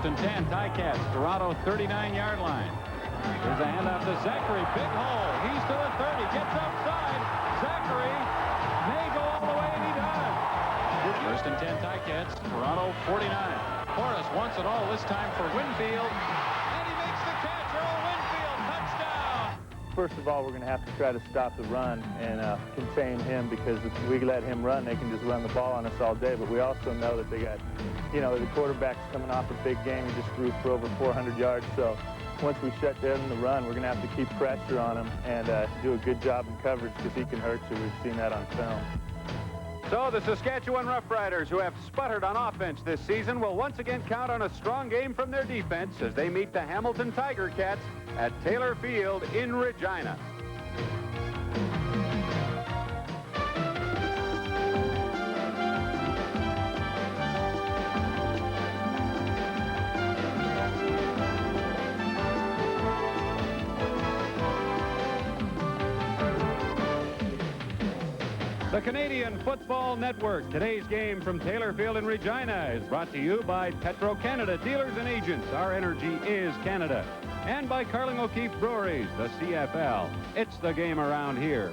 First and 10, Ticats, Toronto 39-yard line. Here's a handoff to Zachary. Big hole. He's to the 30. Gets outside. Zachary may go all the way, and he does. First and 10, Ticats, Toronto 49. Forrest wants it all this time for Winfield. And he makes the catch. Earl Winfield, touchdown. First of all, we're going to have to try to stop the run and contain him, because if we let him run, they can just run the ball on us all day. But we also know that they got, the quarterback's coming off a big game. He just threw for over 400 yards. So once we shut down the run, we're going to have to keep pressure on him and do a good job in coverage, because he can hurt you. We've seen that on film. So the Saskatchewan Roughriders, who have sputtered on offense this season, will once again count on a strong game from their defense as they meet the Hamilton Tiger Cats at Taylor Field in Regina. The Canadian Football Network. Today's game from Taylor Field in Regina is brought to you by Petro-Canada Dealers and Agents. Our energy is Canada. And by Carling O'Keefe Breweries, the CFL. It's the game around here.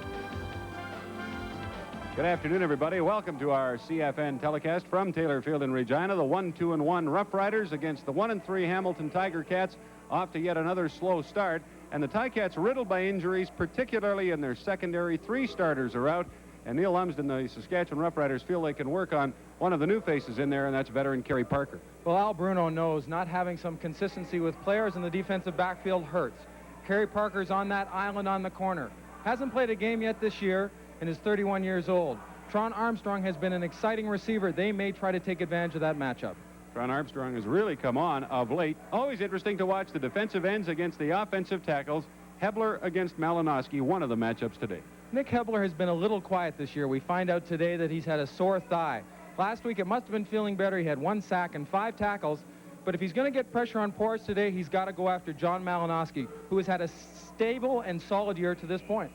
Good afternoon, everybody. Welcome to our CFN telecast from Taylor Field in Regina. The 1-2-1 Roughriders against the 1-3 Hamilton Tiger Cats, off to yet another slow start. And the Ticats riddled by injuries, particularly in their secondary. 3 starters are out. And Neil Lumsden, the Saskatchewan Roughriders, feel they can work on one of the new faces in there, and that's veteran Kerry Parker. Well, Al Bruno knows not having some consistency with players in the defensive backfield hurts. Kerry Parker's on that island on the corner. Hasn't played a game yet this year and is 31 years old. Tron Armstrong has been an exciting receiver. They may try to take advantage of that matchup. Tron Armstrong has really come on of late. Always interesting to watch the defensive ends against the offensive tackles. Hebler against Malinowski, one of the matchups today. Nick Hebler has been a little quiet this year. We find out today that he's had a sore thigh. Last week, it must have been feeling better. He had 1 sack and 5 tackles. But if he's going to get pressure on Porras today, he's got to go after John Malinowski, who has had a stable and solid year to this point.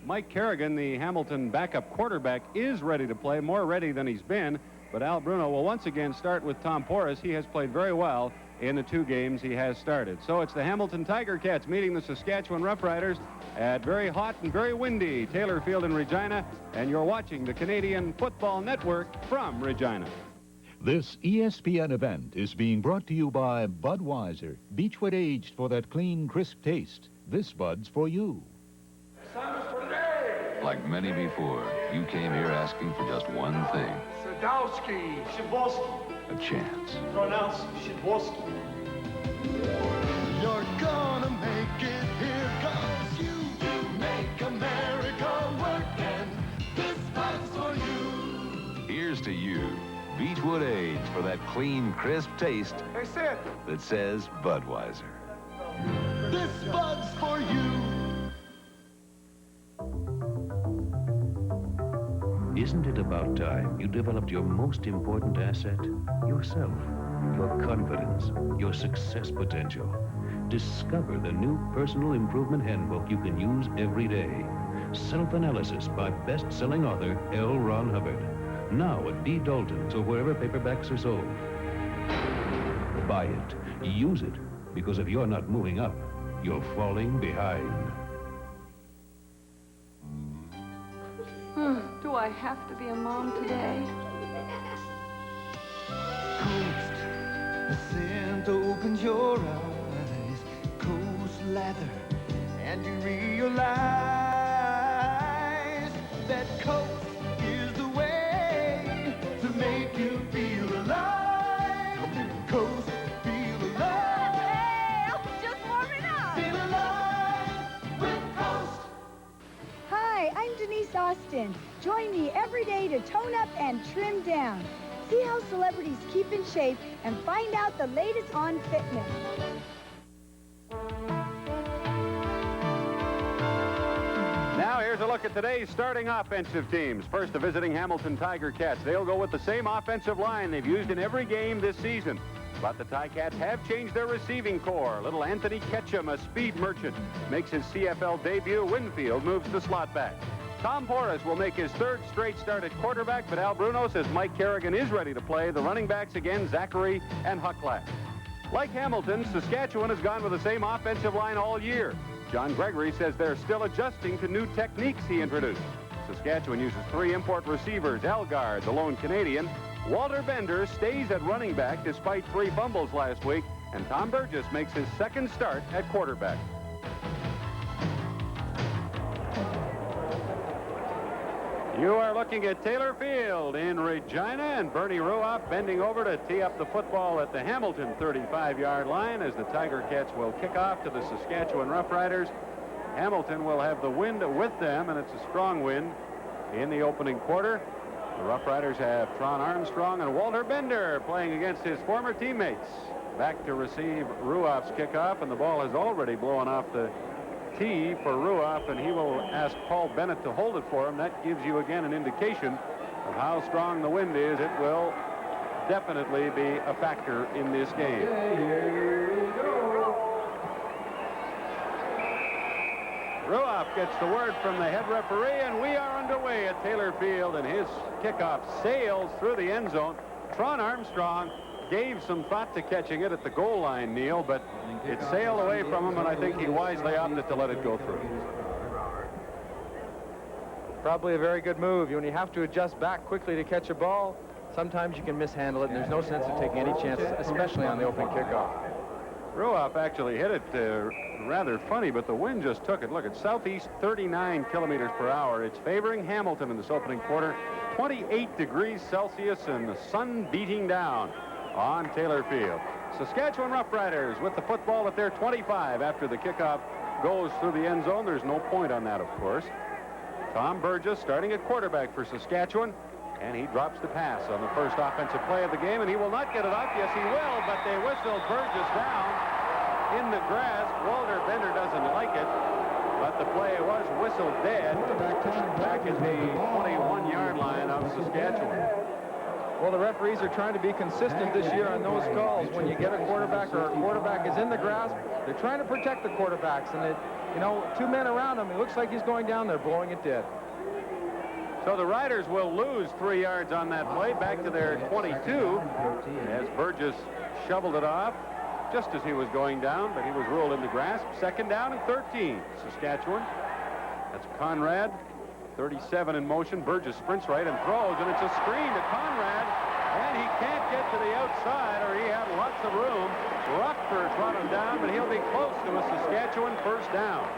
Mike Kerrigan, the Hamilton backup quarterback, is ready to play, more ready than he's been. But Al Bruno will once again start with Tom Porras. He has played very well in the 2 games he has started. So it's the Hamilton Tiger Cats meeting the Saskatchewan Roughriders at very hot and very windy Taylor Field in Regina, and you're watching the Canadian Football Network from Regina. This ESPN event is being brought to you by Budweiser, Beechwood aged for that clean, crisp taste. This Bud's for you. Like many before, you came here asking for just one thing. Sadowski. Shibolski. A chance. Pronounced Shibolski. You're gonna make it here, 'cause you make America work, and this Bud's for you. Here's to you, Beechwood aged for that clean, crisp taste Hey, Sid. that says Budweiser. This Bud's for you. Isn't it about time you developed your most important asset? Yourself, your confidence, your success potential. Discover the new personal improvement handbook you can use every day. Self-analysis by best-selling author L. Ron Hubbard. Now at D. Dalton's or wherever paperbacks are sold. Buy it. Use it. Because if you're not moving up, you're falling behind. Do I have to be a mom today? Coast, the scent opens your eyes. Coast lather, and you realize that Coast is the way to make you feel alive. Coast, feel alive. Hey, I was just warming up. Feel alive with Coast. Hi, I'm Denise Austin. Join me every day to tone up and trim down. See how celebrities keep in shape and find out the latest on fitness. Now here's a look at today's starting offensive teams. First, the visiting Hamilton Tiger Cats. They'll go with the same offensive line they've used in every game this season. But the Ticats have changed their receiving core. Little Anthony Ketchum, a speed merchant, makes his CFL debut. Winfield moves to slot back. Tom Porras will make his 3rd straight start at quarterback, but Al Bruno says Mike Kerrigan is ready to play. The running backs again, Zachary and Hucklack. Like Hamilton, Saskatchewan has gone with the same offensive line all year. John Gregory says they're still adjusting to new techniques he introduced. Saskatchewan uses 3 import receivers: Elgar, the lone Canadian. Walter Bender stays at running back despite 3 fumbles last week, and Tom Burgess makes his second start at quarterback. You are looking at Taylor Field in Regina, and Bernie Ruoff bending over to tee up the football at the Hamilton 35-yard line as the Tiger Cats will kick off to the Saskatchewan Roughriders. Hamilton will have the wind with them, and it's a strong wind in the opening quarter. The Roughriders have Tron Armstrong and Walter Bender playing against his former teammates. Back to receive Ruoff's kickoff, and the ball has already blown off the tee for Ruoff, and he will ask Paul Bennett to hold it for him. That gives you again an indication of how strong the wind is. It will definitely be a factor in this game. Ruoff gets the word from the head referee, and we are underway at Taylor Field, and his kickoff sails through the end zone. Tron Armstrong gave some thought to catching it at the goal line, Neil, but it sailed away from him, and I think he wisely opted to let it go through. Probably a very good move. When you have to adjust back quickly to catch a ball, sometimes you can mishandle it, and there's no sense of taking any chances, especially on the open kickoff. Ruoff actually hit it rather funny, but the wind just took it. Look, it's southeast 39 kilometers per hour. It's favoring Hamilton in this opening quarter. 28 degrees Celsius and the sun beating down on Taylor Field. Saskatchewan Roughriders with the football at their 25 after the kickoff goes through the end zone. There's no point on that, of course. Tom Burgess starting at quarterback for Saskatchewan, and he drops the pass on the first offensive play of the game, and he will not get it up. Yes, he will, but they whistled Burgess down in the grass. Walter Bender doesn't like it, but the play was whistled dead back at the 21-yard line of Saskatchewan. Well, the referees are trying to be consistent this year on those calls. When you get a quarterback or a quarterback is in the grasp, they're trying to protect the quarterbacks, and 2 men around him, it looks like he's going down there, blowing it dead. So the Riders will lose 3 yards on that play, back to their 22, as Burgess shoveled it off just as he was going down, but he was ruled in the grasp. Second down and 13, Saskatchewan. That's Conrad, 37 in motion. Burgess sprints right and throws, and it's a screen to Conrad, and he can't get to the outside, or he had lots of room. Rockford brought him down, but he'll be close to a Saskatchewan first down.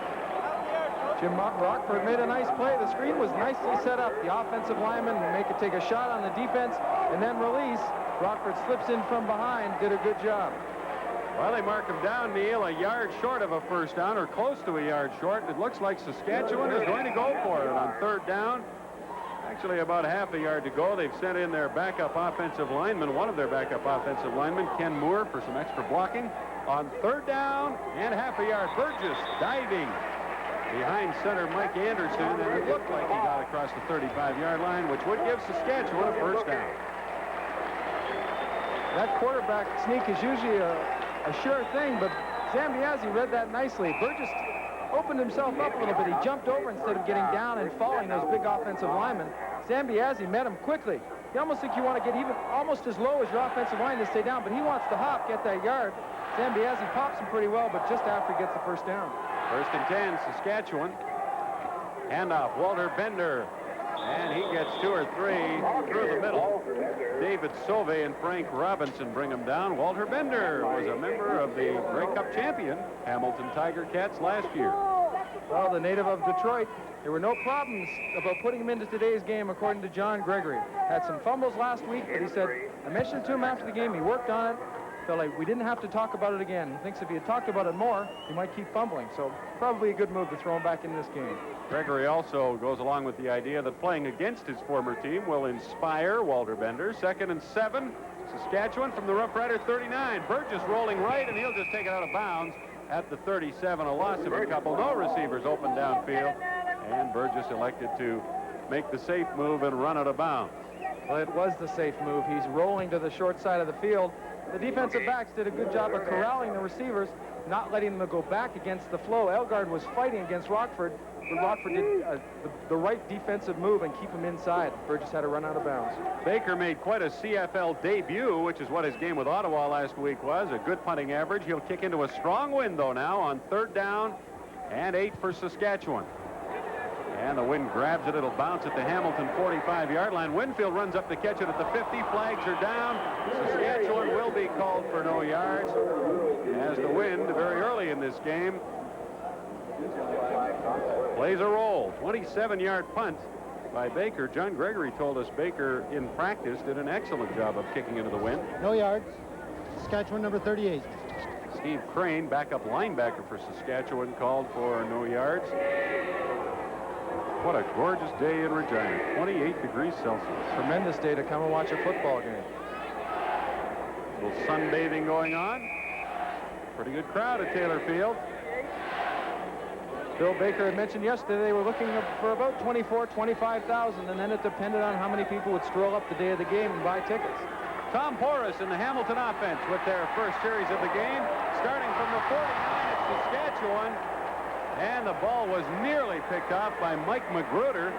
Jim Rockford made a nice play. The screen was nicely set up. The offensive lineman make it take a shot on the defense and then release. Rockford slips in from behind, did a good job. Well, they mark him down, Neil, a yard short of a first down, or close to a yard short. It looks like Saskatchewan is going to go for it on third down. Actually, about half a yard to go. They've sent in their backup offensive lineman, one of their backup offensive linemen, Ken Moore, for some extra blocking. On third down and half a yard, Burgess diving behind center Mike Anderson, and it looked like he got across the 35-yard line, which would give Saskatchewan a first down. That quarterback sneak is usually a sure thing, but Zambiazzi read that nicely. Burgess opened himself up a little bit. He jumped over instead of getting down and falling those big offensive linemen. Zambiazzi met him quickly. You almost think you want to get even almost as low as your offensive line to stay down, but he wants to hop, get that yard. Zambiazzi pops him pretty well, but just after he gets the first down. First and 10, Saskatchewan. Handoff, Walter Bender. And he gets 2 or 3 through the middle. David Sauve and Frank Robinson bring him down. Walter Bender was a member of the Grey Cup champion Hamilton Tiger Cats last year. Well, the native of Detroit, there were no problems about putting him into today's game, according to John Gregory. Had some fumbles last week, but he said, I mentioned it to him after the game. He worked on it. Felt like we didn't have to talk about it again. He thinks if he had talked about it more, he might keep fumbling. So probably a good move to throw him back in this game. Gregory also goes along with the idea that playing against his former team will inspire Walter Bender. Second and 7, Saskatchewan from the Roughrider 39. Burgess rolling right, and he'll just take it out of bounds at the 37. A loss of a couple. No receivers open downfield, and Burgess elected to make the safe move and run out of bounds. Well, it was the safe move. He's rolling to the short side of the field. the defensive backs did a good job of corralling the receivers, not letting them go back against the flow. Elgard was fighting against Rockford, but Rockford did the right defensive move and keep him inside. Burgess had to run out of bounds. Baker made quite a CFL debut, which is what his game with Ottawa last week was. A good punting average. He'll kick into a strong wind, though, now on 3rd down and 8 for Saskatchewan. And the wind grabs it. It'll bounce at the Hamilton 45-yard line. Winfield runs up to catch it at the 50. Flags are down. Saskatchewan will be called for no yards as the wind very early in this game plays a role. 27-yard punt by Baker. John Gregory told us Baker in practice did an excellent job of kicking into the wind. No yards. Saskatchewan number 38. Steve Crane, backup linebacker for Saskatchewan, called for no yards. What a gorgeous day in Regina. 28 degrees Celsius. Tremendous day to come and watch a football game. A little sunbathing going on. Pretty good crowd at Taylor Field. Bill Baker had mentioned yesterday they were looking for about 24,000, 25,000, and then it depended on how many people would stroll up the day of the game and buy tickets. Tom Porras in the Hamilton offense with their first series of the game. Starting from the 49 at Saskatchewan. And the ball was nearly picked off by Mike Magruder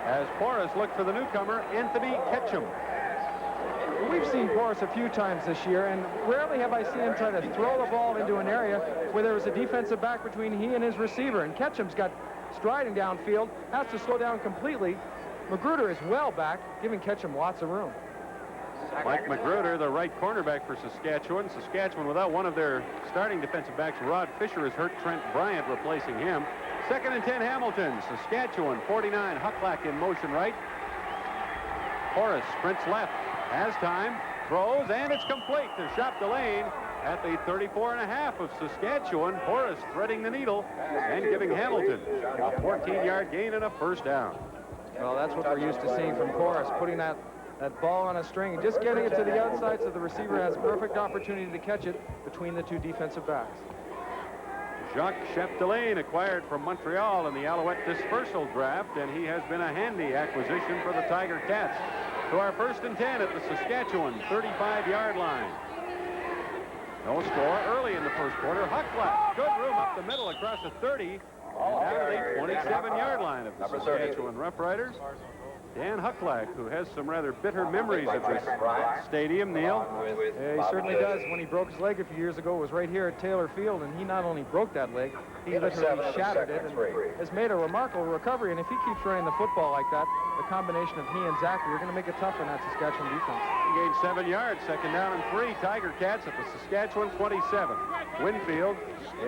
as Porras looked for the newcomer, Anthony Ketchum. We've seen Porras a few times this year, and rarely have I seen him try to throw the ball into an area where there was a defensive back between he and his receiver. And Ketchum's got striding downfield, has to slow down completely. Magruder is well back, giving Ketchum lots of room. Mike Magruder, the right cornerback for Saskatchewan. Saskatchewan without one of their starting defensive backs. Rod Fisher is hurt. Trent Bryant replacing him. 2nd and 10 Hamilton. Saskatchewan 49. Hucklack in motion right. Porras sprints left. Has time. Throws, and it's complete to Shop Delane at the 34.5 of Saskatchewan. Porras threading the needle and giving Hamilton a 14-yard gain and a first down. Well, that's what we're used to seeing from Porras, putting that ball on a string and just getting it to the outside so the receiver has perfect opportunity to catch it between the two defensive backs. Jacques Chapdelaine acquired from Montreal in the Alouette dispersal draft, and he has been a handy acquisition for the Tiger Cats. To our 1st and 10 at the Saskatchewan 35-yard line. No score early in the first quarter. Hucklack, good room up the middle across the 30 and down to the 27-yard line of the Saskatchewan Roughriders. Dan Hucklack, who has some rather bitter memories of this stadium. Neil? Yeah, he certainly does. When he broke his leg a few years ago, it was right here at Taylor Field, and he not only broke that leg, he literally shattered it and has made a remarkable recovery. And if he keeps running the football like that, the combination of he and Zachary are going to make it tough on that Saskatchewan defense. He gained 7 yards, 2nd down and 3. Tiger Cats at the Saskatchewan 27. Winfield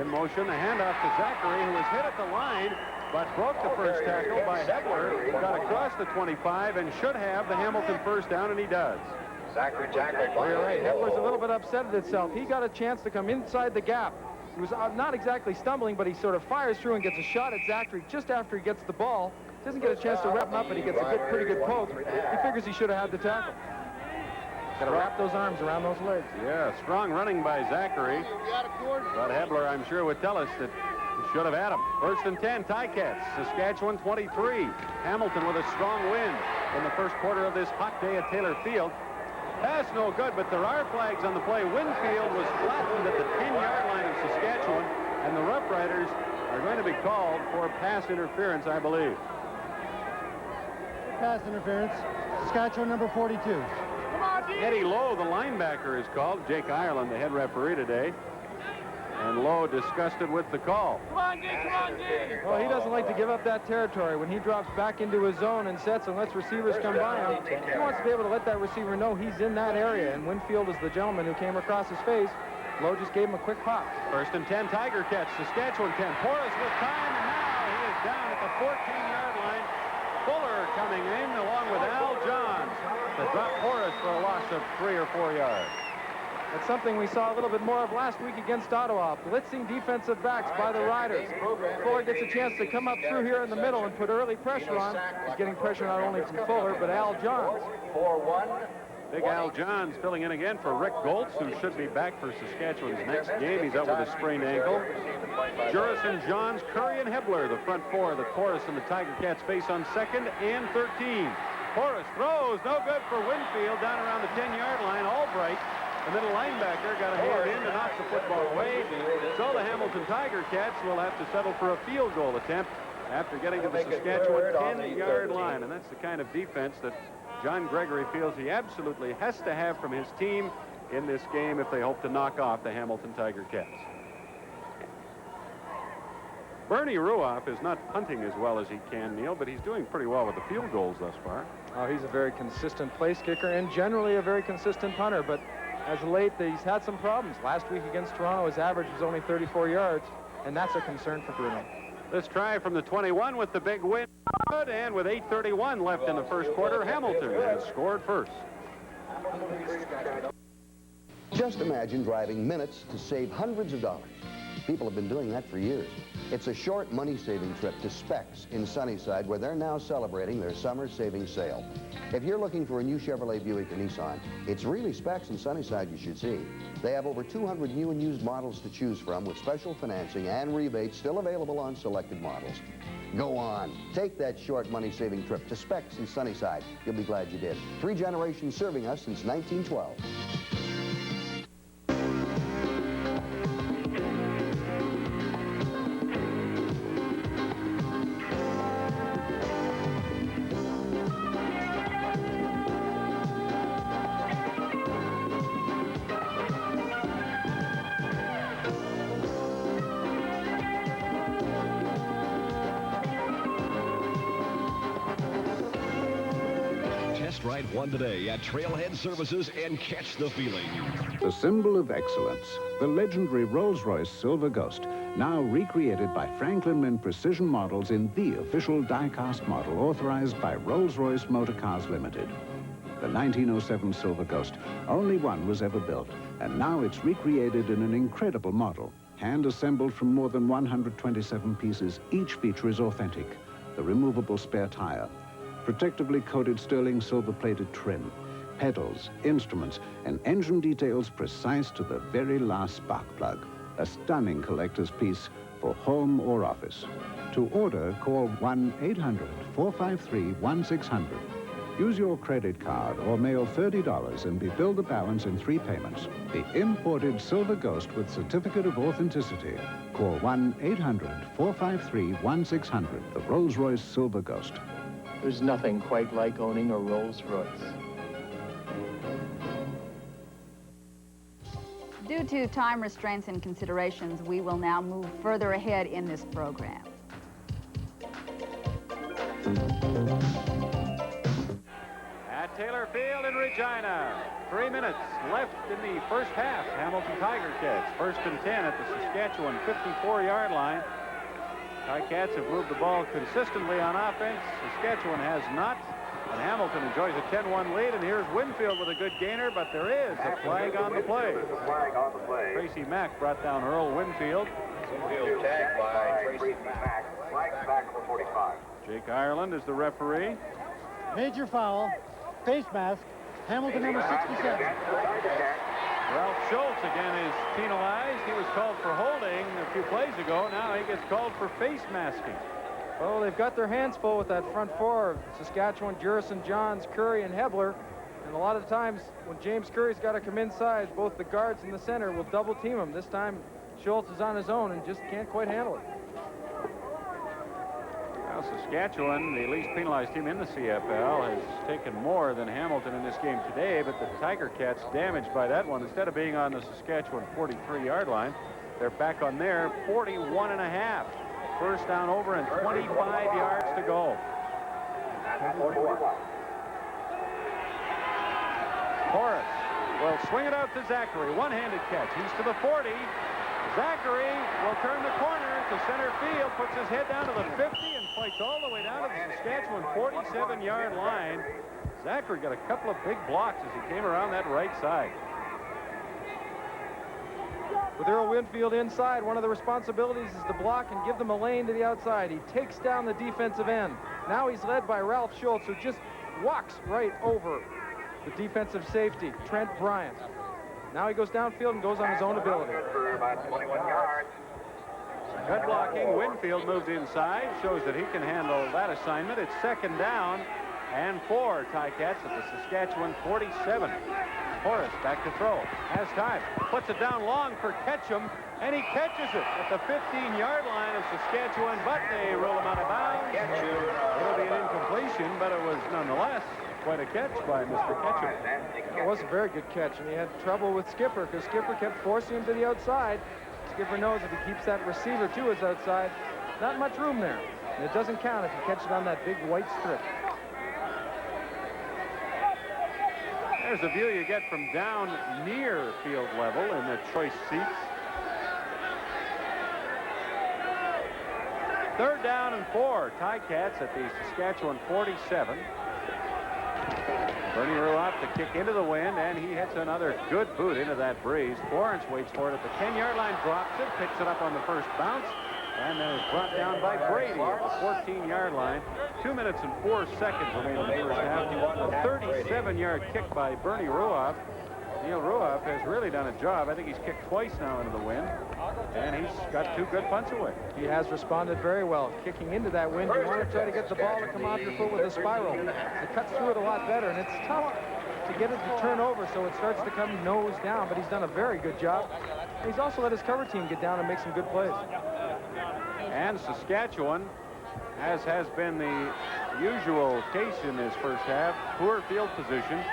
in motion. The handoff to Zachary, who was hit at the line, but broke the first tackle by Hebler, got across the 25 and should have the Hamilton first down, and he does. Zachary Jackson. You're right. Hebler's a little bit upset at itself. He got a chance to come inside the gap. He was not exactly stumbling, but he sort of fires through and gets a shot at Zachary just after he gets the ball. Doesn't get a chance to wrap him up, but he gets a pretty good poke. He figures he should have had the tackle. Got to wrap those arms around those legs. Yeah, strong running by Zachary. But Hebler, I'm sure, would tell us that he should have had him. 1st and 10, Ticats, Saskatchewan 23. Hamilton with a strong win in the first quarter of this hot day at Taylor Field. Pass no good, but there are flags on the play. Winfield was flattened at the 10-yard line of Saskatchewan, and the Roughriders are going to be called for pass interference, I believe. Pass interference. Saskatchewan number 42. Eddie Lowe, the linebacker, is called. Jake Ireland, the head referee today. And Lowe disgusted with the call. Come on, D, come on, D. Well, he doesn't like to give up that territory. When he drops back into his zone and sets and lets receivers come by him, he wants to be able to let that receiver know he's in that area. And Winfield is the gentleman who came across his face. Lowe just gave him a quick pop. 1st and 10, Tiger Cats, Saskatchewan 10. Porras with time, and now he is down at the 14-yard line. Fuller coming in along with Al Johns to drop Porras for a loss of 3 or 4 yards. That's something we saw a little bit more of last week against Ottawa. Blitzing defensive backs by the Riders. Fuller gets a chance to come up through here in the middle and put early pressure on. He's getting pressure not only from Fuller, but Al Johns. 4-1. Big Al Johns filling in again for Rick Goltz, who should be back for Saskatchewan's next game. He's out with a sprained ankle. Jurison, Johns, Curry, and Hebler, the front four that Porras and the Tiger Cats face on 2nd and 13. Porras throws, no good for Winfield down around the 10-yard line. Albright The middle linebacker got a hand in to knock the football away. So the Hamilton Tiger Cats will have to settle for a field goal attempt after getting to the Saskatchewan 10-yard line. And that's the kind of defense that John Gregory feels he absolutely has to have from his team in this game if they hope to knock off the Hamilton Tiger Cats. Bernie Ruoff is not punting as well as he can, Neil, but he's doing pretty well with the field goals thus far. Oh, he's a very consistent place kicker and generally a very consistent punter, but as of late, he's had some problems. Last week against Toronto, his average was only 34 yards, and that's a concern for Bruno. Let's try from the 21 with the big win. And with 8:31 left in the first quarter, Hamilton has scored first. Just imagine driving minutes to save hundreds of dollars. People have been doing that for years. It's a short money-saving trip to Specs in Sunnyside, where they're now celebrating their summer savings sale. If you're looking for a new Chevrolet, Buick, or Nissan, it's really Specs in Sunnyside you should see. They have over 200 new and used models to choose from with special financing and rebates still available on selected models. Go on. Take that short money-saving trip to Specs in Sunnyside. You'll be glad you did. 3 generations serving us since 1912. Ride one today at Trailhead Services and catch the feeling. The symbol of excellence, the legendary Rolls-Royce Silver Ghost, now recreated by Franklin Mint Precision Models in the official die-cast model authorized by Rolls-Royce Motor Cars Limited. The 1907 Silver Ghost, only one was ever built, and now it's recreated in an incredible model, hand-assembled from more than 127 pieces. Each feature is authentic. The removable spare tire, protectively coated sterling silver-plated trim, pedals, instruments, and engine details precise to the very last spark plug. A stunning collector's piece for home or office. To order, call 1-800-453-1600. Use your credit card or mail $30 and be billed the balance in 3 payments. The imported Silver Ghost with certificate of authenticity. Call 1-800-453-1600. The Rolls-Royce Silver Ghost. There's nothing quite like owning a Rolls-Royce. Due to time restraints and considerations, we will now move further ahead in this program. At Taylor Field in Regina, 3 minutes left in the first half. Hamilton Tiger Cats, 1st and 10 at the Saskatchewan 54-yard line. Ticats have moved the ball consistently on offense. Saskatchewan has not. And Hamilton enjoys a 10-1 lead. And here's Winfield with a good gainer, but there is a flag on the play. Tracy Mack brought down Earl Winfield. Winfield tagged by Tracy Mack. Flag back for 45. Jake Ireland is the referee. Major foul, face mask, Hamilton number 67. Ralph Schultz again is penalized. He was called for holding a few plays ago. Now he gets called for face masking. Well, they've got their hands full with that front four of Saskatchewan, Jurison, Johns, Curry, and Hebler. And a lot of times when James Curry's got to come inside, both the guards and the center will double team him. This time Schultz is on his own and just can't quite handle it. Well, Saskatchewan, the least penalized team in the CFL, has taken more than Hamilton in this game today, but the Tiger Cats damaged by that one. Instead of being on the Saskatchewan 43-yard line, they're back on their 41.5. First down over and 25 yards to go. Horace will swing it out to Zachary. One-handed catch. He's to the 40. Zachary will turn the corner to center field, puts his head down to the 50 and fights all the way down to the Saskatchewan 47-yard line. Zachary got a couple of big blocks as he came around that right side. With Earl Winfield inside, one of the responsibilities is to block and give them a lane to the outside. He takes down the defensive end. Now he's led by Ralph Schultz, who just walks right over the defensive safety, Trent Bryant. Now he goes downfield and goes on his own ability. Good blocking. Winfield moved inside, shows that he can handle that assignment. It's 2nd down and 4. Ticats at the Saskatchewan 47. Horace back to throw. Has time. Puts it down long for Ketchum, and he catches it at the 15-yard line of Saskatchewan, but they rule him out of bounds. It'll be an incompletion, but it was nonetheless quite a catch by Mr. Ketchum. It was a very good catch, and he had trouble with Skipper because Skipper kept forcing him to the outside. Skipper knows if he keeps that receiver to his outside, not much room there. And it doesn't count if you catch it on that big white strip. There's a view you get from down near field level in the choice seats. 3rd down and 4. Ticats at the Saskatchewan 47. Bernie Ruoff to kick into the wind, and he hits another good boot into that breeze. Florence waits for it at the 10-yard line, drops it, picks it up on the first bounce, and then is brought down by Brady at the 14-yard line. 2 minutes and 4 seconds remaining in the first half. A 37-yard kick by Bernie Ruoff. Neil Ruoff has really done a job. I think he's kicked twice now into the wind, and he's got 2 good punts away. He has responded very well. Kicking into that wind, you want to try to get the ball to come off your foot with a spiral. It cuts through it a lot better, and it's tough to get it to turn over, so it starts to come nose down, but he's done a very good job. He's also let his cover team get down and make some good plays. And Saskatchewan, as has been the usual case in this first half, poor field position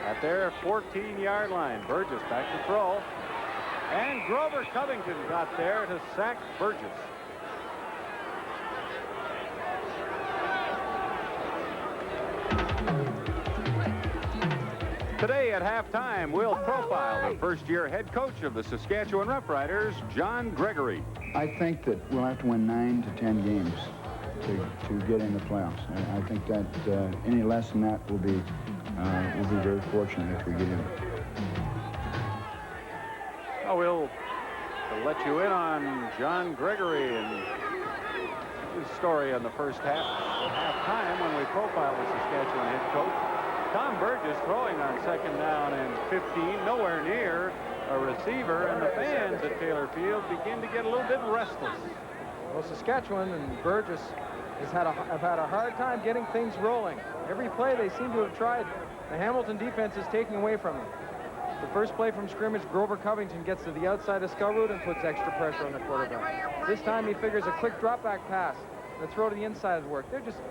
at their 14-yard line. Burgess back to throw. And Grover Covington got there to sack Burgess. Today at halftime, we'll profile the first-year head coach of the Saskatchewan Roughriders, John Gregory. I think that we'll have to win 9 to 10 games to get in the playoffs. I think that any less than that will be very fortunate if we get in. Oh, we'll let you in on John Gregory and his story in the first half. At halftime, when we profile the Saskatchewan head coach, Tom Burgess throwing on 2nd down and 15, nowhere near a receiver, and the fans at Taylor Field begin to get a little bit restless. Well, Saskatchewan and Burgess have had a hard time getting things rolling. Every play they seem to have tried, the Hamilton defense is taking away from them. The first play from scrimmage, Grover Covington gets to the outside of Skullroot and puts extra pressure on the quarterback. This time he figures a quick drop-back pass. The throw to the inside would work.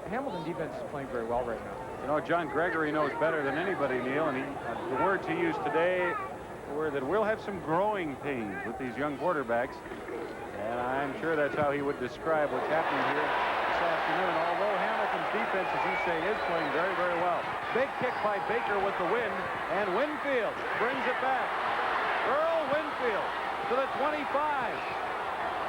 Hamilton defense is playing very well right now. You know, John Gregory knows better than anybody, Neil, and the words he used today were that we'll have some growing pains with these young quarterbacks. And I'm sure that's how he would describe what's happening here this afternoon. Although Hamilton's defense, as you say, is playing very, very well. Big kick by Baker with the wind, and Winfield brings it back. Earl Winfield to the 25.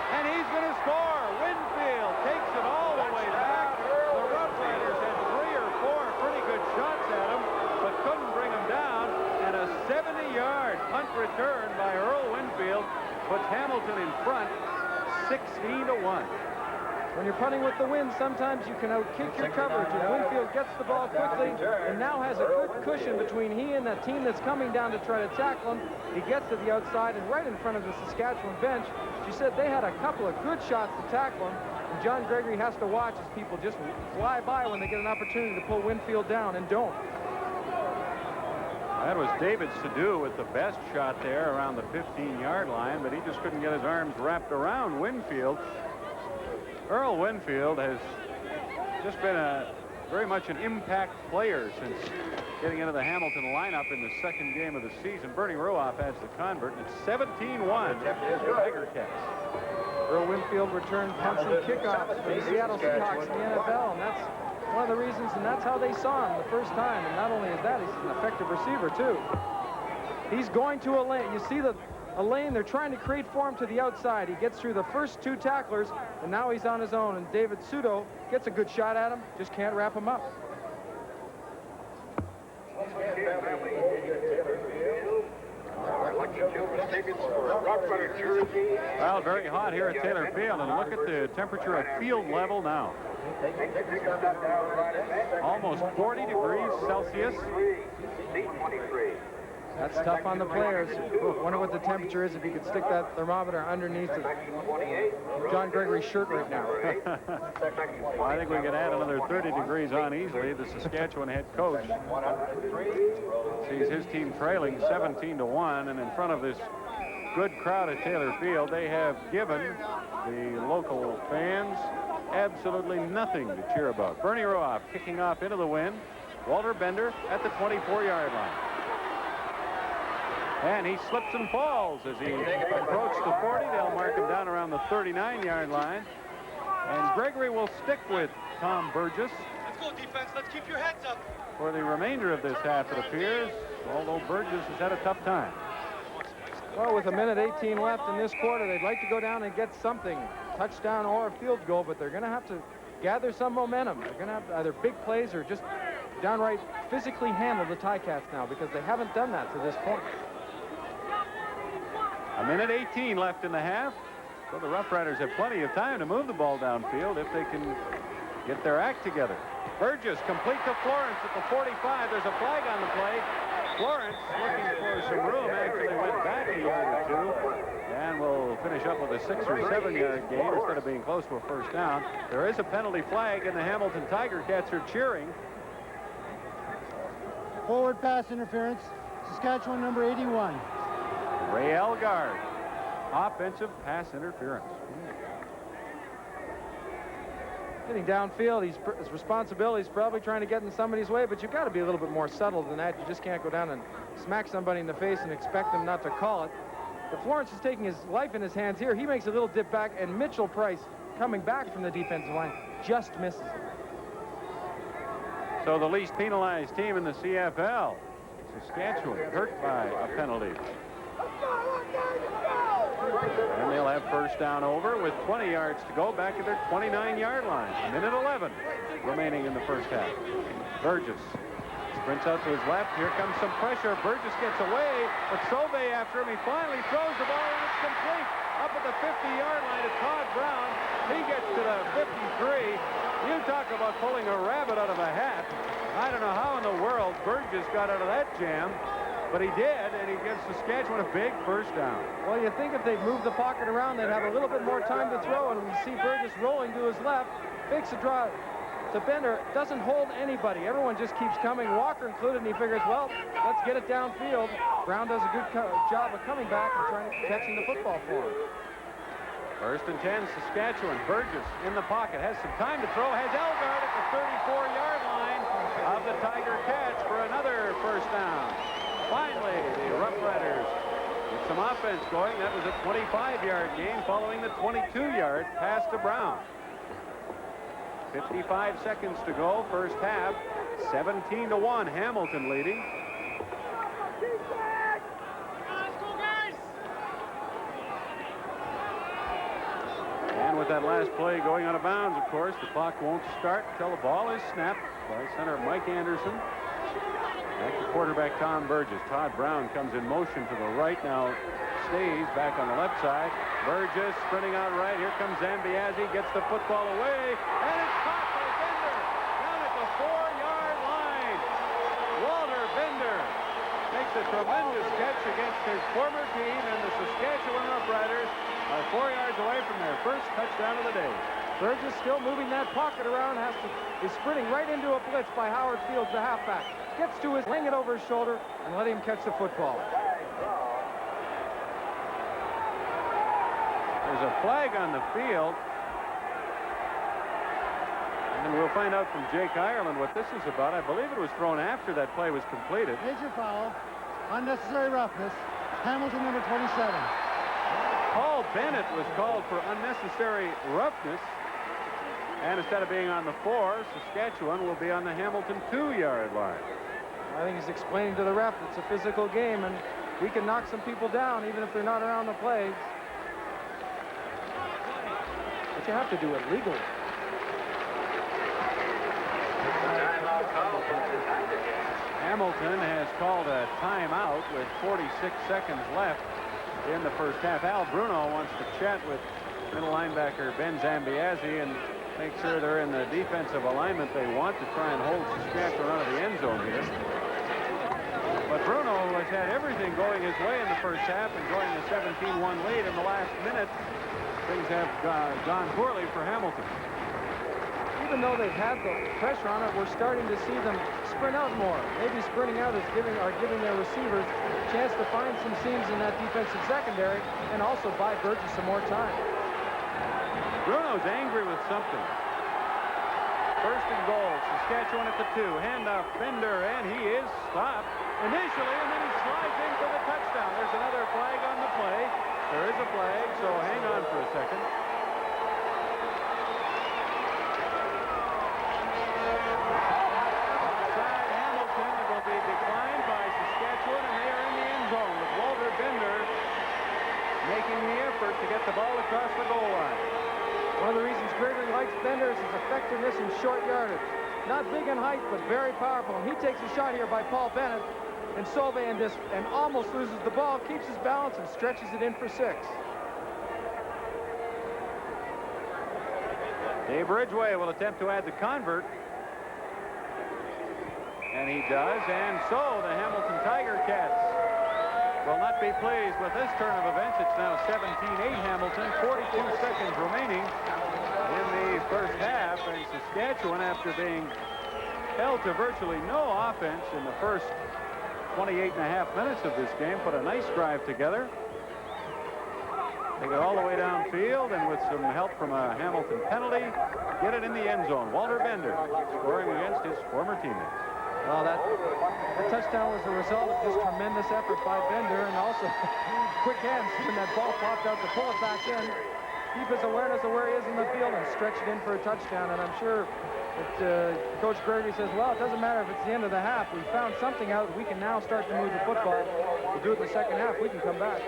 And he's going to score. Winfield takes it all the way back. The Roughriders had 3 or 4 pretty good shots at him, but couldn't bring him down. And a 70-yard punt return by Earl Winfield puts Hamilton in front, 16-1. When you're punting with the wind, sometimes you can outkick your coverage, and Winfield gets the ball quickly and now has a good cushion between he and that team that's coming down to try to tackle him. He gets to the outside and right in front of the Saskatchewan bench. She said they had a couple of good shots to tackle him, and John Gregory has to watch as people just fly by when they get an opportunity to pull Winfield down and don't. That was David Sadu with the best shot there around the 15-yard line, but he just couldn't get his arms wrapped around Winfield. Earl Winfield has just been very much an impact player since getting into the Hamilton lineup in the 2nd game of the season. Bernie Ruoff has the convert, and it's 17-1 Tiger Cats. Earl Winfield returned punts and kickoffs for the Seattle Seahawks in the NFL, and that's one of the reasons, and that's how they saw him the first time. And not only is that, he's an effective receiver, too. He's going to a lane. You see a lane they're trying to create for him to the outside. He gets through the first 2 tacklers, and now he's on his own. And David Sudo gets a good shot at him, just can't wrap him up. Well, very hot here at Taylor Field, and look at the temperature at field level now. Almost 40 degrees Celsius. That's tough on the players. Wonder what the temperature is if you could stick that thermometer underneath John Gregory's shirt right now. Well, I think we can add another 30 degrees on easily. The Saskatchewan head coach sees his team trailing 17-1, and in front of this good crowd at Taylor Field, they have given the local fans absolutely nothing to cheer about. Bernie Ruoff kicking off into the wind. Walter Bender at the 24-yard line. And he slips and falls as he approaches the 40. They'll mark him down around the 39-yard line. And Gregory will stick with Tom Burgess. Let's go, defense. Let's keep your heads up. For the remainder of this half, it appears, although Burgess has had a tough time. Well, with 1:18 left in this quarter, they'd like to go down and get something, touchdown or a field goal, but they're going to have to gather some momentum. They're going to have to either big plays or just downright physically handle the Ticats now, because they haven't done that to this point. 1:18 left in the half. So the Roughriders have plenty of time to move the ball downfield if they can get their act together. Burgess complete to Florence at the 45. There's a flag on the play. Florence looking for some room. Actually went back a yard or two. And we'll finish up with a 6 or 7 yard gain instead of being close to a first down. There is a penalty flag, and the Hamilton Tiger Cats are cheering. Forward pass interference. Saskatchewan number 81. Ray Elgard. Offensive pass interference. Getting downfield, his responsibility is probably trying to get in somebody's way, but you've got to be a little bit more subtle than that. You just can't go down and smack somebody in the face and expect them not to call it. But Florence is taking his life in his hands here. He makes a little dip back, and Mitchell Price, coming back from the defensive line, just misses it. So the least penalized team in the CFL, Saskatchewan, hurt by a penalty. And they'll have first down over with 20 yards to go back at their 29-yard line. 1:11 remaining in the first half. Burgess sprints out to his left. Here comes some pressure. Burgess gets away, but Sauvé after him. He finally throws the ball, and it's complete. Up at the 50-yard line to Todd Brown. He gets to the 53. You talk about pulling a rabbit out of a hat. I don't know how in the world Burgess got out of that jam. But he did, and he gives Saskatchewan a big first down. Well, you think if they'd moved the pocket around, they'd have a little bit more time to throw, and we see Burgess rolling to his left, fakes a draw to Bender, doesn't hold anybody. Everyone just keeps coming, Walker included, and he figures, well, let's get it downfield. Brown does a good job of coming back and catching the football for him. First and 10, Saskatchewan. Burgess in the pocket, has some time to throw, has Elgard at the 34-yard line of the Tiger Cats for another first down. Finally, the Roughriders with some offense going. That was a 25-yard gain following the 22-yard pass to Brown. 55 seconds to go, first half. 17-1, Hamilton leading. And with that last play going out of bounds, of course, the clock won't start until the ball is snapped by center Mike Anderson. Back to quarterback Tom Burgess. Todd Brown comes in motion to the right, now stays back on the left side. Burgess sprinting out right. Here comes Zambiazzi, gets the football away, and it's caught by Bender down at the 4-yard line. Walter Bender makes a tremendous catch against his former team, and the Saskatchewan Roughriders are 4 yards away from their first touchdown of the day. Burgess still moving that pocket around, is sprinting right into a blitz by Howard Fields, the halfback. Gets to his, laying it over his shoulder, and let him catch the football. There's a flag on the field. And we'll find out from Jake Ireland what this is about. I believe it was thrown after that play was completed. Major foul, unnecessary roughness, Hamilton number 27. Paul Bennett was called for unnecessary roughness. And instead of being on the 4, Saskatchewan will be on the Hamilton 2-yard line. I think he's explaining to the ref it's a physical game, and we can knock some people down even if they're not around the plays. But you have to do it legally. Hamilton has called a timeout with 46 seconds left in the first half. Al Bruno wants to chat with middle linebacker Ben Zambiazzi and make sure they're in the defensive alignment they want to try and hold Saskatchewan out of the end zone here. But Bruno Torres had everything going his way in the first half, enjoying a 17-1 lead in the last minute. Things have gone poorly for Hamilton. Even though they've had the pressure on it, we're starting to see them sprint out more. Maybe sprinting out is giving their receivers a chance to find some seams in that defensive secondary and also buy Burgess some more time. Bruno's angry with something. First and goal, Saskatchewan at the 2. Handoff, Bender, and he is stopped initially, and then he slides in for the touchdown. There's another flag on the play. There is a flag, so hang on for a second. Outside Hamilton, it will be declined by Saskatchewan, and they are in the end zone with Walter Bender making the effort to get the ball across the goal line. One of the reasons Gregory likes Bender is his effectiveness in short yardage. Not big in height, but very powerful. And he takes a shot here by Paul Bennett. And Sauve and almost loses the ball, keeps his balance, and stretches it in for 6. Dave Ridgway will attempt to add the convert. And he does. And so the Hamilton Tiger Cats will not be pleased with this turn of events. It's now 17-8 Hamilton, 42 seconds remaining in the first half. And Saskatchewan, after being held to virtually no offense in the first 28.5 minutes of this game, put a nice drive together. They got all the way downfield, and with some help from a Hamilton penalty, get it in the end zone. Walter Bender scoring against his former teammates. Well, that touchdown was a result of just tremendous effort by Bender, and also quick hands when that ball popped out to pull it back in. Keep his awareness of where he is in the field and stretch it in for a touchdown. And I'm sure that Coach Gregory says, well, it doesn't matter if it's the end of the half. We found something out. We can now start to move the football. We'll do it in the second half. We can come back.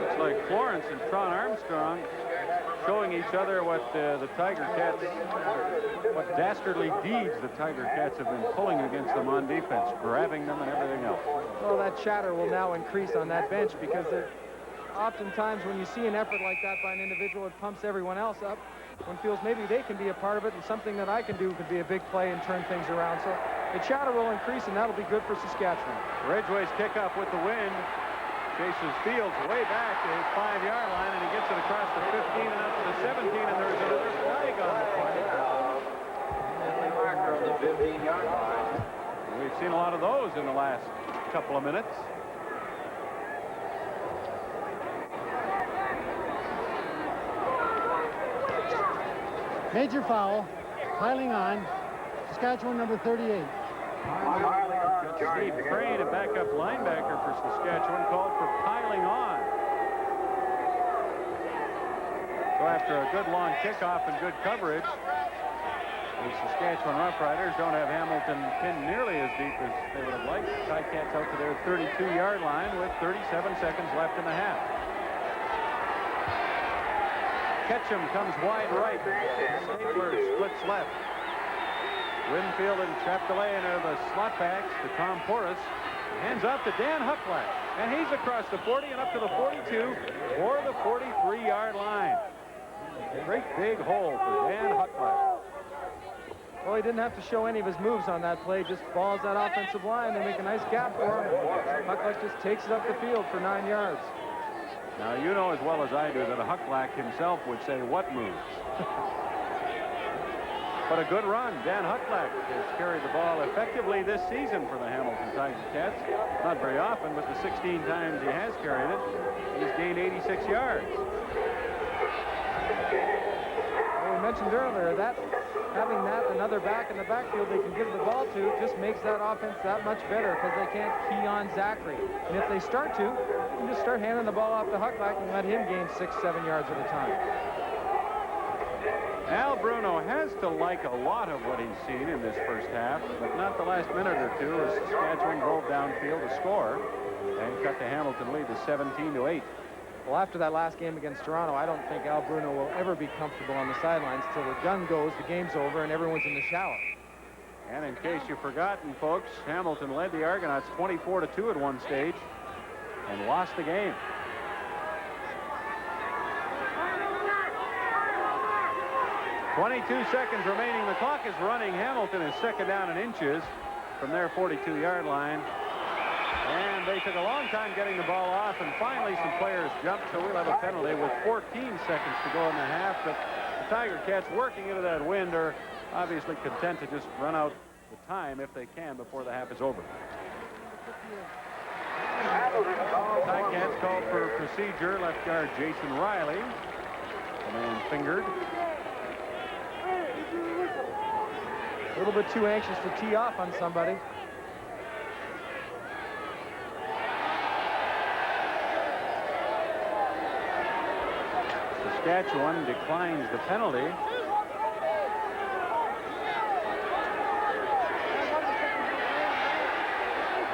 Looks like Florence and Tron Armstrong showing each other what the Tiger Cats, what dastardly deeds the Tiger Cats have been pulling against them on defense, grabbing them and everything else. Well, that chatter will now increase on that bench because oftentimes when you see an effort like that by an individual, it pumps everyone else up. One feels maybe they can be a part of it, and something that I can do could be a big play and turn things around. So the chatter will increase, and that'll be good for Saskatchewan. Ridgway's kickoff with the wind. Chases Fields way back to his 5-yard line, and he gets it across the 15 and out to the 17, and there's another flag on the play. Marker of the 15-yard line. We've seen a lot of those in the last couple of minutes. Major foul, piling on, Saskatchewan number 38. Steve Crane, a backup linebacker for Saskatchewan, called for piling on. So after a good long kickoff and good coverage, the Saskatchewan Roughriders don't have Hamilton pinned nearly as deep as they would have liked. The Ticats out to their 32-yard line with 37 seconds left in the half. Ketchum comes wide right. Stapler splits left. Winfield and Chapdelaine are the slot backs to Tom Porras. Hands off to Dan Hucklack. And he's across the 40 and up to the 42 or the 43-yard line. Great big hole for Dan Hucklack. Well, he didn't have to show any of his moves on that play. Just follows that offensive line. They make a nice gap for him. Hucklack just takes it up the field for 9 yards. Now, you know as well as I do that Hucklack himself would say, what moves? But a good run. Dan Hucklack has carried the ball effectively this season for the Hamilton Tiger Cats. Not very often, but the 16 times he has carried it, he's gained 86 yards. Well, we mentioned earlier that having another back in the backfield they can give the ball to just makes that offense that much better because they can't key on Zachary. And if they start to, you can just start handing the ball off to Hucklack and let him gain 6-7 yards at a time. Al Bruno has to like a lot of what he's seen in this first half, but not the last minute or two as Saskatchewan drove downfield to score and cut the Hamilton lead to 17-8. Well, after that last game against Toronto, I don't think Al Bruno will ever be comfortable on the sidelines till the gun goes, the game's over, and everyone's in the shower. And in case you've forgotten, folks, Hamilton led the Argonauts 24-2 at one stage and lost the game. 22 seconds remaining. The clock is running. Hamilton is second down in inches from their 42-yard line. And they took a long time getting the ball off, and finally some players jumped, so we'll have a penalty with 14 seconds to go in the half. But the Tiger Cats, working into that wind, are obviously content to just run out the time if they can before the half is over. Tiger Cats called for procedure. Left guard Jason Riley. The man fingered. A little bit too anxious to tee off on somebody. Saskatchewan declines the penalty.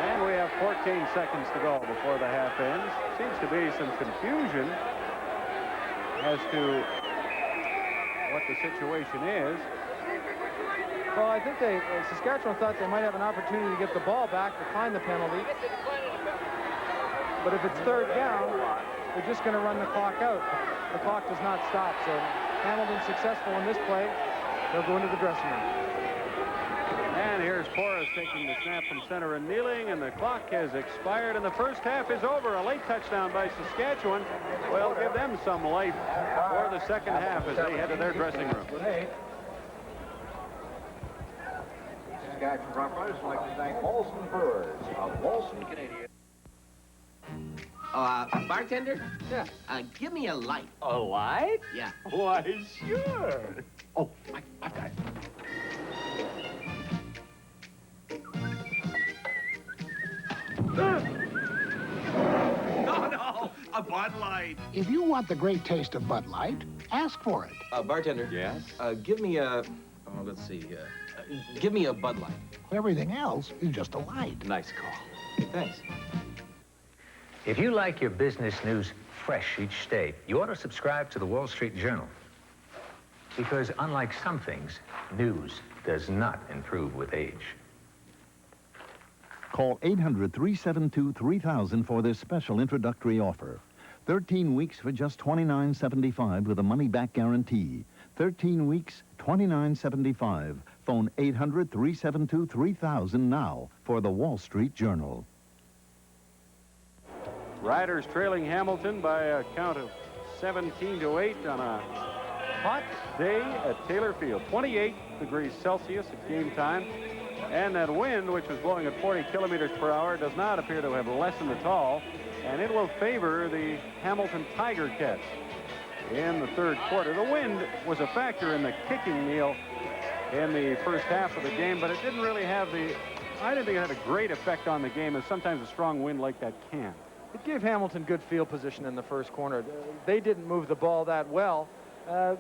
And we have 14 seconds to go before the half ends. Seems to be some confusion as to what the situation is. Well, I think Saskatchewan thought they might have an opportunity to get the ball back, decline the penalty. But if it's third down, they're just going to run the clock out. The clock does not stop, so Hamilton's successful in this play. They'll go into the dressing room. And here's Porras taking the snap from center and kneeling, and the clock has expired, and the first half is over. A late touchdown by Saskatchewan will give them some life for the second half as they head to their dressing room. Saskatchewan Roughriders would like to thank Molson Brewers of Molson, Canadian. Bartender? Yeah. Give me a light. A light? Yeah. Why, sure. Oh, I've got it. No, a Bud Light. If you want the great taste of Bud Light, ask for it. Bartender. Yes? Give me a, let's see, give me a Bud Light. Everything else is just a light. Nice call. Thanks. If you like your business news fresh each day, you ought to subscribe to the Wall Street Journal. Because unlike some things, news does not improve with age. Call 800-372-3000 for this special introductory offer. 13 weeks for just $29.75 with a money-back guarantee. 13 weeks, $29.75. Phone 800-372-3000 now for the Wall Street Journal. Riders trailing Hamilton by a count of 17-8 on a hot day at Taylor Field. 28 degrees Celsius at game time. And that wind, which was blowing at 40 kilometers per hour, does not appear to have lessened at all. And it will favor the Hamilton Tiger Cats in the third quarter. The wind was a factor in the kicking, Neil, in the first half of the game, but it didn't really have I didn't think it had a great effect on the game, as sometimes a strong wind like that can. It gave Hamilton good field position in the first corner. They didn't move the ball that well, and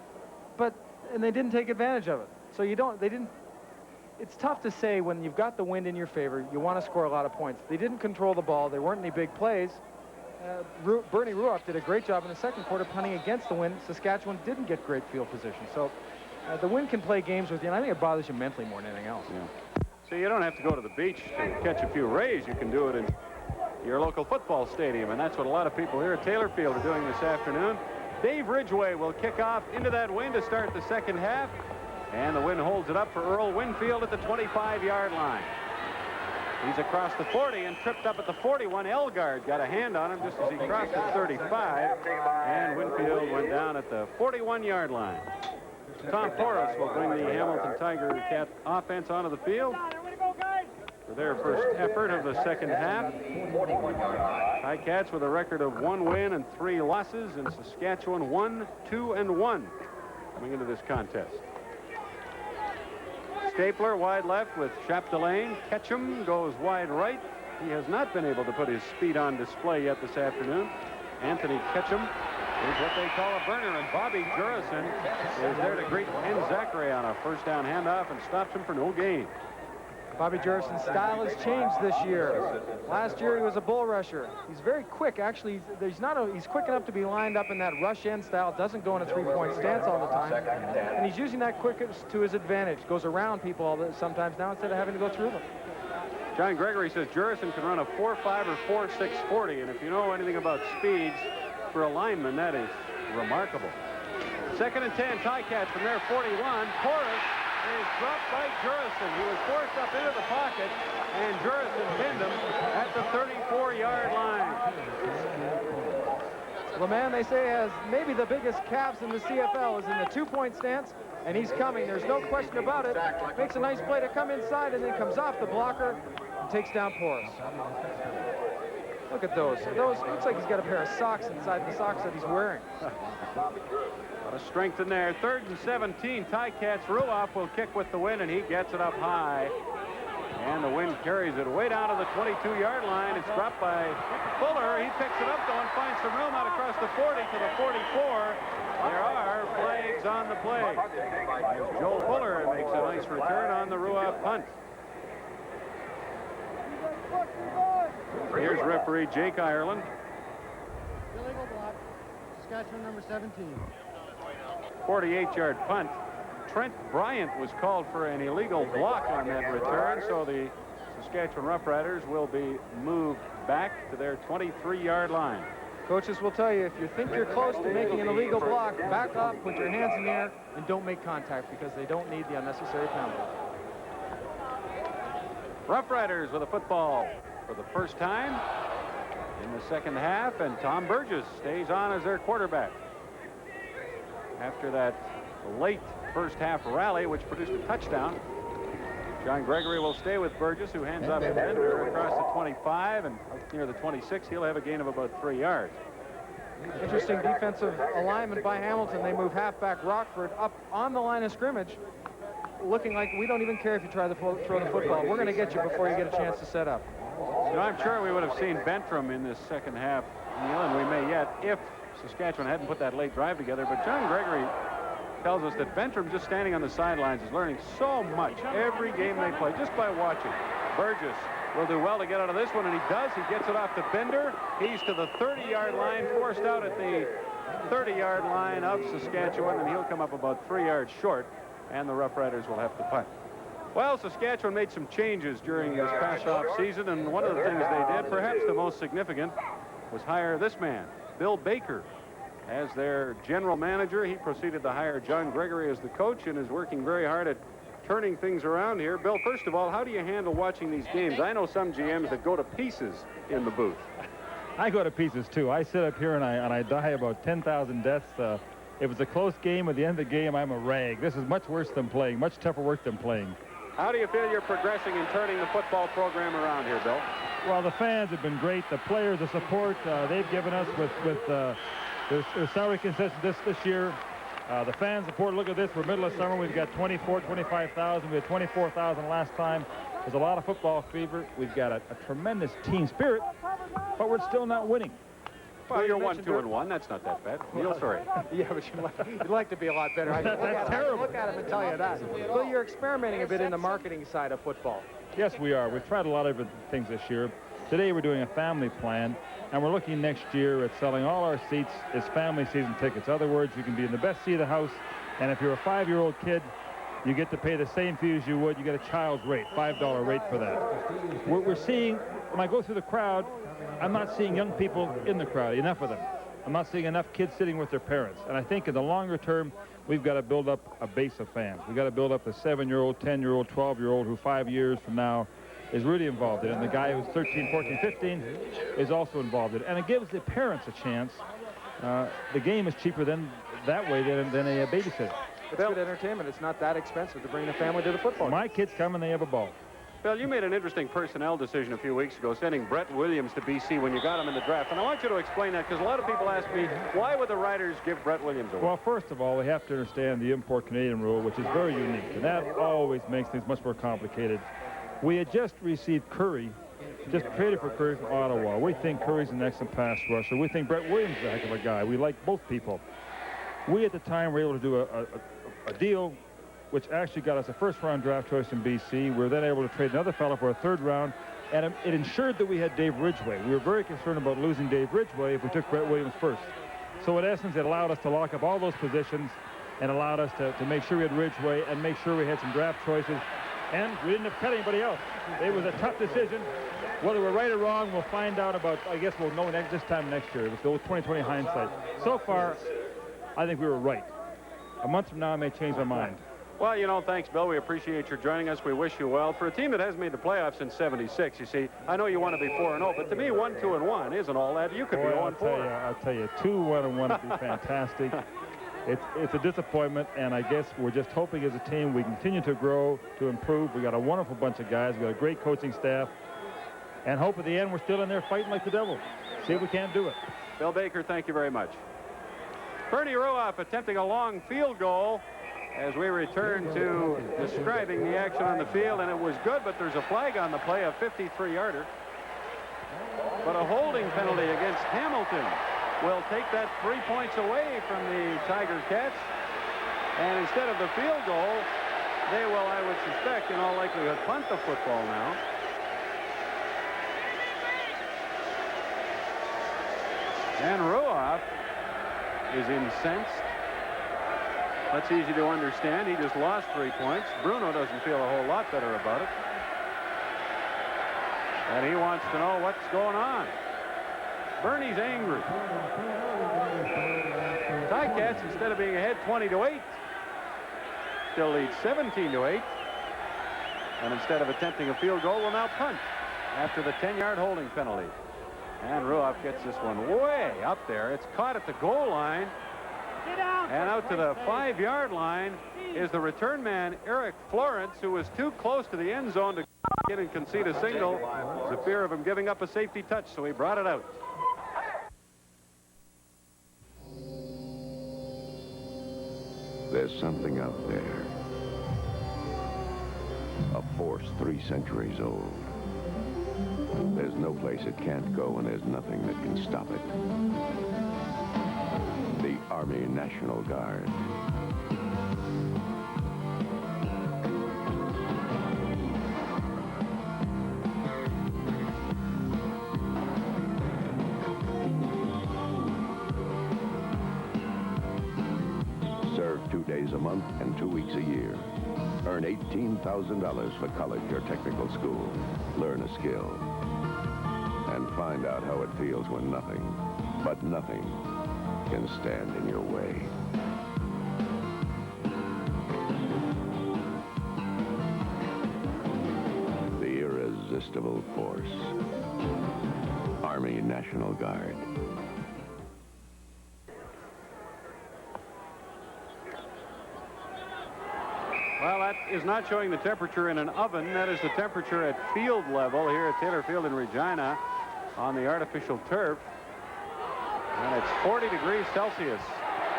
they didn't take advantage of it. So it's tough to say when you've got the wind in your favor, you want to score a lot of points. They didn't control the ball. There weren't any big plays. Bernie Ruoff did a great job in the second quarter punting against the wind. Saskatchewan didn't get great field position. So the wind can play games with you, and I think it bothers you mentally more than anything else. Yeah. So you don't have to go to the beach to catch a few rays. You can do it in your local football stadium, and that's what a lot of people here at Taylor Field are doing this afternoon. Dave Ridgway will kick off into that wind to start the second half, and the wind holds it up for Earl Winfield at the 25-yard line. He's across the 40 and tripped up at the 41. Elgard got a hand on him just as he crossed the 35, and Winfield went down at the 41-yard line. Tom Porras will bring the Hamilton Tiger Cat offense onto the field for their first effort of the second half. Ticats with a record of 1 win and 3 losses, and Saskatchewan 1, 2, and 1 coming into this contest. Stapler wide left with Chapdelaine. Ketchum goes wide right. He has not been able to put his speed on display yet this afternoon. Anthony Ketchum is what they call a burner, and Bobby Jurison is there to greet Ken Zachary on a first down handoff and stops him for no gain. Bobby Jurison's style has changed this year. Last year he was a bull rusher. He's very quick. Actually, he's quick enough to be lined up in that rush end style. Doesn't go in a three-point stance all the time. And he's using that quickness to his advantage. Goes around people sometimes now instead of having to go through them. John Gregory says Jurison can run a 4.5 or 4.6 40, and if you know anything about speeds for a lineman, that is remarkable. Second and 10, Ticats from their 41. Porras is dropped by Jurison. He was forced up into the pocket, and Jurison pinned him at the 34-yard line. The man they say has maybe the biggest calves in the CFL is in the two-point stance, and he's coming. There's no question about it. Makes a nice play to come inside, and then comes off the blocker and takes down Porras. Look at those. Those looks like he's got a pair of socks inside the socks that he's wearing. A lot of strength in there. 3rd and 17. Ticats. Ruoff will kick with the wind, and he gets it up high. And the wind carries it way down to the 22-yard line. It's dropped by Fuller. He picks it up, though, and finds some room out across the 40 to the 44. There are flags on the play. As Joel Fuller makes a nice return on the Ruoff punt. Here's referee Jake Ireland. Illegal block. Saskatchewan number 17. 48-yard punt. Trent Bryant was called for an illegal block on that return, so the Saskatchewan Roughriders will be moved back to their 23-yard line. Coaches will tell you, if you think you're close to making an illegal block, back up, put your hands in the air, and don't make contact because they don't need the unnecessary penalty. Roughriders with a football for the first time in the second half, and Tom Burgess stays on as their quarterback. After that late first half rally, which produced a touchdown, John Gregory will stay with Burgess, who hands off to Bender across the 25, and near the 26, he'll have a gain of about 3 yards. Interesting defensive alignment by Hamilton. They move halfback Rockford up on the line of scrimmage, looking like we don't even care if you try to throw the football. We're going to get you before you get a chance to set up. You know, I'm sure we would have seen Bentram in this second half, Neil, and we may yet, if Saskatchewan hadn't put that late drive together. But John Gregory tells us that Bentram, just standing on the sidelines, is learning so much every game they play just by watching. Burgess will do well to get out of this one, and he does. He gets it off to Bender. He's to the 30-yard line, forced out at the 30-yard line of Saskatchewan, and he'll come up about 3 yards short, and the Roughriders will have to punt. Well, Saskatchewan made some changes during this past off season, and one of the things they did, perhaps the most significant, was hire this man, Bill Baker, as their general manager. He proceeded to hire John Gregory as the coach and is working very hard at turning things around here. Bill, first of all, how do you handle watching these games? I know some GMs that go to pieces in the booth. I go to pieces, too. I sit up here and I die about 10,000 deaths. If it's a close game, at the end of the game, I'm a rag. This is much worse than playing, much tougher work than playing. How do you feel you're progressing in turning the football program around here, Bill? Well, the fans have been great. The players, the support they've given us with their salary concessions this year. The fans support, look at this, we're middle of summer, we've got 25,000, we had 24,000 last time. There's a lot of football fever. We've got a tremendous team spirit, but we're still not winning. Well, you're 1-2-1. That's not that bad. Neil, sorry. Yeah, but you'd like to be a lot better. That's terrible. Look at him and tell you that. Well, you're experimenting a bit in the marketing side of football. Yes, we are. We've tried a lot of different things this year. Today we're doing a family plan, and we're looking next year at selling all our seats as family season tickets. In other words, you can be in the best seat of the house, and if you're a 5-year-old kid, you get to pay the same fee as you would. You get a child's rate, $5 rate for that. We're seeing, when I go through the crowd, I'm not seeing young people in the crowd, enough of them. I'm not seeing enough kids sitting with their parents. And I think in the longer term, we've got to build up a base of fans. We've got to build up the 7-year-old, 10-year-old, 12-year-old who 5 years from now is really involved in it. And the guy who's 13, 14, 15 is also involved in it. And it gives the parents a chance. The game is cheaper than that way than a babysitter. It's good entertainment. It's not that expensive to bring the family to the football game. My kids come and they have a ball. Bill, you made an interesting personnel decision a few weeks ago, sending Brett Williams to BC when you got him in the draft. And I want you to explain that, because a lot of people ask me, why would the Riders give Brett Williams away? Well, first of all, we have to understand the import Canadian rule, which is very unique. And that always makes things much more complicated. We had just received Curry, just traded for Curry from Ottawa. We think Curry's an excellent pass rusher. We think Brett Williams is a heck of a guy. We like both people. We, at the time, were able to do a deal which actually got us a first-round draft choice in BC. We were then able to trade another fellow for a third round, and it ensured that we had Dave Ridgway. We were very concerned about losing Dave Ridgway if we took Brett Williams first. So in essence, it allowed us to lock up all those positions and allowed us to make sure we had Ridgway and make sure we had some draft choices. And we didn't have to cut anybody else. It was a tough decision. Whether we're right or wrong, we'll find out about, I guess we'll know this time next year. It was 20/20 hindsight. So far, I think we were right. A month from now, I may change my mind. Well, you know, thanks, Bill. We appreciate your joining us. We wish you well. For a team that hasn't made the playoffs since '76, you see, I know you want to be 4-0, but to me, 1-2-1 isn't all that. You could be 0-4. I'll tell you, 2-1-1 would be fantastic. It's a disappointment, and I guess we're just hoping as a team we continue to grow, to improve. We got a wonderful bunch of guys. We got a great coaching staff, and hope at the end we're still in there fighting like the devil. See if we can't do it. Bill Baker, thank you very much. Bernie Ruoff attempting a long field goal as we return to describing the action on the field, and it was good, but there's a flag on the play, a 53-yarder. But a holding penalty against Hamilton will take that 3 points away from the Tiger Cats. And instead of the field goal, they will, I would suspect, in all likelihood, punt the football now. And Ruoff is incensed. That's easy to understand. He just lost 3 points. Bruno doesn't feel a whole lot better about it. And he wants to know what's going on. Bernie's angry. Ticats, instead of being ahead 20-8, still lead 17-8. And instead of attempting a field goal, will now punt after the 10-yard holding penalty. And Ruoff gets this one way up there. It's caught at the goal line. And out to the 5-yard line is the return man, Eric Florence, who was too close to the end zone to get and concede a single. There's a fear of him giving up a safety touch, so he brought it out. There's something out there. A force 3 centuries old. There's no place it can't go, and there's nothing that can stop it. The Army National Guard. Serve 2 days a month and 2 weeks a year. Earn $18,000 for college or technical school. Learn a skill. And find out how it feels when nothing, but nothing, can stand in your way. The irresistible force. Army National Guard. Well, that is not showing the temperature in an oven. That is the temperature at field level here at Taylor Field in Regina on the artificial turf. And it's 40 degrees Celsius.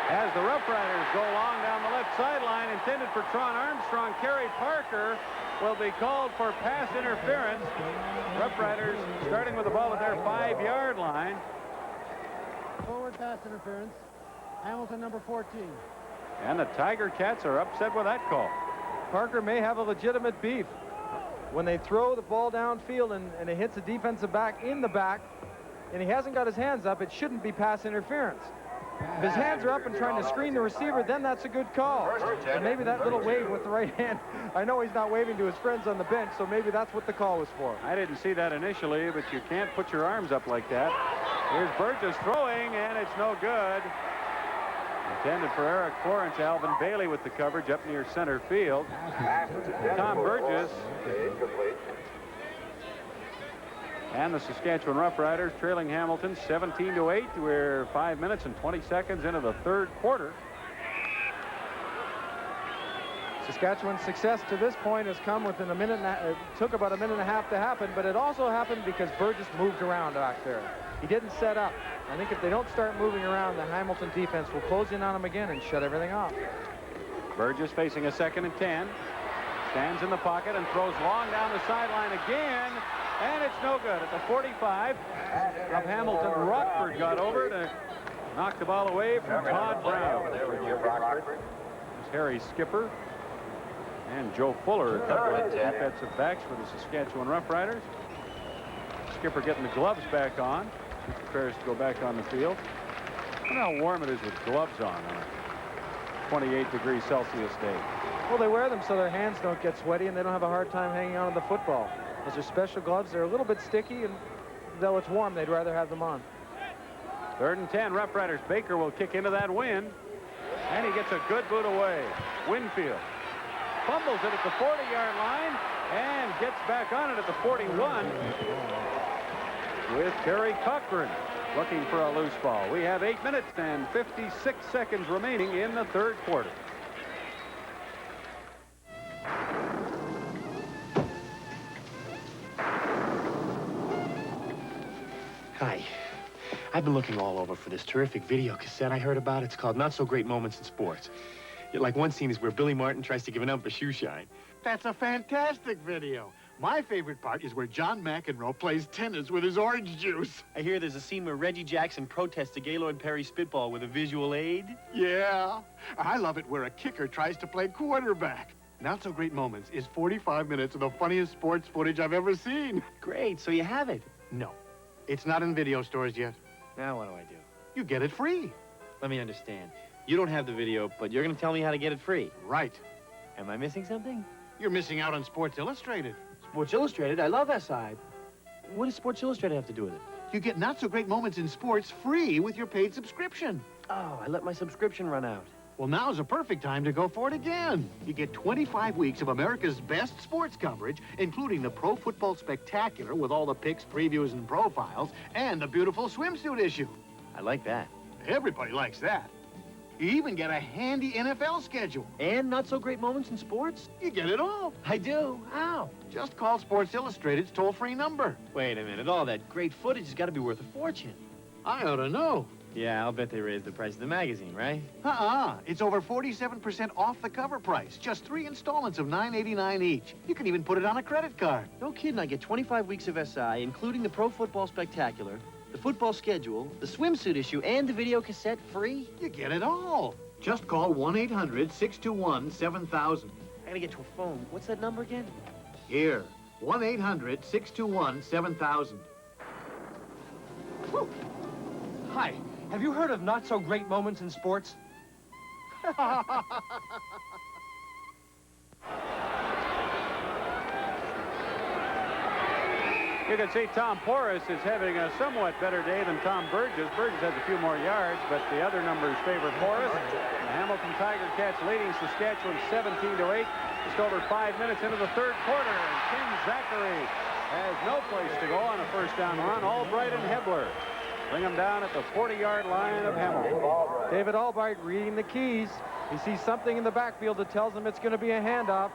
As the Roughriders go along down the left sideline, intended for Tron Armstrong, Kerry Parker will be called for pass interference. Roughriders starting with the ball at their 5-yard line. Forward pass interference. Hamilton, number 14. And the Tiger Cats are upset with that call. Parker may have a legitimate beef. When they throw the ball downfield and it hits a defensive back in the back, and he hasn't got his hands up, it shouldn't be pass interference. If his hands are up and trying to screen the receiver, then that's a good call. And maybe that little wave with the right hand, I know he's not waving to his friends on the bench, so maybe that's what the call was for. I didn't see that initially, but you can't put your arms up like that. Here's Burgess throwing, and it's no good. Intended for Eric Florence. Alvin Bailey with the coverage up near center field. Tom Burgess. And the Saskatchewan Roughriders trailing Hamilton 17-8. We're 5 minutes and 20 seconds into the third quarter. Saskatchewan's success to this point has come within a minute. It took about a minute and a half to happen, but it also happened because Burgess moved around back there. He didn't set up. I think if they don't start moving around, the Hamilton defense will close in on him again and shut everything off. Burgess facing a 2nd and 10. Stands in the pocket and throws long down the sideline again. And it's no good. At the 45 of Hamilton, Rockford got over to knock the ball away from Todd Brown. There's Harry Skipper and Joe Fuller, a couple of defensive backs for the Saskatchewan Roughriders. Skipper getting the gloves back on. He prepares to go back on the field. I wonder how warm it is with gloves on a 28 degrees Celsius day. Well, they wear them so their hands don't get sweaty and they don't have a hard time hanging on to the football. Those are special gloves. They're a little bit sticky, and though it's warm, they'd rather have them on. 3rd and 10, Roughriders. Baker will kick into that wind. And he gets a good boot away. Winfield fumbles it at the 40-yard line and gets back on it at the 41 with Kerry Cochran looking for a loose ball. We have 8 minutes and 56 seconds remaining in the third quarter. Hi. I've been looking all over for this terrific video cassette I heard about. It's called Not So Great Moments in Sports. Like one scene is where Billy Martin tries to give an ump a shoe shine. That's a fantastic video. My favorite part is where John McEnroe plays tennis with his orange juice. I hear there's a scene where Reggie Jackson protests a Gaylord Perry spitball with a visual aid. Yeah. I love it where a kicker tries to play quarterback. Not So Great Moments is 45 minutes of the funniest sports footage I've ever seen. Great, so you have it. No, it's not in video stores yet. Now what do I do? You get it free. Let me understand. You don't have the video, but you're going to tell me how to get it free. Right. Am I missing something? You're missing out on Sports Illustrated. Sports Illustrated? I love SI. What does Sports Illustrated have to do with it? You get Not So Great Moments in Sports free with your paid subscription. Oh, I let my subscription run out. Well, now's a perfect time to go for it again. You get 25 weeks of America's best sports coverage, including the Pro Football Spectacular with all the picks, previews, and profiles, and the beautiful swimsuit issue. I like that. Everybody likes that. You even get a handy NFL schedule. And Not So Great Moments in Sports? You get it all. I do? How? Just call Sports Illustrated's toll-free number. Wait a minute. All that great footage has got to be worth a fortune. I ought to know. Yeah, I'll bet they raised the price of the magazine, right? It's over 47% off the cover price. Just 3 installments of $9.89 each. You can even put it on a credit card. No kidding. I get 25 weeks of SI, including the Pro Football Spectacular, the football schedule, the swimsuit issue, and the video cassette free. You get it all. Just call 1-800-621-7000. I gotta get to a phone. What's that number again? Here, 1-800-621-7000. Hi. Have you heard of Not So Great Moments in Sports? You can see Tom Porras is having a somewhat better day than Tom Burgess. Burgess has a few more yards, but the other numbers favor Porras. The Hamilton Tiger Cats leading Saskatchewan 17-8. Just over 5 minutes into the third quarter, and King Zachary has no place to go on a first down run. Albright and Hebler bring him down at the 40-yard line of Hamilton. David Albright reading the keys. He sees something in the backfield that tells him it's going to be a handoff.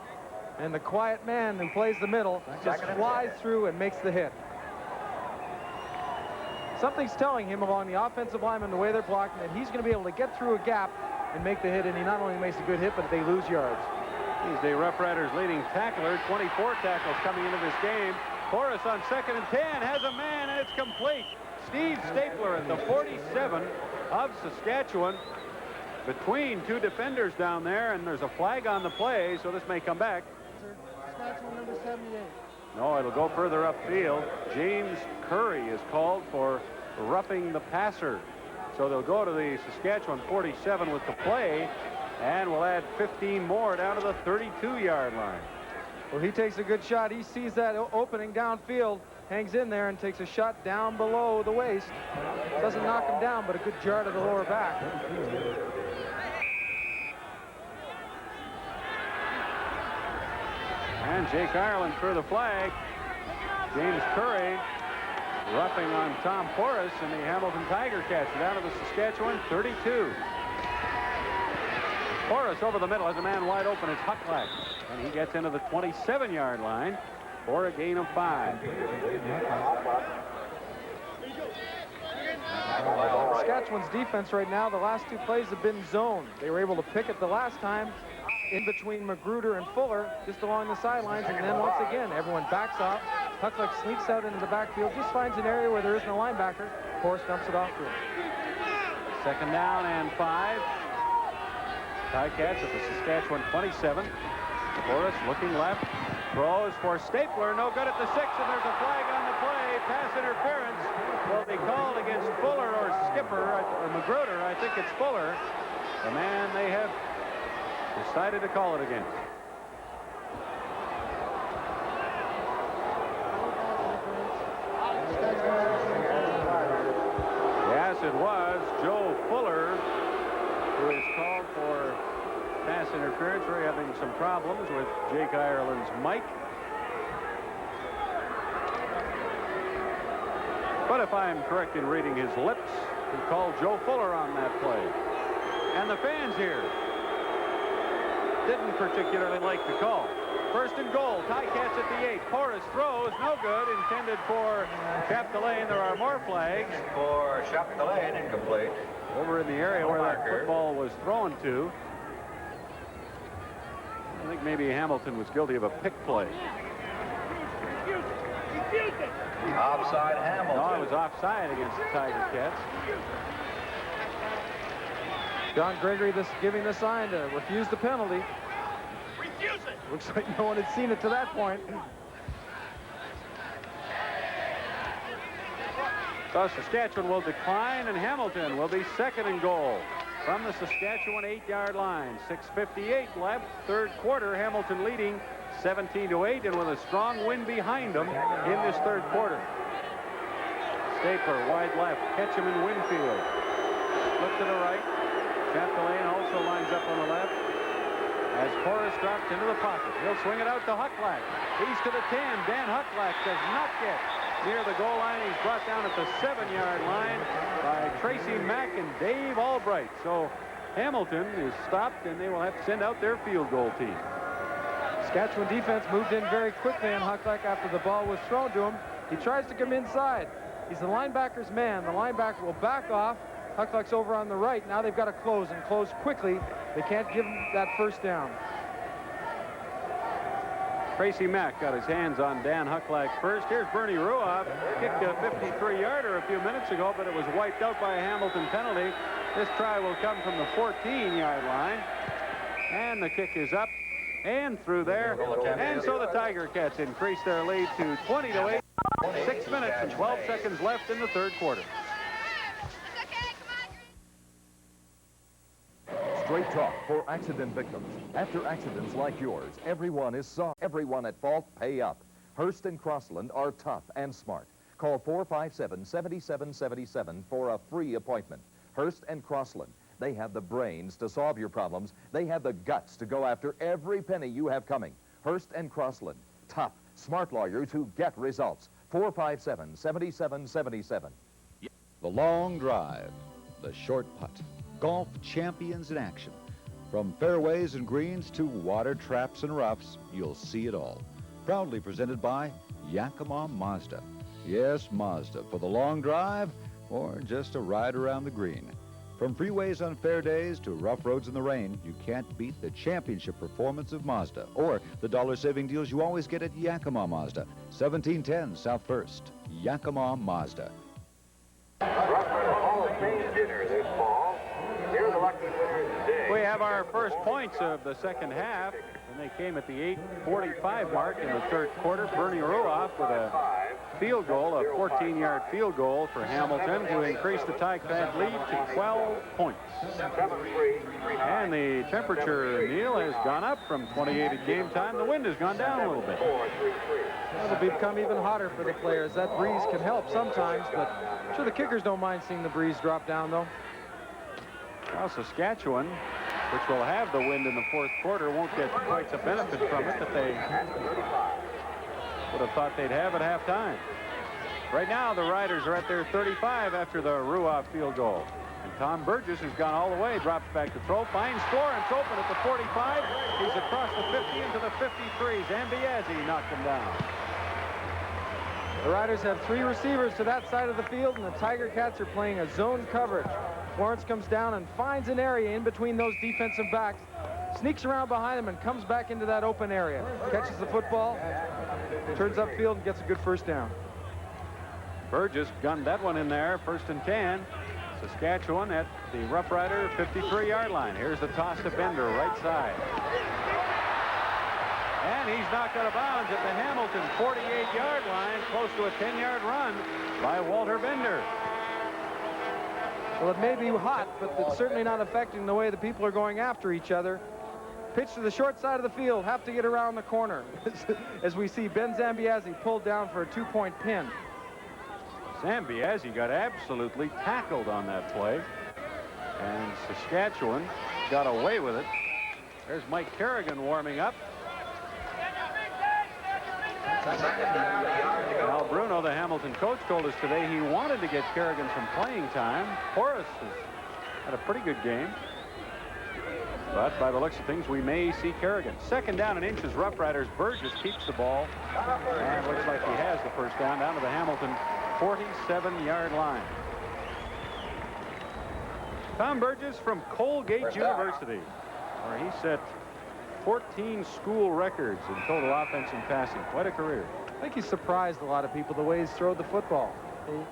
And the quiet man who plays the middle just flies through and makes the hit. Something's telling him along the offensive lineman, the way they're blocking, that he's going to be able to get through a gap and make the hit. And he not only makes a good hit, but they lose yards. He's the Roughriders leading tackler. 24 tackles coming into this game. Porras on 2nd and 10 has a man, and it's complete. Steve Stapler at the 47 of Saskatchewan. Between two defenders down there, and there's a flag on the play, so this may come back. Saskatchewan number 78. No, it'll go further upfield. James Curry is called for roughing the passer. So they'll go to the Saskatchewan 47 with the play, and we'll add 15 more down to the 32-yard line. Well, he takes a good shot. He sees that opening downfield, hangs in there, and takes a shot down below the waist. Doesn't knock him down, but a good jar to the lower back. And Jake Ireland for the flag. James Curry roughing on Tom Porras and the Hamilton Tiger Cats down to the Saskatchewan 32. Porras over the middle has a man wide open. It's Hucklack, and he gets into the 27-yard line for a gain of 5. Saskatchewan's defense right now, the last 2 plays have been zone. They were able to pick it the last time in between Magruder and Fuller, just along the sidelines, and then once again, everyone backs off. Hucklack sneaks out into the backfield, just finds an area where there is no linebacker. Porras dumps it off to him. 2nd down and 5. Ticats at the Saskatchewan 27. Porras looking left, throws for Stapler, no good at the 6, and there's a flag on the play. Pass interference will be called against Fuller or Skipper or Magruder. I think it's Fuller, the man they have decided to call it against. Yes, it was Joe Fuller who is called for pass interference. We're having some problems with Jake Ireland's mic. But if I'm correct in reading his lips, he called Joe Fuller on that play. And the fans here didn't particularly like the call. First and goal, Ticats at the 8. Porras throws, no good, intended for Chapdelaine. There are more flags. For Chapdelaine, incomplete. Over in the area where that football was thrown to. I think maybe Hamilton was guilty of a pick play. Offside Hamilton. No, it was offside against the Tiger Cats. John Gregory giving the sign to refuse the penalty. Refuse it. Looks like no one had seen it to that point. So Saskatchewan will decline, and Hamilton will be second and goal from the Saskatchewan 8-yard line. 6:58 left, third quarter. Hamilton leading 17-8, and with a strong wind behind them in this third quarter. Stapler wide left, Ketchum and Winfield. Look to the right. Chapdelaine also lines up on the left. As Porras drops into the pocket, he'll swing it out to Hucklack. He's to the 10. Dan Hucklack does not get near the goal line. He's brought down at the 7-yard line by Tracy Mack and Dave Albright. So Hamilton is stopped, and they will have to send out their field goal team. Saskatchewan defense moved in very quickly on Hucklack after the ball was thrown to him. He tries to come inside. He's the linebacker's man. The linebacker will back off. Hucklack's over on the right. Now they've got to close, and close quickly. They can't give him that first down. Tracy Mack got his hands on Dan Hucklack first. Here's Bernie Ruoff. Kicked a 53-yarder a few minutes ago, but it was wiped out by a Hamilton penalty. This try will come from the 14-yard line. And the kick is up and through there. And so the Tiger Cats increase their lead to 20-8. 6 minutes and 12 seconds left in the third quarter. Straight talk for accident victims. After accidents like yours, everyone is sorry. Everyone at fault, pay up. Hurst and Crossland are tough and smart. Call 457-7777 for a free appointment. Hurst and Crossland. They have the brains to solve your problems. They have the guts to go after every penny you have coming. Hurst and Crossland. Tough, smart lawyers who get results. 457-7777. The long drive, the short putt. Golf champions in action. From fairways and greens to water traps and roughs, you'll see it all. Proudly presented by Yakima Mazda. Yes, Mazda, for the long drive or just a ride around the green. From freeways on fair days to rough roads in the rain, you can't beat the championship performance of Mazda or the dollar-saving deals you always get at Yakima Mazda. 1710 South 1st, Yakima Mazda. Hall of Fame dinner this fall. Here are the lucky winners today. We have our first points of the second half, and they came at the 8:45 mark in the third quarter. Bernie Ruoff with a field goal, a 14-yard field goal for Hamilton to increase the Tiger lead to 12 points. And the temperature, Neil, has gone up from 28 at game time. The wind has gone down a little bit. It'll become even hotter for the players. That breeze can help sometimes, but I'm sure the kickers don't mind seeing the breeze drop down, though. Well, Saskatchewan, which will have the wind in the fourth quarter, won't get quite the benefit from it that they would have thought they'd have at halftime. Right now, the Riders are at their 35 after the Ruoff field goal. And Tom Burgess has gone all the way, drops back to throw, finds Florence open at the 45. He's across the 50 into the 53. Zambiazzi knocked him down. The Riders have 3 receivers to that side of the field, and the Tiger Cats are playing a zone coverage. Florence comes down and finds an area in between those defensive backs, sneaks around behind them and comes back into that open area. Catches the football, turns upfield, and gets a good first down. Burgess gunned that one in there, 1st and 10. Saskatchewan at the Roughrider 53-yard line. Here's the toss to Bender, right side. And he's knocked out of bounds at the Hamilton 48-yard line, close to a 10-yard run by Walter Bender. Well, it may be hot, but it's certainly not affecting the way the people are going after each other. Pitch to the short side of the field, have to get around the corner. As we see Ben Zambiazzi pulled down for a 2-point pin. Zambiazzi got absolutely tackled on that play. And Saskatchewan got away with it. There's Mike Kerrigan warming up. Al Bruno, the Hamilton coach, told us today he wanted to get Kerrigan some playing time. Horace has had a pretty good game. But by the looks of things, we may see Kerrigan. 2nd down and inches. Roughriders. Burgess keeps the ball. And looks like he has the first down to the Hamilton 47-yard line. Tom Burgess from Colgate University, where he set 14 school records in total offense and passing. Quite a career. I think he's surprised a lot of people the way he's thrown the football.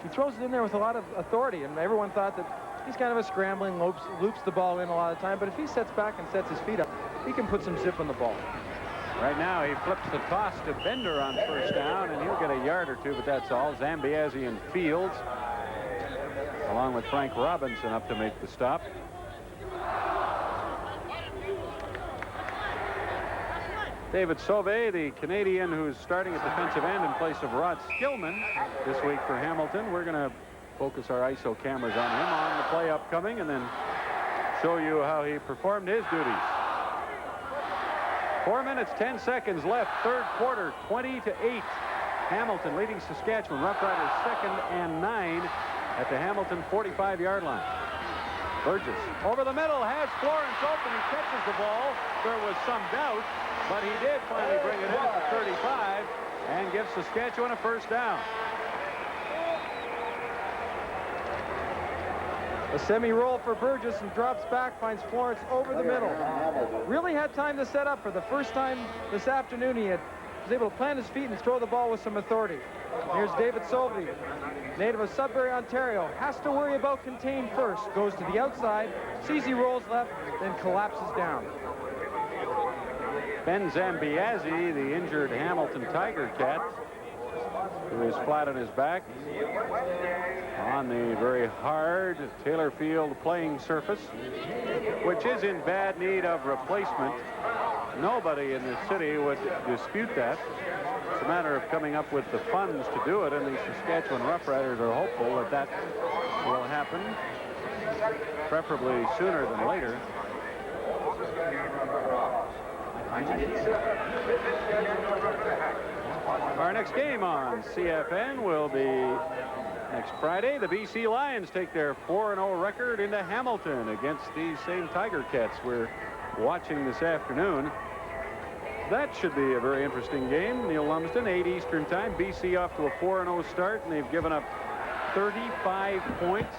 He throws it in there with a lot of authority, and everyone thought that he's kind of a scrambling, loops the ball in a lot of time, but if he sets back and sets his feet up, he can put some zip on the ball. Right now, he flips the toss to Bender on first down, and he'll get a yard or two, but that's all. Zambiasi and Fields, along with Frank Robinson, up to make the stop. David Sauvé, the Canadian who's starting at defensive end in place of Rod Skillman this week for Hamilton. We're going to focus our ISO cameras on him on the play upcoming and then show you how he performed his duties. 4 minutes, 10 seconds left, 3rd quarter, 20-8. Hamilton leading Saskatchewan. Roughriders 2nd and 9 at the Hamilton 45-yard line. Burgess over the middle, has Florence open. He catches the ball. There was some doubt, but he did finally bring it in at 35 and gives Saskatchewan a first down. A semi-roll for Burgess and drops back, finds Florence over the middle. Really had time to set up for the first time this afternoon. He was able to plant his feet and throw the ball with some authority. Here's David Sauvé, native of Sudbury, Ontario. Has to worry about contained first. Goes to the outside, sees he rolls left, then collapses down. Ben Zambiasi, the injured Hamilton Tiger Cat, who is flat on his back on the very hard Taylor Field playing surface, which is in bad need of replacement. Nobody in the city would dispute that. It's a matter of coming up with the funds to do it, and the Saskatchewan Roughriders are hopeful that that will happen, preferably sooner than later. Our next game on CFN will be next Friday. The BC Lions take their 4-0 record into Hamilton against these same Tiger Cats we're watching this afternoon. That should be a very interesting game. Neil Lumsden, 8 Eastern time. BC off to a 4-0 start, and they've given up 35 points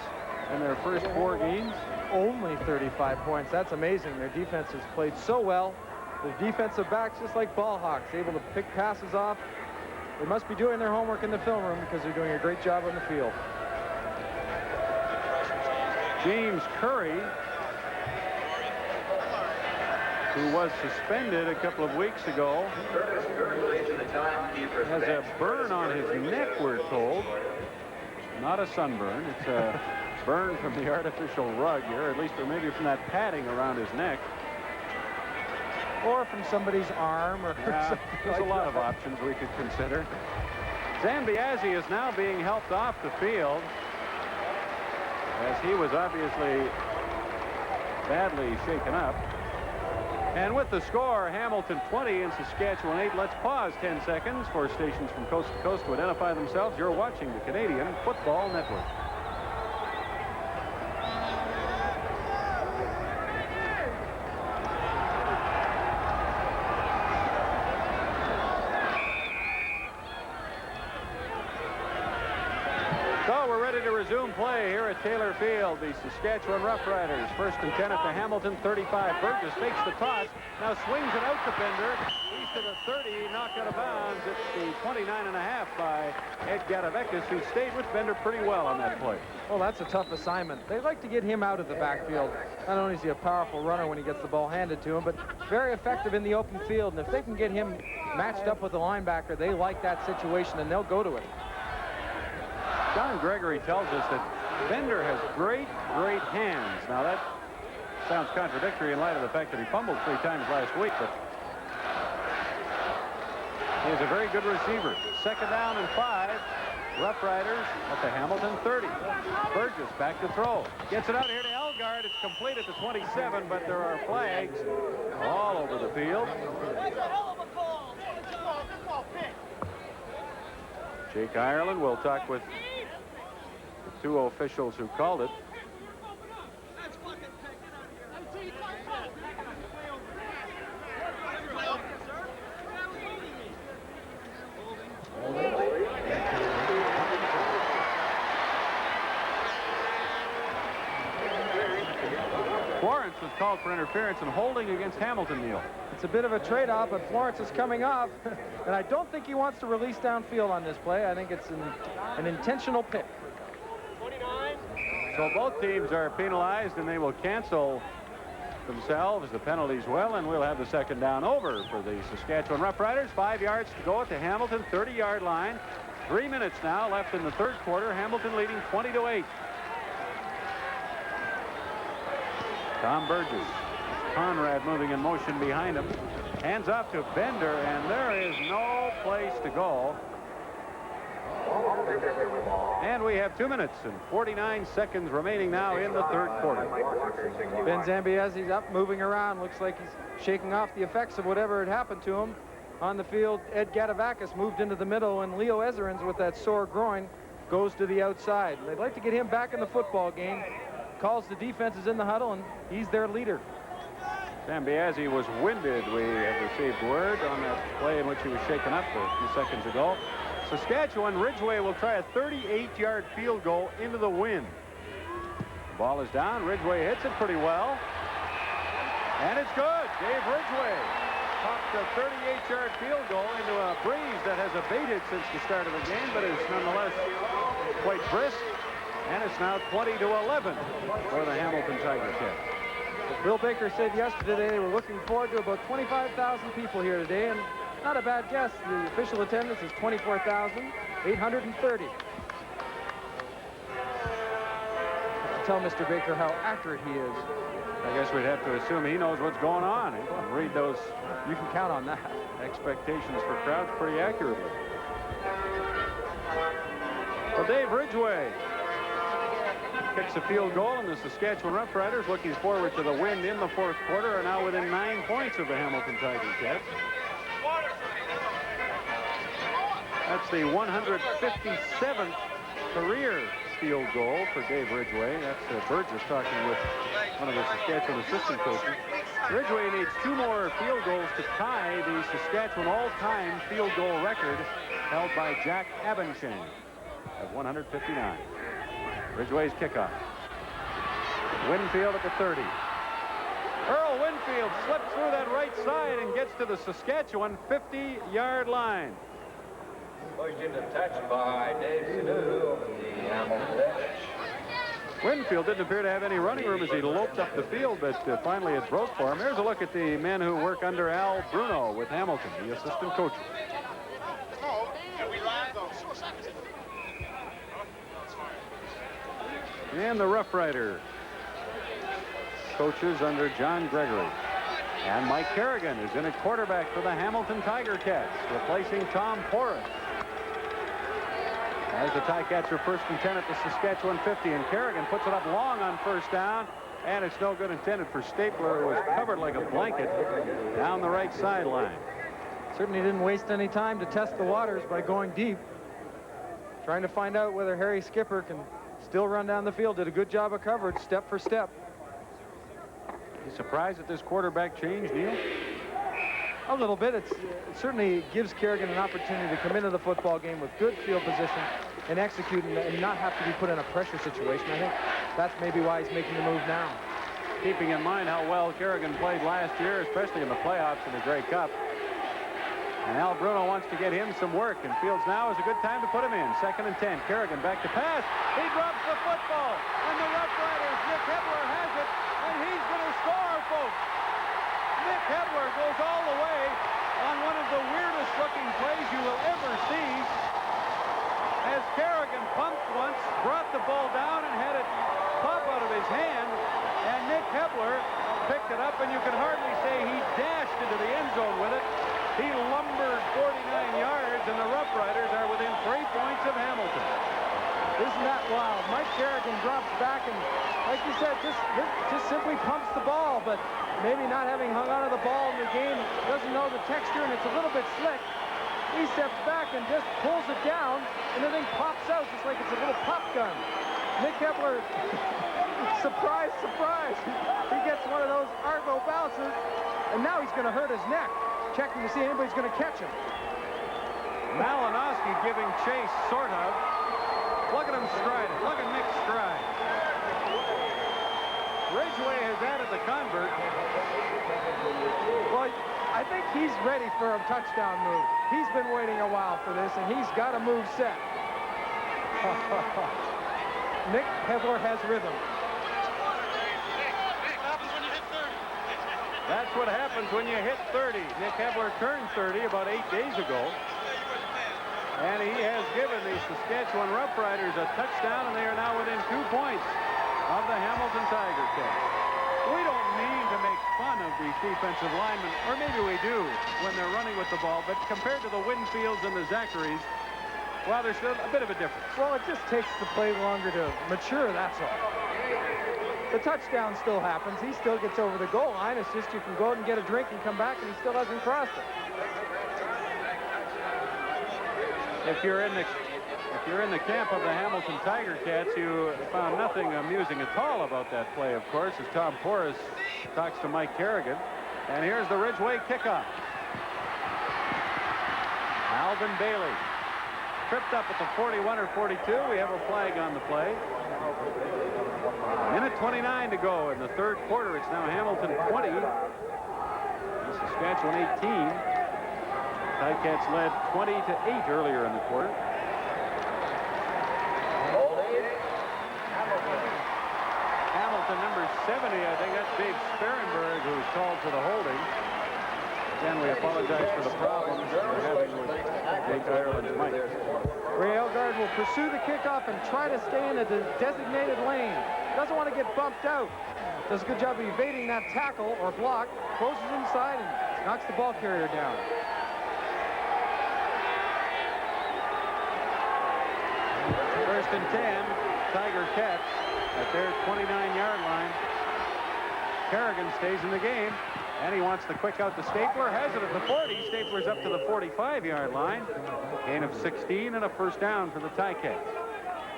in their first 4 games. Only 35 points. That's amazing. Their defense has played so well. The defensive backs, just like ball hawks, able to pick passes off. They must be doing their homework in the film room because they're doing a great job on the field. James Curry, who was suspended a couple of weeks ago, has a burn on his neck, we're told. Not a sunburn. It's a burn from the artificial rug here, at least, or maybe from that padding around his neck. Or from somebody's arm, or there's like a lot of options we could consider. Zambiasi is now being helped off the field, as he was obviously badly shaken up. And with the score, Hamilton 20 and Saskatchewan 8. Let's pause 10 seconds for stations from coast to coast to identify themselves. You're watching the Canadian Football Network. So we're ready to resume play here at Taylor Field. The Saskatchewan Roughriders, 1st and 10 at the Hamilton 35. Burgess fakes the toss, now swings it out to Bender. He's to the 30, knocked out of bounds. It's the 29.5 by Ed Gadavekis, who stayed with Bender pretty well on that play. Well, that's a tough assignment. They like to get him out of the backfield. Not only is he a powerful runner when he gets the ball handed to him, but very effective in the open field. And if they can get him matched up with the linebacker, they like that situation, and they'll go to it. John Gregory tells us that Bender has great hands. Now that sounds contradictory in light of the fact that he fumbled 3 times last week, but he is a very good receiver. 2nd down and 5. Roughriders at the Hamilton 30. Burgess back to throw. Gets it out here to Elgar. guard. It's complete at the 27, but there are flags all over the field. Jake Ireland will talk with the two officials who called it. Florence was called for interference and holding against Hamilton, Neil. It's a bit of a trade-off, but Florence is coming off, and I don't think he wants to release downfield on this play. I think it's an intentional pick. So both teams are penalized, and they will cancel themselves the penalties well, and we'll have the second down over for the Saskatchewan Roughriders. 5 yards to go at the Hamilton 30-yard line. 3 minutes now left in the third quarter. Hamilton leading 20-8. Tom Burgess. Conrad moving in motion behind him. Hands off to Bender, and there is no place to go. And we have 2 minutes and 49 seconds remaining now in the third quarter. Ben Zambiezi's up, moving around. Looks like he's shaking off the effects of whatever had happened to him. On the field, Ed Gadavakis moved into the middle, and Leo Ezerins, with that sore groin, goes to the outside. They'd like to get him back in the football game. Calls the defenses in the huddle, and he's their leader. Zambiazzi was winded. We have received word on that play in which he was shaken up a few seconds ago. Saskatchewan, Ridgway will try a 38-yard field goal into the wind. The ball is down. Ridgway hits it pretty well. And it's good. Dave Ridgway popped a 38-yard field goal into a breeze that has abated since the start of the game, but is nonetheless quite brisk. And it's now 20-11 for the Hamilton Tiger Cats. Bill Baker said yesterday they were looking forward to about 25,000 people here today, and not a bad guess. The official attendance is 24,830. Tell Mr. Baker how accurate he is. I guess we'd have to assume he knows what's going on. He can read those. You can count on that. Expectations for crowds pretty accurately. Well, Dave Ridgway kicks a field goal, and the Saskatchewan Roughriders, looking forward to the win in the fourth quarter, are now within 9 points of the Hamilton Tiger Cats. That's the 157th career field goal for Dave Ridgway. That's Burgess talking with one of the Saskatchewan assistant coaches. Ridgway needs 2 more field goals to tie the Saskatchewan all-time field goal record held by Jack Abenchang at 159. Ridgway's kickoff. Winfield at the 30. Earl Winfield slips through that right side and gets to the Saskatchewan 50-yard line. Pushed into touch by Dave Sanu, the Hamilton. Winfield didn't appear to have any running room as he loped up the field, but finally it broke for him. There's a look at the men who work under Al Bruno with Hamilton, the assistant coach. And the Rough Rider coaches under John Gregory. And Mike Kerrigan is in at quarterback for the Hamilton Tiger Cats, replacing Tom Porras. As the Ticats are 1st and 10 at the Saskatchewan 50, and Kerrigan puts it up long on first down, and it's no good intended for Stapler, who was covered like a blanket down the right sideline. Certainly didn't waste any time to test the waters by going deep, trying to find out whether Harry Skipper can still run down the field. Did a good job of coverage, step for step. You surprised at this quarterback change, Neil? A little bit. It certainly gives Kerrigan an opportunity to come into the football game with good field position and execute and not have to be put in a pressure situation. I think that's maybe why he's making the move now. Keeping in mind how well Kerrigan played last year, especially in the playoffs in the Grey Cup. And Al Bruno wants to get him some work, and Fields now is a good time to put him in. 2nd and 10. Kerrigan back to pass. He drops the football, and the Rough Riders, Nick Hebler has it, and he's going to score, folks. Nick Hebler goes all the way on one of the weirdest looking plays you will ever see, as Kerrigan pumped once, brought the ball down and had it pop out of his hand, and Nick Hebler picked it up, and you can hardly say he dashed into the end zone with it. He lumbered 49 yards, and the Rough Riders are within 3 points of Hamilton. Isn't that wild? Mike Kerrigan drops back and, like you said, just simply pumps the ball, but maybe not having hung onto the ball in the game, doesn't know the texture, and it's a little bit slick. He steps back and just pulls it down, and the thing pops out just like it's a little pop gun. Nick Hebler, surprise, surprise. He gets one of those Argo bounces, and now he's going to hurt his neck, checking to see if anybody's going to catch him. Malinowski giving chase, sort of. Look at him stride. Look at Nick stride. Ridgway has added the convert. Well, I think he's ready for a touchdown move. He's been waiting a while for this, and he's got a move set. Nick Hebler has rhythm. That's what happens when you hit 30. Nick Hebler turned 30 about 8 days ago. And he has given the Saskatchewan Roughriders a touchdown, and they are now within 2 points of the Hamilton Tiger Cats. We don't mean to make fun of these defensive linemen, or maybe we do when they're running with the ball, but compared to the Winfields and the Zacharys, well, there's still a bit of a difference. Well, it just takes the play longer to mature, that's all. The touchdown still happens. He still gets over the goal line. It's just you can go out and get a drink and come back, and he still hasn't crossed it. If you're in the camp of the Hamilton Tiger Cats, you found nothing amusing at all about that play, of course, as Tom Porras talks to Mike Kerrigan. And here's the Ridgway kickoff. Alvin Bailey tripped up at the 41 or 42. We have a flag on the play. Minute 29 to go in the third quarter. It's now Hamilton 20, Saskatchewan 18. Ticats led 20-8 earlier in the quarter. Hamilton, number 70, I think that's Dave Sparenberg, who's called for the holding. Again, we apologize for the problems we're having with Jake Ireland's mic. Ray Elgard will pursue the kickoff and try to stay in a designated lane. Doesn't want to get bumped out. Does a good job of evading that tackle or block. Closes inside and knocks the ball carrier down. First and 10, Tiger Cats at their 29-yard line. Kerrigan stays in the game, and he wants the quick out to Stapler. Has it at the 40. Stapler's up to the 45-yard line. Gain of 16 and a first down for the Ticats.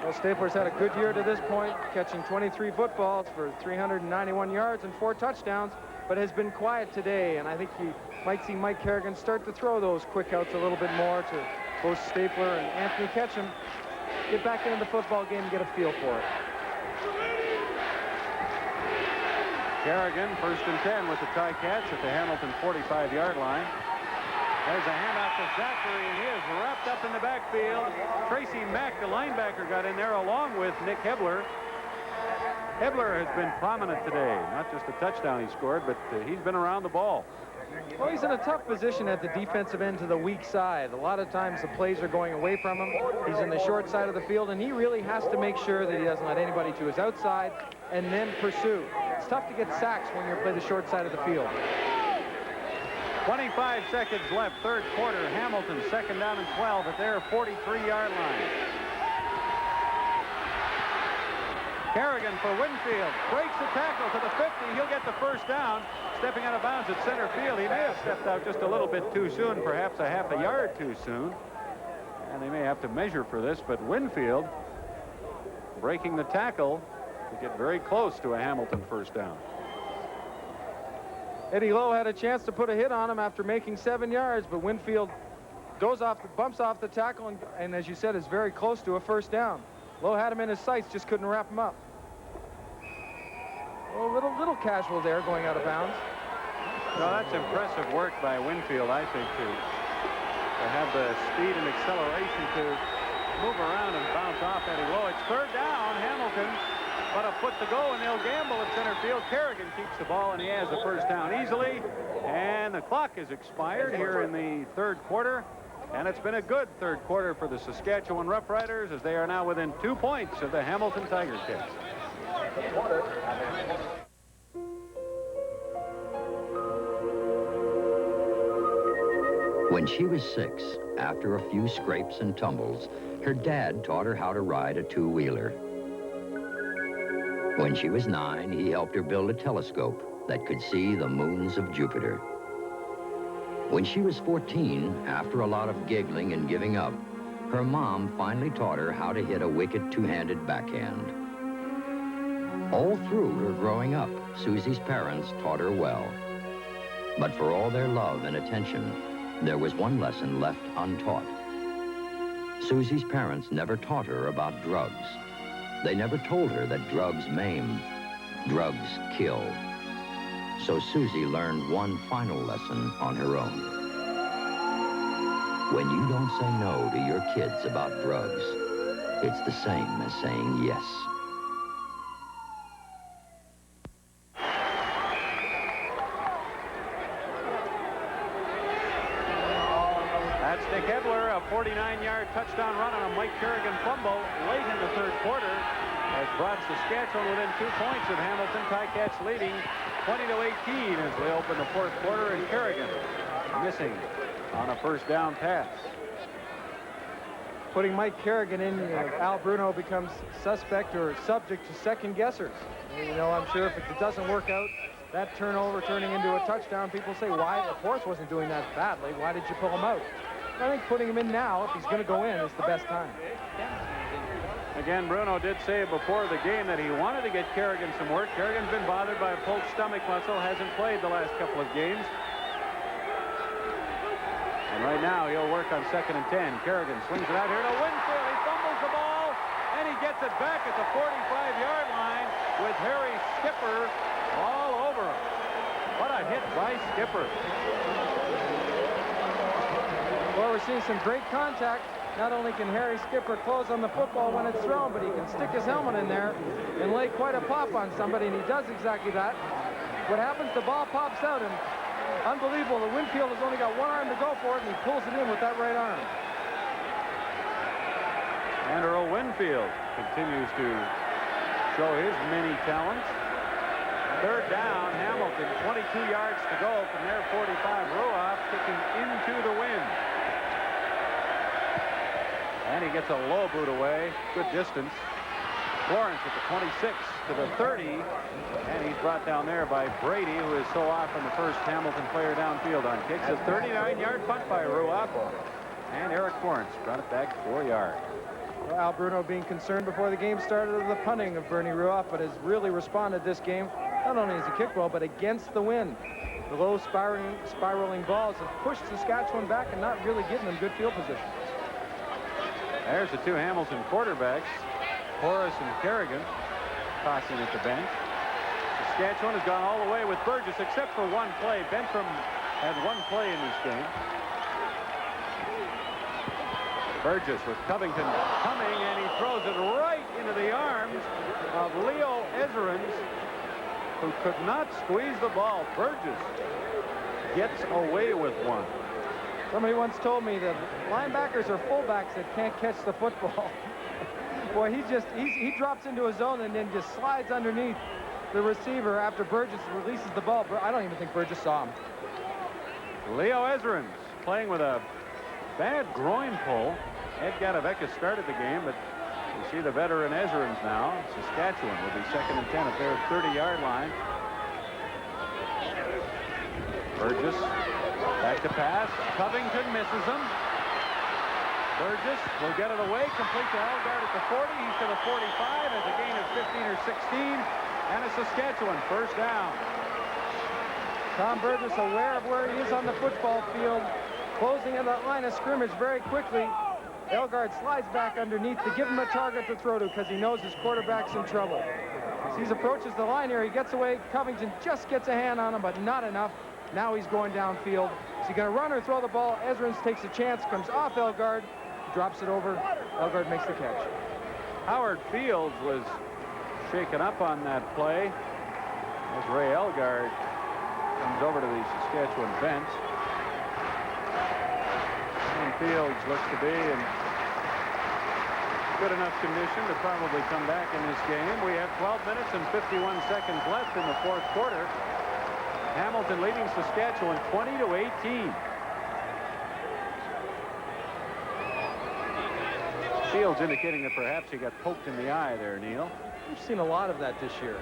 Well, Stapler's had a good year to this point, catching 23 footballs for 391 yards and 4 touchdowns, but has been quiet today, and I think you might see Mike Kerrigan start to throw those quick outs a little bit more to both Stapler and Anthony Ketchum. Get back into the football game and get a feel for it. Kerrigan, first and 10 with the Ticats at the Hamilton 45-yard line. There's a handoff to Zachary, and he is wrapped up in the backfield. Tracy Mack, the linebacker, got in there along with Nick Hebler. Hebler has been prominent today. Not just a touchdown he scored, but he's been around the ball. Well, he's in a tough position at the defensive end to the weak side. A lot of times the plays are going away from him. He's in the short side of the field, and he really has to make sure that he doesn't let anybody to his outside and then pursue. It's tough to get sacks when you play the short side of the field. 25 seconds left, third quarter. Hamilton, second down and 12 at their 43-yard line. Kerrigan for Winfield. Breaks the tackle to the 50. He'll get the first down. Stepping out of bounds at center field. He may have stepped out just a little bit too soon, perhaps a half a yard too soon. And they may have to measure for this, but Winfield breaking the tackle to get very close to a Hamilton first down. Eddie Lowe had a chance to put a hit on him after making 7 yards, but Winfield bumps off the tackle, and as you said, is very close to a first down. Lowe had him in his sights, just couldn't wrap him up. Well, a little casual there, going out of bounds. No, that's impressive work by Winfield, I think, to have the speed and acceleration to move around and bounce off Eddie Lowe. It's third down, Hamilton, but a foot to go, and they'll gamble at center field. Kerrigan keeps the ball, and he has the first down easily. And the clock is expired here in the third quarter. And it's been a good third quarter for the Saskatchewan Roughriders, as they are now within 2 points of the Hamilton Tiger Cats. When she was 6, after a few scrapes and tumbles, her dad taught her how to ride a two-wheeler. When she was 9, he helped her build a telescope that could see the moons of Jupiter. When she was 14, after a lot of giggling and giving up, her mom finally taught her how to hit a wicked two-handed backhand. All through her growing up, Susie's parents taught her well. But for all their love and attention, there was one lesson left untaught. Susie's parents never taught her about drugs. They never told her that drugs maim, drugs kill. So Susie learned one final lesson on her own. When you don't say no to your kids about drugs, it's the same as saying yes. That's Nick Edler, a 49-yard touchdown run on a Mike Kerrigan fumble late in the third quarter has brought Saskatchewan within 2 points of Hamilton. Ticats leading 20-18 as they open the fourth quarter, and Kerrigan missing on a first down pass. Putting Mike Kerrigan in, Al Bruno becomes suspect or subject to second guessers. You know, I'm sure if it doesn't work out, that turnover turning into a touchdown, people say, why? The Force wasn't doing that badly. Why did you pull him out? I think putting him in now, if he's going to go in, is the best time. Again, Bruno did say before the game that he wanted to get Kerrigan some work. Kerrigan's been bothered by a pulled stomach muscle, hasn't played the last couple of games. And right now, he'll work on 2nd and 10. Kerrigan swings it out here to Winfield. He fumbles the ball, and he gets it back at the 45-yard line with Harry Skipper all over him. What a hit by Skipper. Well, we're seeing some great contact. Not only can Harry Skipper close on the football when it's thrown, but he can stick his helmet in there and lay quite a pop on somebody, and he does exactly that. What happens, the ball pops out, and unbelievable, the Winfield has only got one arm to go for it, and he pulls it in with that right arm. And Earl Winfield continues to show his many talents. Third down, Hamilton, 22 yards to go from their 45. Ruoff kicking into the wind. And he gets a low boot away, good distance. Florence at the 26 to the 30, and he's brought down there by Brady, who is so often the first Hamilton player downfield on kicks. A 39-yard punt by Ruoff, and Eric Florence brought it back 4 yards. Well, Al Bruno being concerned before the game started of the punting of Bernie Ruoff, but has really responded this game, not only as a kick ball, but against the wind. The low spiraling balls have pushed Saskatchewan back and not really given them good field position. There's the two Hamilton quarterbacks, Horace and Kerrigan, tossing at the bench. Saskatchewan has gone all the way with Burgess, except for one play. Bentram had one play in this game. Burgess with Covington coming, and he throws it right into the arms of Leo Ezerins, who could not squeeze the ball. Burgess gets away with one. Somebody once told me that linebackers are fullbacks that can't catch the football. Boy, he drops into a zone and then just slides underneath the receiver after Burgess releases the ball. I don't even think Burgess saw him. Leo Ezerins playing with a bad groin pull. Ed Gadavekis started the game, but you see the veteran Ezerins now. Saskatchewan will be 2nd and 10 at their 30-yard line. Burgess back to pass. Covington misses him. Burgess will get it away, complete to Elgard at the 40. He's to the 45 as a gain of 15 or 16, and a Saskatchewan first down. Tom Burgess aware of where he is on the football field, closing in that line of scrimmage very quickly. Elgard slides back underneath to give him a target to throw to because he knows his quarterback's in trouble. As he approaches the line here, he gets away. Covington just gets a hand on him, but not enough. Now he's going downfield. Is he going to run or throw the ball? Ezerins takes a chance, comes off Elgard, drops it over. Elgard makes the catch. Howard Fields was shaken up on that play as Ray Elgard comes over to the Saskatchewan bench. And Fields looks to be in good enough condition to probably come back in this game. We have 12 minutes and 51 seconds left in the fourth quarter. Hamilton leading Saskatchewan 20-18. Fields indicating that perhaps he got poked in the eye there, Neil. We've seen a lot of that this year.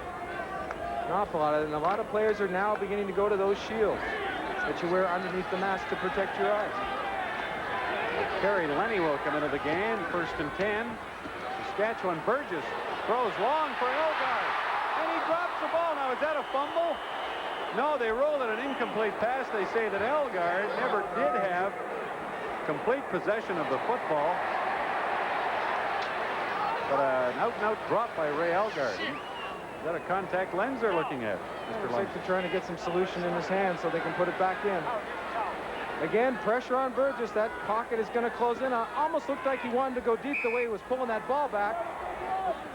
An awful lot of it, and a lot of players are now beginning to go to those shields that you wear underneath the mask to protect your eyes. Kerry Lenny will come into the game. 1st and 10. Saskatchewan. Burgess throws long for Elgard, and he drops the ball. Now, is that a fumble? No, they rolled it an incomplete pass. They say that Elgard never did have complete possession of the football. But an out-and-out drop by Ray Elgard. Is that a contact lens they're looking at, Mr. Looks like they're trying to get some solution in his hand so they can put it back in. Again, pressure on Burgess. That pocket is going to close in. Almost looked like he wanted to go deep the way he was pulling that ball back.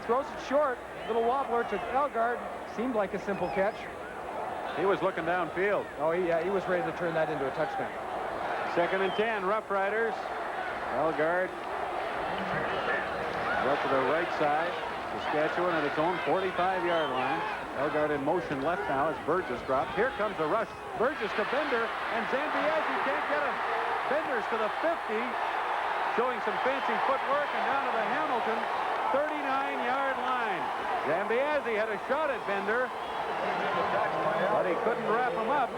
Throws it short. Little wobbler to Elgard. Seemed like a simple catch. He was looking downfield. Oh, yeah, he was ready to turn that into a touchdown. 2nd and 10, Roughriders. Elgard up to the right side. Saskatchewan at its own 45-yard line. Elgard in motion left now as Burgess dropped. Here comes a rush. Burgess to Bender, and Zambiazzi can't get him. Bender's to the 50, showing some fancy footwork, and down to the Hamilton 39-yard line. Zambiazzi had a shot at Bender, but he couldn't wrap him up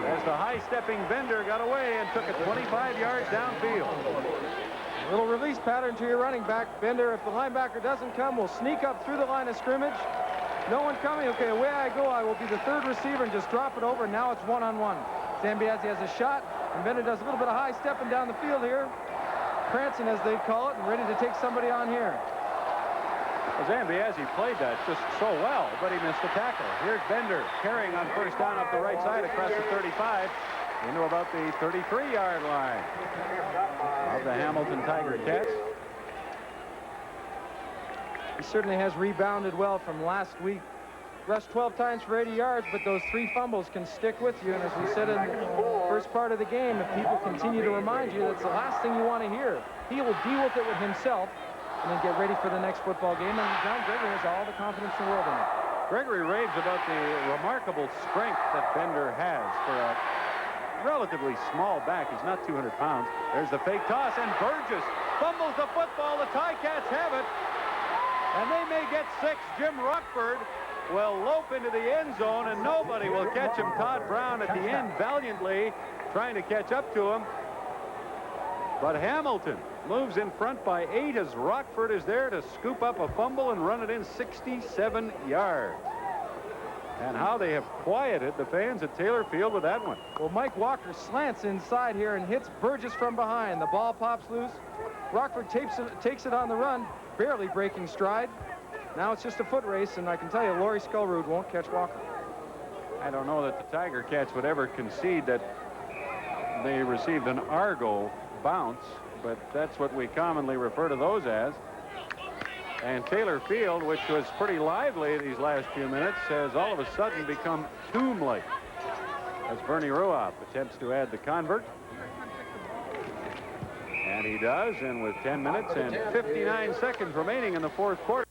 as the high-stepping Bender got away and took it 25 yards downfield. A little release pattern to your running back. Bender, if the linebacker doesn't come, will sneak up through the line of scrimmage. No one coming. Okay, away I go. I will be the 3rd receiver and just drop it over. Now it's one-on-one. Zambiazzi has a shot, and Bender does a little bit of high stepping down the field here. Prancing, as they call it, and ready to take somebody on here. Well, Zambiazzi played that just so well, but he missed the tackle. Here's Bender carrying on 1st down up the right side across the 35 into about the 33-yard line of the Hamilton Tiger Cats. He certainly has rebounded well from last week. Rushed 12 times for 80 yards, but those 3 fumbles can stick with you. And as we said in the first part of the game, if people continue to remind you, that's the last thing you want to hear. He will deal with it with himself and then get ready for the next football game. And John Gregory has all the confidence in the world in it. Gregory raves about the remarkable strength that Bender has for a relatively small back. He's not 200 pounds. There's the fake toss, and Burgess fumbles the football. The Ticats have it, and they may get 6. Jim Rockford will lope into the end zone, and nobody will catch him. Todd Brown at the end valiantly trying to catch up to him. But Hamilton moves in front by 8 as Rockford is there to scoop up a fumble and run it in 67 yards. And how they have quieted the fans at Taylor Field with that one. Well, Mike Walker slants inside here and hits Burgess from behind. The ball pops loose. Rockford takes it on the run, barely breaking stride. Now it's just a foot race, and I can tell you, Laurie Skullroot won't catch Walker. I don't know that the Tiger Cats would ever concede that they received an Argo bounce, but that's what we commonly refer to those as. And Taylor Field, which was pretty lively these last few minutes, has all of a sudden become tomb-like as Bernie Ruoff attempts to add the convert. And he does, and with 10 minutes and 59 seconds remaining in the 4th quarter,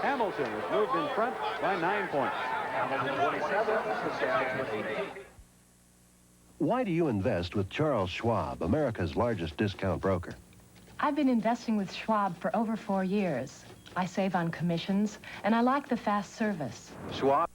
Hamilton has moved in front by 9 points. Hamilton 27, Saskatchewan 18. Why do you invest with Charles Schwab, America's largest discount broker? I've been investing with Schwab for over 4 years. I save on commissions, and I like the fast service. Schwab.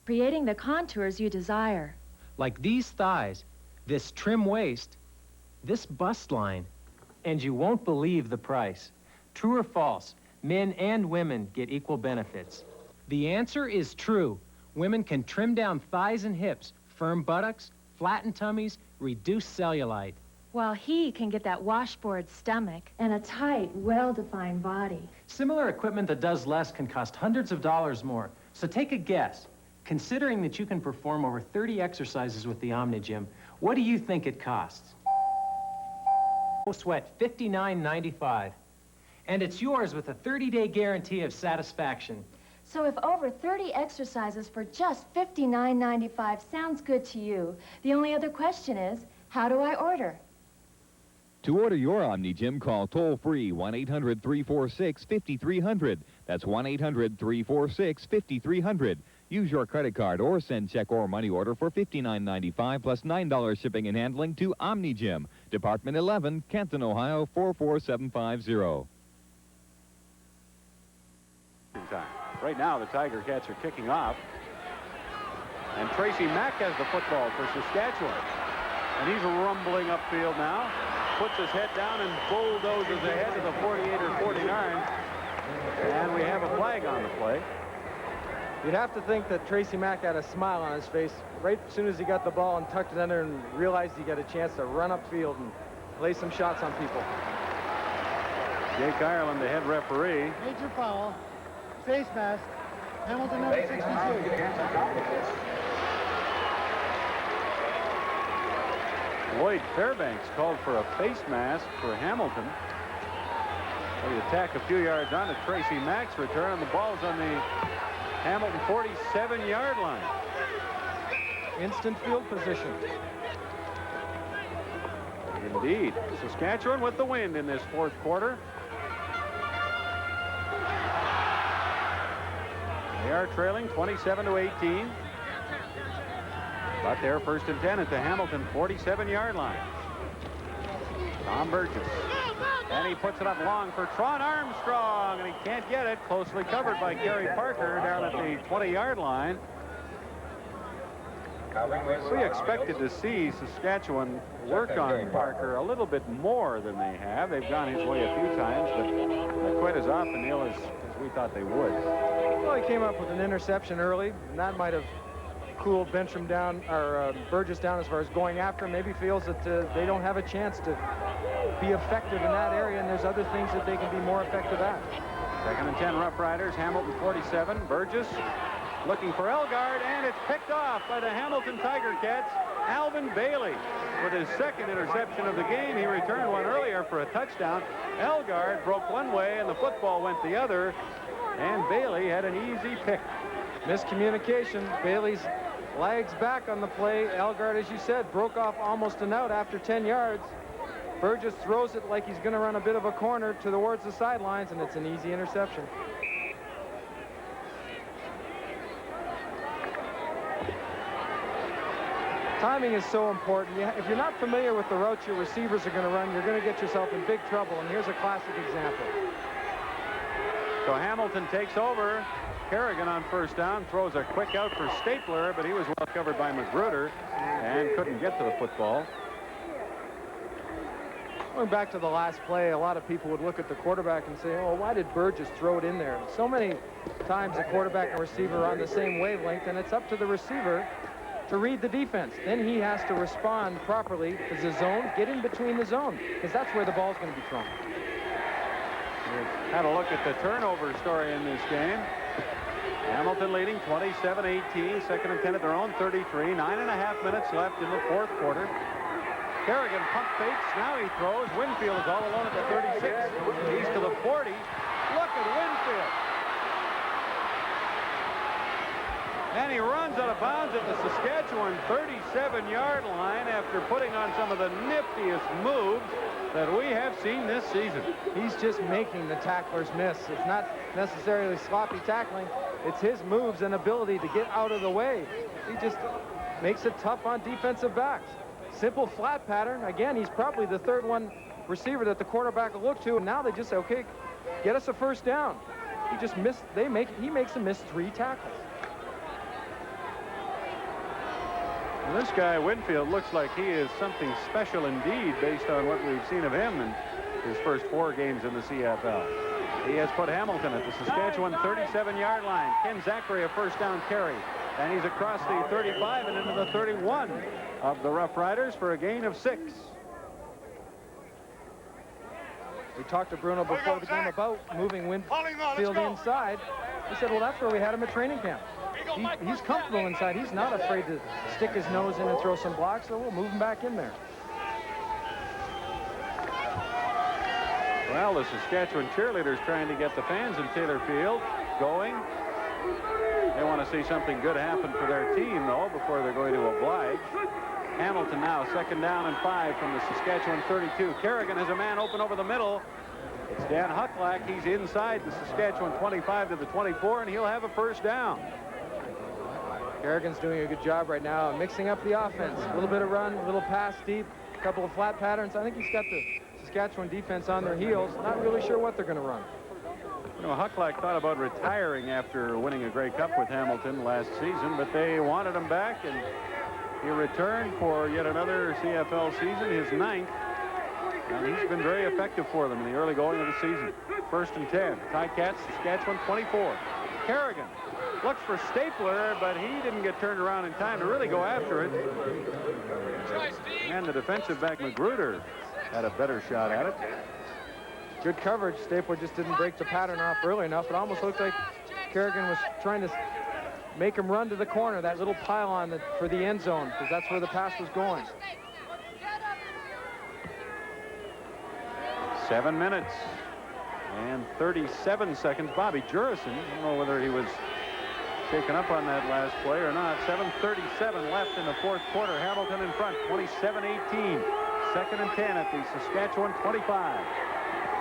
creating the contours you desire. Like these thighs, this trim waist, this bust line, and you won't believe the price. True or false, men and women get equal benefits. The answer is true. Women can trim down thighs and hips, firm buttocks, flatten tummies, reduce cellulite. While he can get that washboard stomach and a tight, well-defined body. Similar equipment that does less can cost hundreds of dollars more. So take a guess. Considering that you can perform over 30 exercises with the OmniGym, what do you think it costs? No sweat, $59.95. And it's yours with a 30-day guarantee of satisfaction. So if over 30 exercises for just $59.95 sounds good to you, the only other question is, how do I order? To order your OmniGym, call toll-free 1-800-346-5300. That's 1-800-346-5300. Use your credit card or send check or money order for $59.95 plus $9 shipping and handling to OmniGym, Department 11, Canton, Ohio 44750. Right now, the Tiger Cats are kicking off. And Tracy Mack has the football for Saskatchewan. And he's rumbling upfield now. Puts his head down and bulldozes ahead to the 48 or 49. And we have a flag on the play. You'd have to think that Tracy Mack had a smile on his face right as soon as he got the ball and tucked it under and realized he got a chance to run upfield and lay some shots on people. Jake Ireland, the head referee. Major foul. Face mask. Hamilton number 62. Lloyd Fairbanks called for a face mask for Hamilton. So the attack a few yards on to Tracy Mack's return, and the ball's on the Hamilton 47-yard line. Instant field position. Indeed. Saskatchewan with the wind in this fourth quarter. They are trailing 27-18. But they're first and 10 at the Hamilton 47-yard line. Tom Burgess. And he puts it up long for Tron Armstrong, and he can't get it. Closely covered by Kerry Parker down at the 20-yard line. We expected to see Saskatchewan work on Parker a little bit more than they have. They've gone his way a few times, but not quite as often, Neil, as we thought they would. Well, he came up with an interception early, and that might have cooled Bencham down, or Burgess down as far as going after him. Maybe feels that they don't have a chance to be effective in that area, and there's other things that they can be more effective at. Second and 10 Roughriders, Hamilton 47. Burgess looking for Elgard, and it's picked off by the Hamilton Tiger Cats. Alvin Bailey with his second interception of the game. He returned one earlier for a touchdown. Elgard broke one way and the football went the other, and Bailey had an easy pick. Miscommunication. Bailey's lags back on the play. Elgard, as you said, broke off almost an out after 10 yards. Burgess throws it like he's going to run a bit of a corner towards the sidelines, and it's an easy interception. Timing is so important. If you're not familiar with the routes your receivers are going to run, you're going to get yourself in big trouble, and here's a classic example. So Hamilton takes over. Kerrigan on first down throws a quick out for Stapler, but he was well covered by Magruder and couldn't get to the football. Going back to the last play, a lot of people would look at the quarterback and say, oh, why did Burgess throw it in there? So many times the quarterback and receiver are on the same wavelength, and it's up to the receiver to read the defense. Then he has to respond properly to the zone, get in between the zone, because that's where the ball's going to be thrown. We've had a look at the turnover story in this game. Hamilton leading 27-18, second and 10 at their own 33. 9.5 minutes left in the fourth quarter. Kerrigan pump fakes. Now he throws. Winfield is all alone at the 36. He's to the 40. Look at Winfield. And he runs out of bounds at the Saskatchewan 37-yard line after putting on some of the niftiest moves that we have seen this season. He's just making the tacklers miss. It's not necessarily sloppy tackling. It's his moves and ability to get out of the way. He just makes it tough on defensive backs. Simple flat pattern. Again, he's probably the third one receiver that the quarterback will look to, and now they just say, okay, get us a first down. He just missed. He makes him miss 3 tackles. Well, this guy, Winfield, looks like he is something special indeed based on what we've seen of him in his first 4 games in the CFL. He has put Hamilton at the Saskatchewan 37-yard line. Ken Zachary a first down carry. And he's across the 35 and into the 31 of the Roughriders for a gain of 6. We talked to Bruno before the game about moving Winfield inside. He said, well, that's where we had him at training camp. He's comfortable inside. He's not afraid to stick his nose in and throw some blocks, so we'll move him back in there. Well, the Saskatchewan cheerleaders trying to get the fans in Taylor Field going. They want to see something good happen for their team, though, before they're going to oblige. Hamilton now, 2nd down and 5 from the Saskatchewan 32. Kerrigan has a man open over the middle. It's Dan Hucklack. He's inside the Saskatchewan 25 to the 24, and he'll have a first down. Kerrigan's doing a good job right now, mixing up the offense. A little bit of run, a little pass deep, a couple of flat patterns. I think he's got the Saskatchewan defense on their heels. Not really sure what they're going to run. You know, Hucklack thought about retiring after winning a Grey Cup with Hamilton last season, but they wanted him back, and he returned for yet another CFL season, his 9th. And he's been very effective for them in the early going of the season. 1st and 10. Ticats, Saskatchewan 24. Kerrigan looks for Stapler, but he didn't get turned around in time to really go after it. And the defensive back, Magruder, had a better shot at it. Good coverage. Stapler just didn't break the pattern off early enough. It almost looked like Kerrigan was trying to make him run to the corner, that little pylon for the end zone, because that's where the pass was going. 7 minutes and 37 seconds. Bobby Jurison, I don't know whether he was shaken up on that last play or not. 7:37 left in the 4th quarter. Hamilton in front, 27-18. 2nd and 10 at the Saskatchewan 25.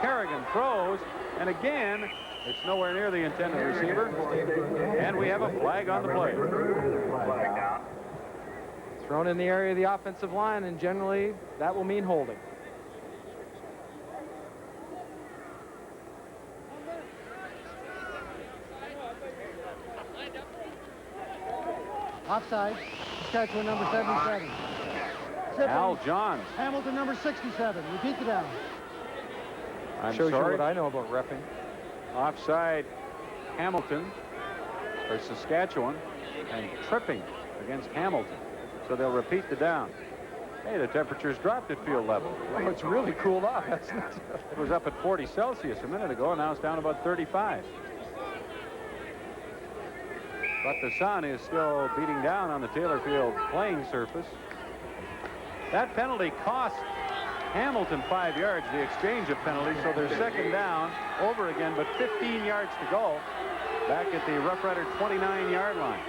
Kerrigan throws, and again, it's nowhere near the intended receiver. And we have a flag on the play. Thrown in the area of the offensive line, and generally that will mean holding. Offside. Saskatchewan number 77. Al Johns. Hamilton number 67. Repeat the down. Shows you what I know about reffing. Offside Hamilton, or Saskatchewan, and tripping against Hamilton. So they'll repeat the down. Hey, the temperature's dropped at field level. Oh, it's really cooled off. It was up at 40 Celsius a minute ago, and now it's down about 35. But the sun is still beating down on the Taylor Field playing surface. That penalty cost Hamilton 5 yards, the exchange of penalties, so they're 2nd down over again, but 15 yards to go back at the Rough Rider 29-yard line.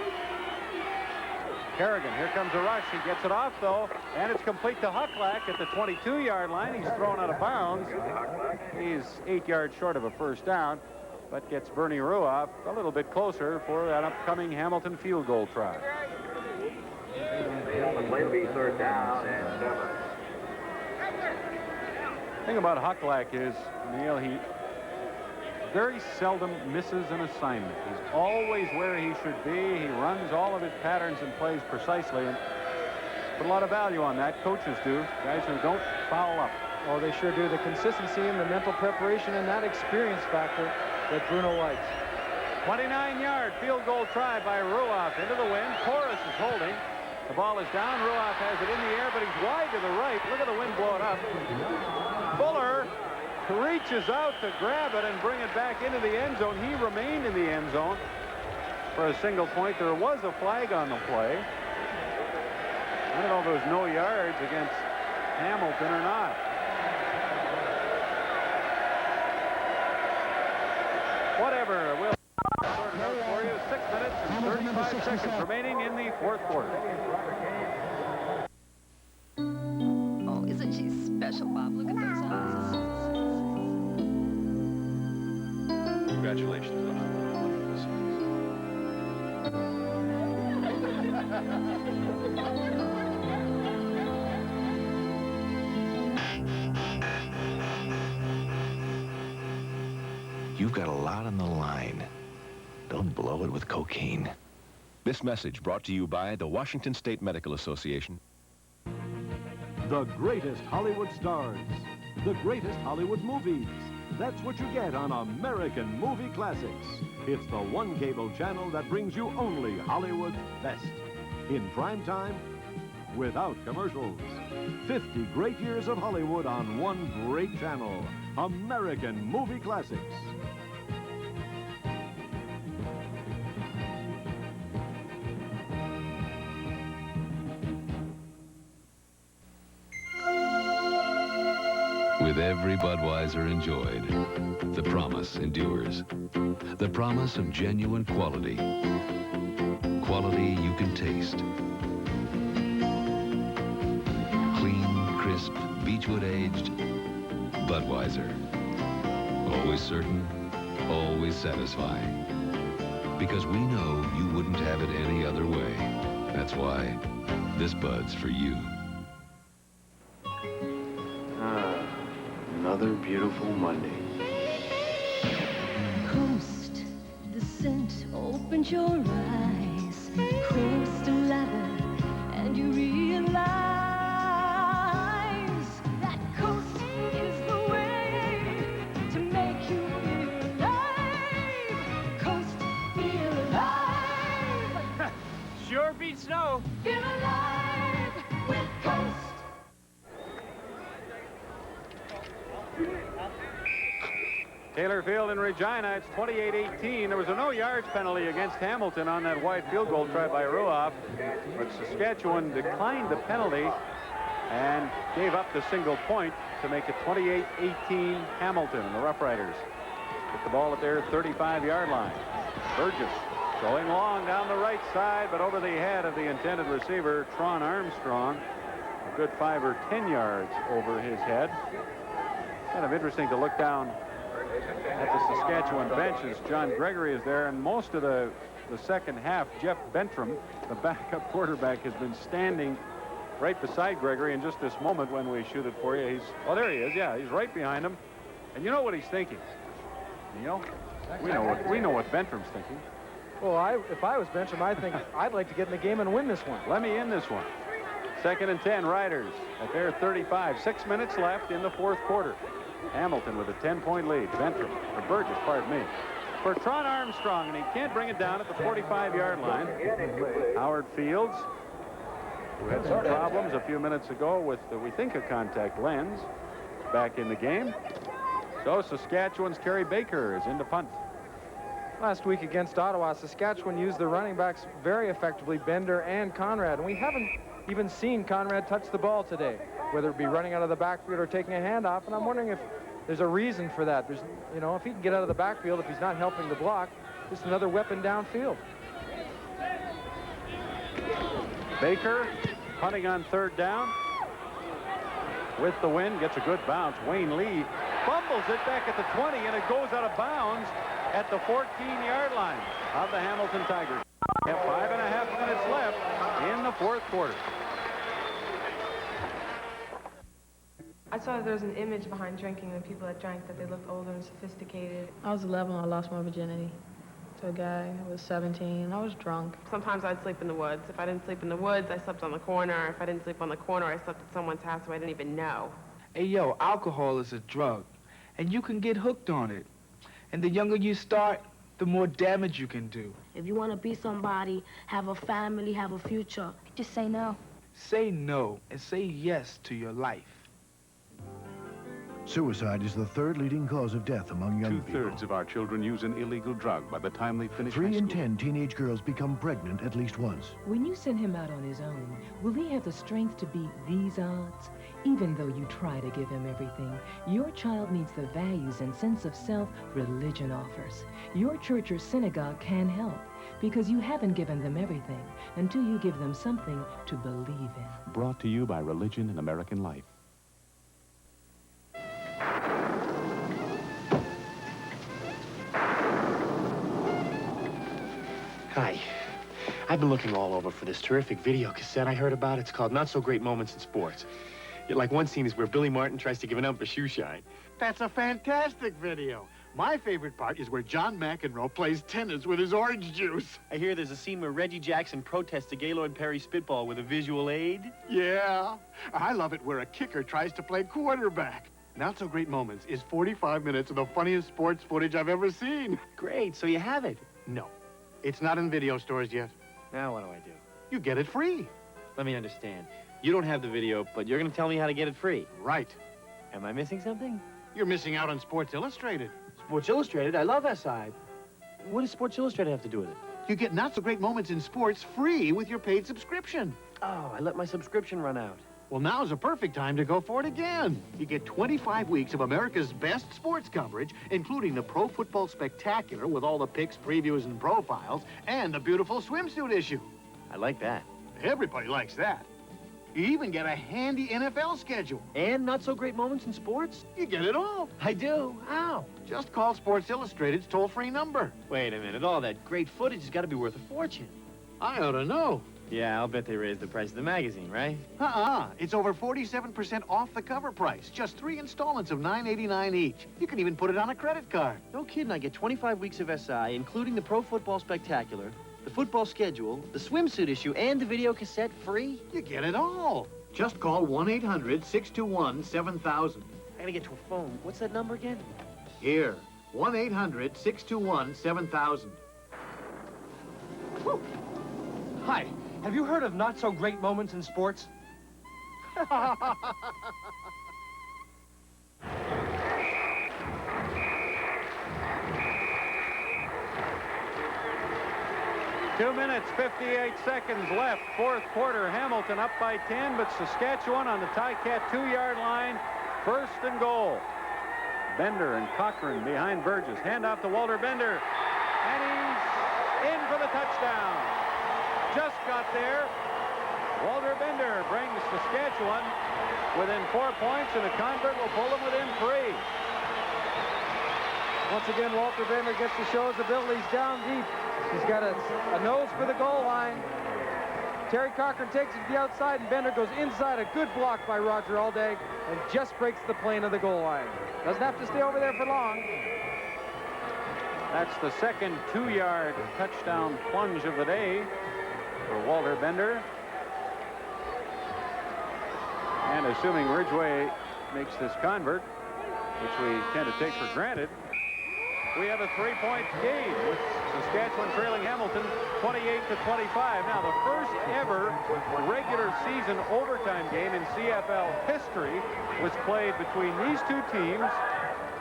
Kerrigan, here comes a rush. He gets it off, though, and it's complete to Hucklack at the 22-yard line. He's thrown out of bounds. He's 8 yards short of a first down, but gets Bernie Ruoff a little bit closer for that upcoming Hamilton field goal try. Maybe 3rd down and 7. The thing about Hucklack is, Neil, he very seldom misses an assignment. He's always where he should be. He runs all of his patterns and plays precisely, and put a lot of value on that. Coaches do, guys who don't foul up. Oh, they sure do. The consistency and the mental preparation and that experience factor that Bruno likes. 29-yard field goal try by Ruoff into the wind. Porras is holding. The ball is down. Ruoff has it in the air, but he's wide to the right. Look at the wind blowing up. Fuller reaches out to grab it and bring it back into the end zone. He remained in the end zone for a single point. There was a flag on the play. I don't know if there was no yards against Hamilton or not. Whatever. We'll sort it out for you. 6 minutes and 35 seconds remaining in the 4th quarter. Oh, isn't she special, Bob? Look at those eyes. Congratulations on You've got a lot on the line. Don't blow it with cocaine. This message brought to you by the Washington State Medical Association. The greatest Hollywood stars. The greatest Hollywood movies. That's what you get on American Movie Classics. It's the one cable channel that brings you only Hollywood's best. In prime time, without commercials. 50 great years of Hollywood on one great channel. American Movie Classics. With every Budweiser enjoyed, the promise endures. The promise of genuine quality. Quality you can taste. Clean, crisp, Beechwood aged Budweiser. Always certain, always satisfying. Because we know you wouldn't have it any other way. That's why this Bud's for you. Another beautiful Monday. Coast, the scent opens your eyes. Coast to leather, and you realize that coast is the way to make you feel alive. Coast, feel alive. Sure beats snow. Feel alive with Coast. Taylor Field in Regina, it's 28-18. There was a no-yards penalty against Hamilton on that wide field goal try by Ruoff, but Saskatchewan declined the penalty and gave up the single point to make it 28-18 Hamilton and the Roughriders. Get the ball at their 35-yard line. Burgess going long down the right side, but over the head of the intended receiver, Tron Armstrong, a good 5 or 10 yards over his head. Kind of interesting to look down at the Saskatchewan bench as John Gregory is there, and most of the second half, Jeff Bentram, the backup quarterback, has been standing right beside Gregory. In just this moment when we shoot it for you, oh, there he is. Yeah, he's right behind him, and you know what he's thinking. Neil, we know what Bentram's thinking. Well, if I was Bentram, I'd think I'd like to get in the game and win this one. Let me in this one. 2nd and 10, Riders at their 35. 6 minutes left in the fourth quarter. Hamilton with a 10-point lead. Bentram, or Burgess, pardon me, for Tron Armstrong, and he can't bring it down at the 45-yard line. Howard Fields, who had some problems a few minutes ago with, we think, a contact lens, back in the game. So Saskatchewan's Kerry Baker is in to punt. Last week against Ottawa, Saskatchewan used the running backs very effectively, Bender and Conrad, and we haven't even seen Conrad touch the ball today, whether it be running out of the backfield or taking a handoff, and I'm wondering if there's a reason for that. There's, you know, if he can get out of the backfield, if he's not helping the block, just another weapon downfield. Baker punting on 3rd down. With the win, gets a good bounce. Wayne Lee fumbles it back at the 20, and it goes out of bounds at the 14-yard line of the Hamilton Tigers. We have 5.5 minutes left in the fourth quarter. I saw there was an image behind drinking, the people that drank, that they looked older and sophisticated. I was 11 when I lost my virginity to a guy who was 17, and I was drunk. Sometimes I'd sleep in the woods. If I didn't sleep in the woods, I slept on the corner. If I didn't sleep on the corner, I slept at someone's house who I didn't even know. Hey, yo, alcohol is a drug, and you can get hooked on it. And the younger you start, the more damage you can do. If you want to be somebody, have a family, have a future, just say no. Say no and say yes to your life. Suicide is the 3rd leading cause of death among young people. 2/3 of our children use an illegal drug by the time they finish high 3 in school. 10 teenage girls become pregnant at least once. When you send him out on his own, will he have the strength to beat these odds? Even though you try to give him everything, your child needs the values and sense of self religion offers. Your church or synagogue can help, because you haven't given them everything until you give them something to believe in. Brought to you by Religion and American Life. Hi. I've been looking all over for this terrific video cassette I heard about. It's called Not So Great Moments in Sports. Like one scene is where Billy Martin tries to give an ump a shoe shine. That's a fantastic video. My favorite part is where John McEnroe plays tennis with his orange juice. I hear there's a scene where Reggie Jackson protests a Gaylord Perry spitball with a visual aid. Yeah. I love it where a kicker tries to play quarterback. Not So Great Moments is 45 minutes of the funniest sports footage I've ever seen. Great, so you have it. No, it's not in video stores yet. Now what do I do? You get it free. Let me understand. You don't have the video, but you're going to tell me how to get it free. Right. Am I missing something? You're missing out on Sports Illustrated. Sports Illustrated? I love SI. What does Sports Illustrated have to do with it? You get Not So Great Moments in sports free with your paid subscription. Oh, I let my subscription run out. Well, now's a perfect time to go for it again. You get 25 weeks of America's best sports coverage, including the Pro Football Spectacular with all the picks, previews, and profiles, and the beautiful swimsuit issue. I like that. Everybody likes that. You even get a handy NFL schedule. And Not So Great Moments in sports? You get it all. I do? How? Just call Sports Illustrated's toll-free number. Wait a minute. All that great footage has got to be worth a fortune. I ought to know. Yeah, I'll bet they raised the price of the magazine, right? It's over 47% off the cover price. Just 3 installments of $9.89 each. You can even put it on a credit card. No kidding. I get 25 weeks of SI, including the Pro Football Spectacular, the football schedule, the swimsuit issue, and the video cassette free. You get it all. Just call 1-800-621-7000. I gotta get to a phone. What's that number again? Here, 1-800-621-7000. Hi, have you heard of Not So Great Moments in sports? 2 minutes, 58 seconds left. Fourth quarter, Hamilton up by 10, but Saskatchewan on the Ticat 2-yard line. First and goal. Bender and Cochran behind Burgess. Hand off to Walter Bender. And he's in for the touchdown. Just got there. Walter Bender brings Saskatchewan within 4 points, and a convert will pull them within 3. Once again, Walter Bender gets to show his abilities down deep. He's got a nose for the goal line. Terry Cochran takes it to the outside, and Bender goes inside. A good block by Roger Aldag, and just breaks the plane of the goal line. Doesn't have to stay over there for long. That's the second 2-yard touchdown plunge of the day for Walter Bender. And assuming Ridgway makes this convert, which we tend to take for granted, we have a 3-point game with Saskatchewan trailing Hamilton 28-25. Now, the first ever regular season overtime game in CFL history was played between these two teams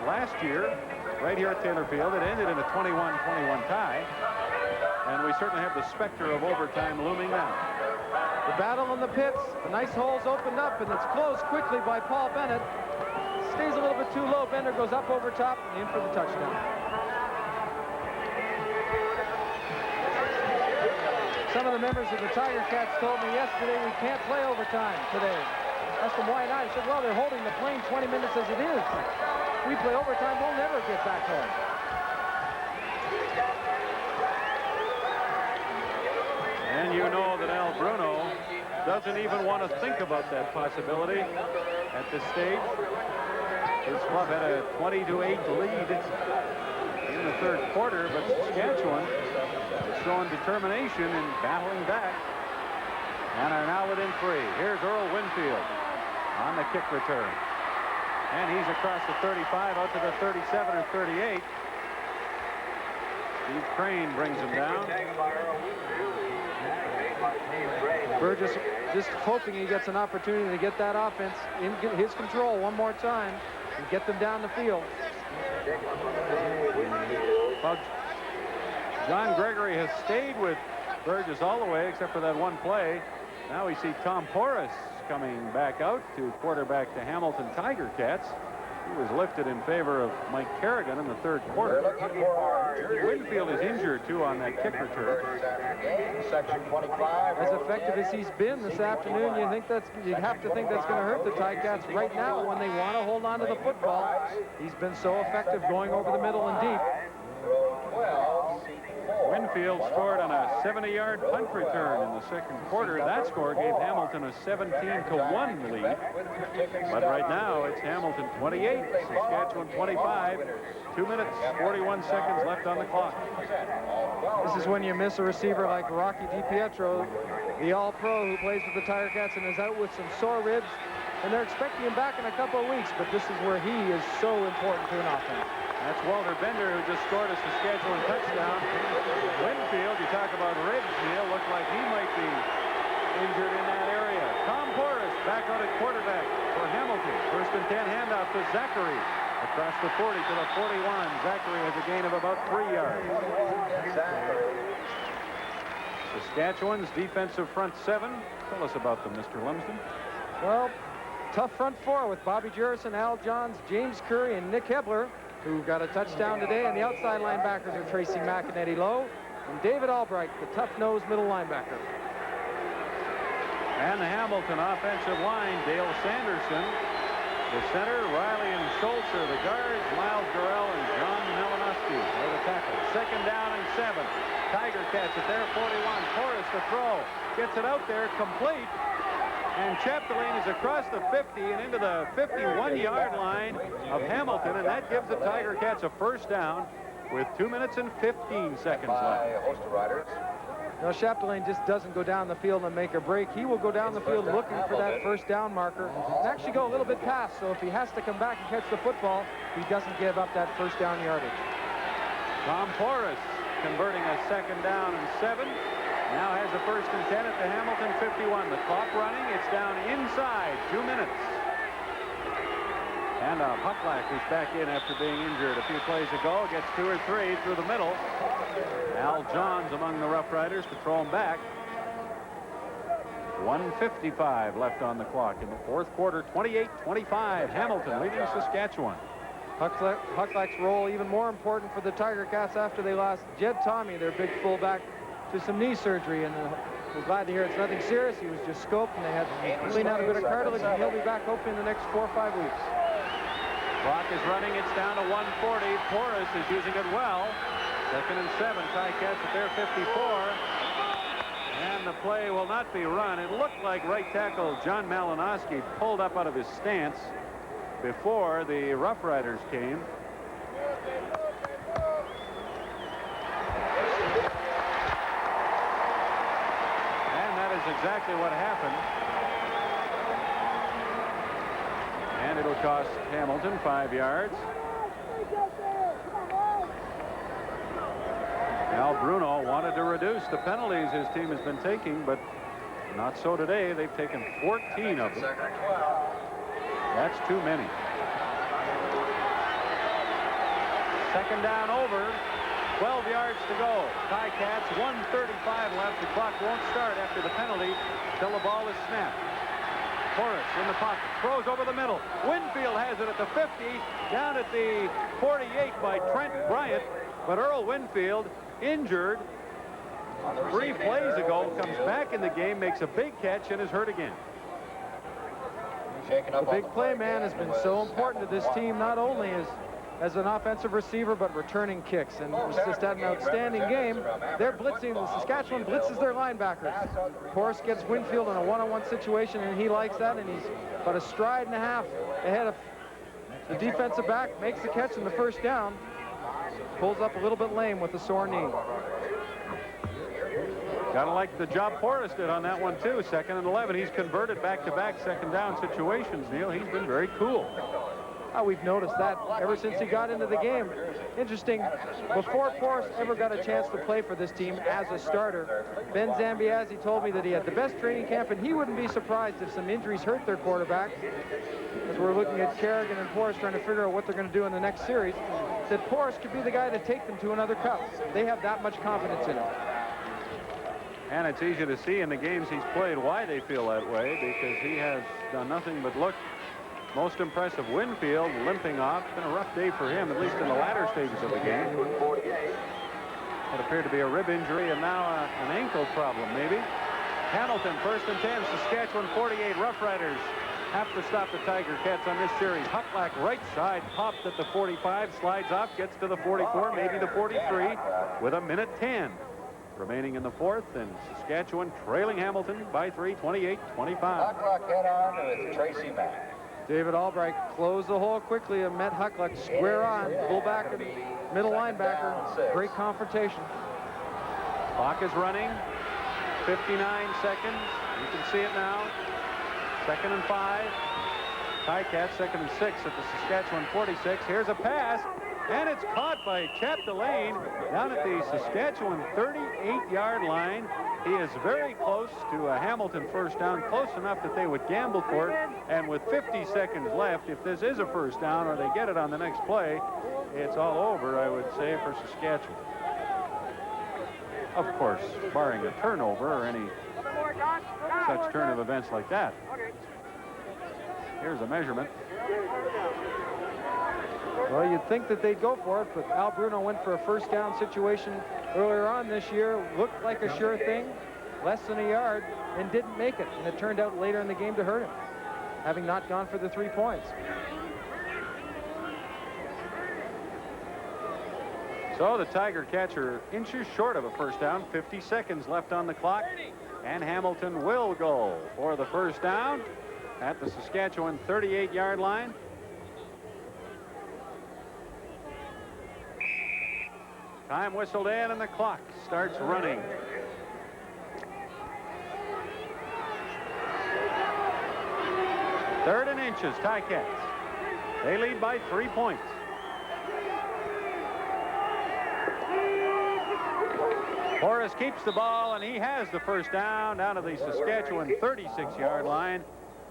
last year, right here at Taylor Field. It ended in a 21-21 tie, and we certainly have the specter of overtime looming now. The battle in the pits, the nice holes opened up, and it's closed quickly by Paul Bennett. Stays a little bit too low. Bender goes up over top and in for the touchdown. Some of the members of the Tiger Cats told me yesterday we can't play overtime today. Asked them why not. I said, well, they're holding the plane 20 minutes as it is. If we play overtime, we'll never get back home. And you know that Al Bruno doesn't even want to think about that possibility at this stage. His club had a 20-8 lead in the third quarter, but Saskatchewan has shown determination in battling back and are now within 3. Here's Earl Winfield on the kick return. And he's across the 35 out to the 37 or 38. Steve Crane brings him down. Burgess just hoping he gets an opportunity to get that offense in his control one more time and get them down the field. Well, John Gregory has stayed with Burgess all the way except for that one play. Now we see Tom Porras coming back out to quarterback the Hamilton Tiger Cats. He was lifted in favor of Mike Kerrigan in the third quarter. Winfield is injured, too, on that kick return. As effective as he's been this afternoon, you'd have to think that's going to hurt the Ticats right now when they want to hold on to the football. He's been so effective going over the middle and deep. Winfield scored on a 70-yard punt return in the second quarter. That score gave Hamilton a 17-1 lead. But right now, it's Hamilton 28, Saskatchewan 25. 2 minutes, 41 seconds left on the clock. This is when you miss a receiver like Rocky DiPietro, the All-Pro who plays for the Tiger Cats and is out with some sore ribs. And they're expecting him back in a couple of weeks, but this is where he is so important to an offense. That's Walter Bender, who just scored a Saskatchewan touchdown. Winfield, you talk about ribs, Neil, looked like he might be injured in that area. Tom Porras back out at quarterback for Hamilton. First and 10 handoff to Zachary. Across the 40 to the 41. Zachary has a gain of about 3 yards. Saskatchewan's defensive front seven. Tell us about them, Mr. Lumsden. Well, tough front four with Bobby Jurison, Al Johns, James Curry, and Nick Hebler, who got a touchdown today. And the outside linebackers are Tracy Mack and Eddie Lowe, and David Albright, the tough-nosed middle linebacker. And the Hamilton offensive line, Dale Sanderson. The center, Riley and Schultzer. The guards, Miles Gurrell and John Malinowski are the tackles. Second down and 7. Tiger Cats at their 41. Porras to throw. Gets it out there, complete. And Chapdelaine is across the 50 and into the 51-yard line of Hamilton, and that gives the Tiger Cats a first down with 2 minutes and 15 seconds left. Now, Chapdelaine just doesn't go down the field and make a break. He will go down the field looking for that first down marker and actually go a little bit past. So if he has to come back and catch the football, he doesn't give up that first down yardage. Tom Porras converting a second down and 7. Now has a first and 10 at the Hamilton 51. The clock running. It's down inside 2 minutes. And Hucklack, who's back in after being injured a few plays ago, gets 2 or 3 through the middle. Al Johns among the Roughriders to throw him back. 1:55 left on the clock in the fourth quarter. 28-25. Hamilton leading Saskatchewan. Hucklack's role even more important for the Tiger Cats after they lost Jed Tommy, their big fullback, to some knee surgery, and we're glad to hear it's nothing serious. He was just scoped, and they had to clean out a bit of cartilage, and he'll be back hopefully in the next 4 or 5 weeks. Clock is running. It's down to 1:40. Porras is using it well. Second and 7. Ticats at their 54. And the play will not be run. It looked like right tackle John Malinowski pulled up out of his stance before the Roughriders came. And that is exactly what happened. And it'll cost Hamilton 5 yards. Al Bruno wanted to reduce the penalties his team has been taking, but not so today. They've taken 14 of them. That's too many. Second down over. 12 yards to go. Ticats, 1:35 left. The clock won't start after the penalty till the ball is snapped. Porras in the pocket, throws over the middle. Winfield has it at the 50, down at the 48 by Trent Bryant. But Earl Winfield, injured 3 plays ago, comes back in the game, makes a big catch, and is hurt again. The big play man has been so important to this team, not only as an offensive receiver, but returning kicks. And it's just had an outstanding game. They're blitzing. The Saskatchewan blitzes their linebackers. Porras gets Winfield in a one-on-one situation, and he likes that, and he's about a stride and a half ahead of the defensive back, makes the catch in the first down. Pulls up a little bit lame with a sore knee. Gotta like the job Porras did on that one, too. Second and 11. He's converted back-to-back second down situations, Neil. He's been very cool. We've noticed that ever since he got into the game. Interesting, before Porras ever got a chance to play for this team as a starter, Ben Zambiazzi told me that he had the best training camp, and he wouldn't be surprised if some injuries hurt their quarterback. As we're looking at Kerrigan and Porras trying to figure out what they're going to do in the next series, that Porras could be the guy to take them to another cup. They have that much confidence in him. And it's easy to see in the games he's played why they feel that way, because he has done nothing but look most impressive. Winfield limping off. It's been a rough day for him, at least in the latter stages of the game. It appeared to be a rib injury and now an ankle problem, maybe. Hamilton, 1st and 10. Saskatchewan 48. Roughriders have to stop the Tiger Cats on this series. Hucklack right side, popped at the 45, slides off, gets to the 44, maybe the 43, with 1:10 remaining in the 4th, and Saskatchewan trailing Hamilton by 3, 28-25. Hucklack head on with Tracy Mack. David Albright closed the hole quickly and met Hucklack square on, fullback and middle linebacker. Great confrontation. Clock is running. 59 seconds. You can see it now. 2nd and 5. Ticats 2nd and 6 at the Saskatchewan 46. Here's a pass, and it's caught by Chet Delane down at the Saskatchewan 38-yard line. He is very close to a Hamilton 1st down, close enough that they would gamble for it. And with 50 seconds left, if this is a 1st down or they get it on the next play, it's all over, I would say, for Saskatchewan. Of course, barring a turnover or any such turn of events like that. Here's a measurement. Well, you'd think that they'd go for it, but Al Bruno went for a 1st down situation earlier on this year. Looked like a sure thing, less than a yard, and didn't make it. And it turned out later in the game to hurt him, having not gone for the 3 points. So the Tiger Cats are inches short of a 1st down. 50 seconds left on the clock, and Hamilton will go for the 1st down at the Saskatchewan 38-yard line. Time whistled in, and the clock starts running. Third and inches, Ticats. They lead by 3 points. Horace keeps the ball, and he has the 1st down to the Saskatchewan 36-yard line.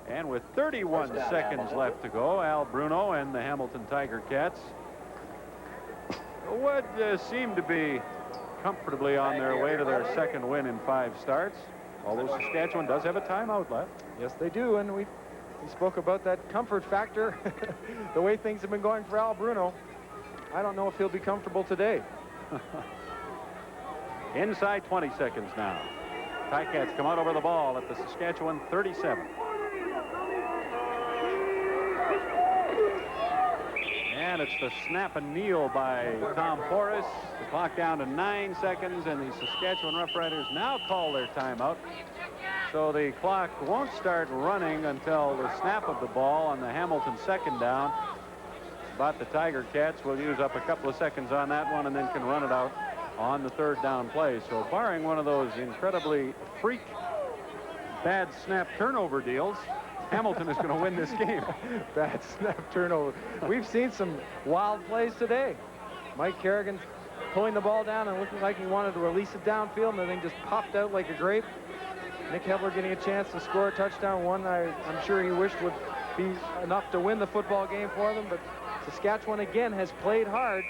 And with 31 seconds left to go, Al Bruno and the Hamilton Tiger Cats would seem to be comfortably on their way to their 2nd win in 5 starts, although Saskatchewan does have a timeout left. Yes, they do, and we spoke about that comfort factor, the way things have been going for Al Bruno. I don't know if he'll be comfortable today. Inside 20 seconds now. Ticats come out over the ball at the Saskatchewan 37. And it's the snap and kneel by Tom Forrest. The clock down to 9 seconds, and the Saskatchewan Roughriders now call their timeout. So the clock won't start running until the snap of the ball on the Hamilton 2nd down. But the Tiger Cats will use up a couple of seconds on that one and then can run it out on the 3rd down play. So barring one of those incredibly freak bad snap turnover deals, Hamilton is going to win this game. Bad snap turnover. We've seen some wild plays today. Mike Kerrigan pulling the ball down and looking like he wanted to release it downfield, and the thing just popped out like a grape. Nick Hebler getting a chance to score a touchdown, one I'm sure he wished would be enough to win the football game for them, but Saskatchewan again has played hard.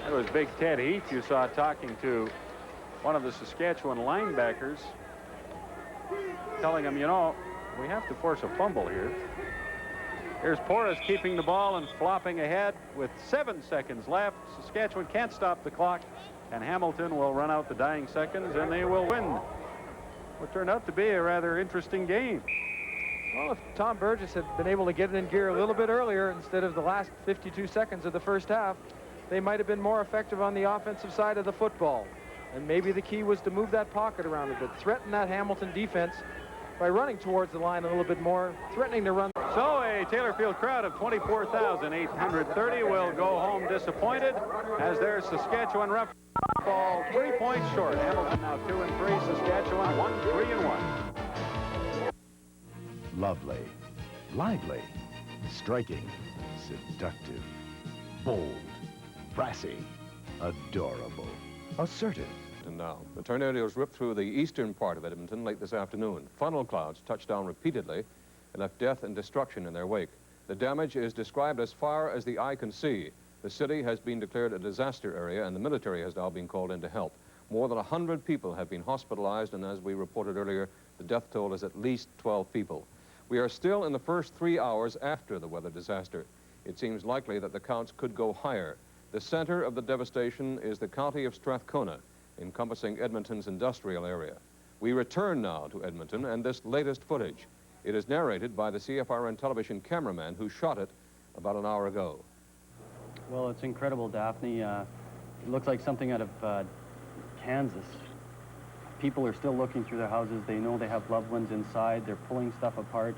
That was Big Ted Heath you saw talking to one of the Saskatchewan linebackers, telling him, you know, we have to force a fumble here. Here's Porras keeping the ball and flopping ahead with 7 seconds left. Saskatchewan can't stop the clock, and Hamilton will run out the dying seconds, and they will win what turned out to be a rather interesting game. Well, if Tom Burgess had been able to get it in gear a little bit earlier instead of the last 52 seconds of the 1st half, they might have been more effective on the offensive side of the football. And maybe the key was to move that pocket around a bit, threaten that Hamilton defense by running towards the line a little bit more, threatening to run. So a Taylor Field crowd of 24,830 will go home disappointed as their Saskatchewan Roughriders fall 3 points short. Hamilton now 2-3, Saskatchewan 1-3-1. Lovely, lively, striking, seductive, bold, brassy, adorable, assertive. And now, the tornadoes ripped through the eastern part of Edmonton late this afternoon. Funnel clouds touched down repeatedly and left death and destruction in their wake. The damage is described as far as the eye can see. The city has been declared a disaster area, and the military has now been called in to help. More than 100 people have been hospitalized, and as we reported earlier, the death toll is at least 12 people. We are still in the first 3 hours after the weather disaster. It seems likely that the counts could go higher. The center of the devastation is the county of Strathcona, encompassing Edmonton's industrial area. We return now to Edmonton and this latest footage. It is narrated by the CFRN television cameraman who shot it about an hour ago. Well, it's incredible, Daphne. It looks like something out of Kansas. People are still looking through their houses. They know they have loved ones inside. They're pulling stuff apart.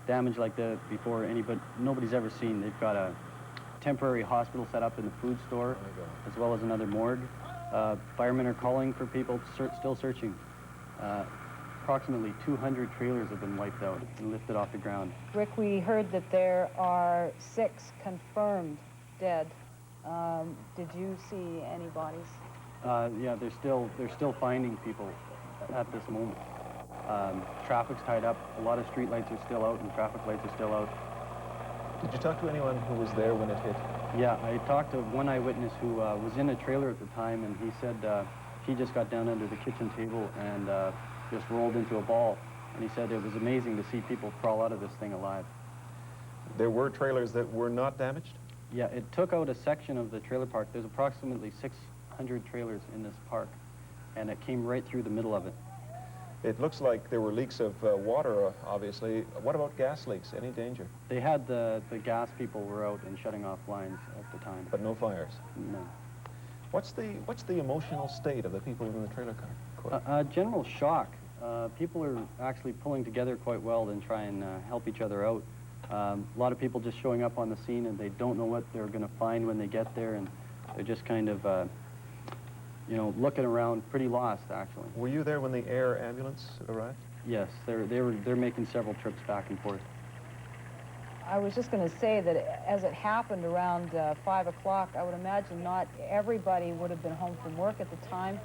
Damage like that before nobody's ever seen. They've got a temporary hospital set up in the food store, as well as another morgue. Firemen are calling for people, still searching. Approximately 200 trailers have been wiped out and lifted off the ground. Rick, we heard that there are 6 confirmed dead. Did you see any bodies? Yeah, they're still finding people at this moment. Traffic's tied up. A lot of street lights are still out and traffic lights are still out. Did you talk to anyone who was there when it hit? Yeah, I talked to one eyewitness who was in a trailer at the time, and he said he just got down under the kitchen table and just rolled into a ball. And he said it was amazing to see people crawl out of this thing alive. There were trailers that were not damaged? Yeah, it took out a section of the trailer park. There's approximately 600 trailers in this park, and it came right through the middle of it. It looks like there were leaks of water, obviously. What about gas leaks? Any danger? They had the gas people were out and shutting off lines at the time. But no fires? No. What's the emotional state of the people in the trailer court? General shock. People are actually pulling together quite well and try and help each other out. A lot of people just showing up on the scene and they don't know what they're going to find when they get there, and they're just kind of you know, looking around, pretty lost, actually. Were you there when the air ambulance arrived? Yes, they're making several trips back and forth. I was just going to say that as it happened around 5 o'clock, I would imagine not everybody would have been home from work at the time.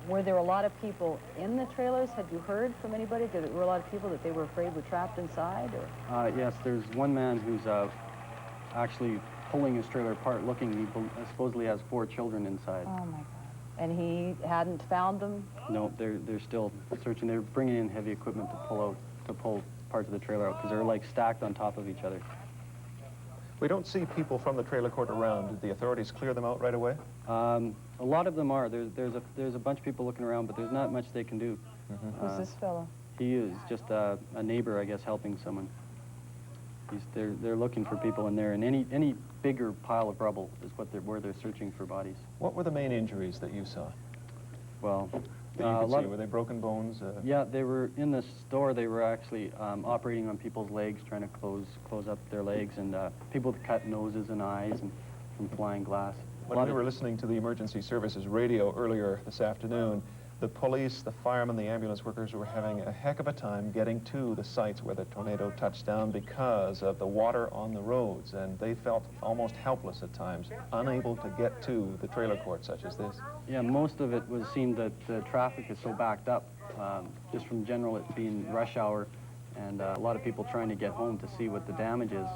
Were there a lot of people in the trailers? Had you heard from anybody? Were there a lot of people that they were afraid were trapped inside? Or? Yes, there's one man who's actually pulling his trailer apart, looking. He supposedly has 4 children inside. Oh, my God. And he hadn't found them? No, they're still searching. They're bringing in heavy equipment to pull parts of the trailer out because they're like stacked on top of each other. We don't see people from the trailer court around. Did the authorities clear them out right away? A lot of them are. There's a bunch of people looking around, but there's not much they can do. Who's this fellow? He is just a neighbor, I guess, helping someone. They're looking for people in there, and any bigger pile of rubble is where they're searching for bodies. What were the main injuries that you saw? Well, were they broken bones? Yeah, they were in the store. They were actually operating on people's legs, trying to close up their legs, and people with cut noses and eyes and from flying glass. When we were listening to the emergency services radio earlier this afternoon, the police, the firemen, the ambulance workers were having a heck of a time getting to the sites where the tornado touched down because of the water on the roads, and they felt almost helpless at times, unable to get to the trailer court such as this. Yeah, most of it seemed that the traffic is so backed up, just from general it being rush hour, and a lot of people trying to get home to see what the damage is,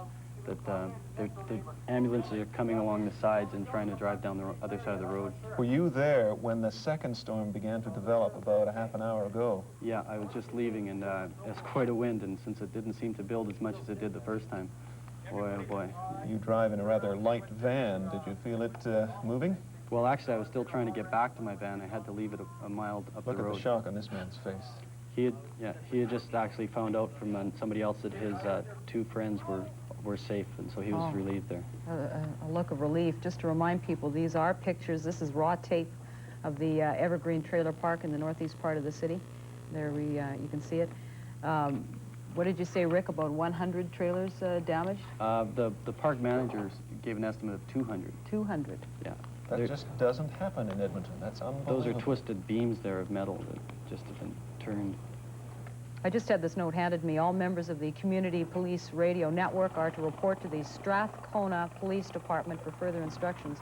that the ambulances are coming along the sides and trying to drive down the other side of the road. Were you there when the second storm began to develop about a half an hour ago? Yeah, I was just leaving, and it's quite a wind, and since it didn't seem to build as much as it did the first time, boy, oh boy. You drive in a rather light van. Did you feel it moving? Well, actually, I was still trying to get back to my van. I had to leave it a mile up the road. Look at the shock on this man's face. He had just actually found out from somebody else that his 2 friends were safe, and so he was relieved there. A look of relief. Just to remind people, these are pictures. This is raw tape of the Evergreen Trailer Park in the northeast part of the city. There you can see it. What did you say, Rick, about 100 trailers damaged? The park managers gave an estimate of 200. 200? Yeah. That just doesn't happen in Edmonton. That's unbelievable. Those are twisted beams there of metal that just have been turned. I just had this note handed me. All members of the Community Police Radio Network are to report to the Strathcona Police Department for further instructions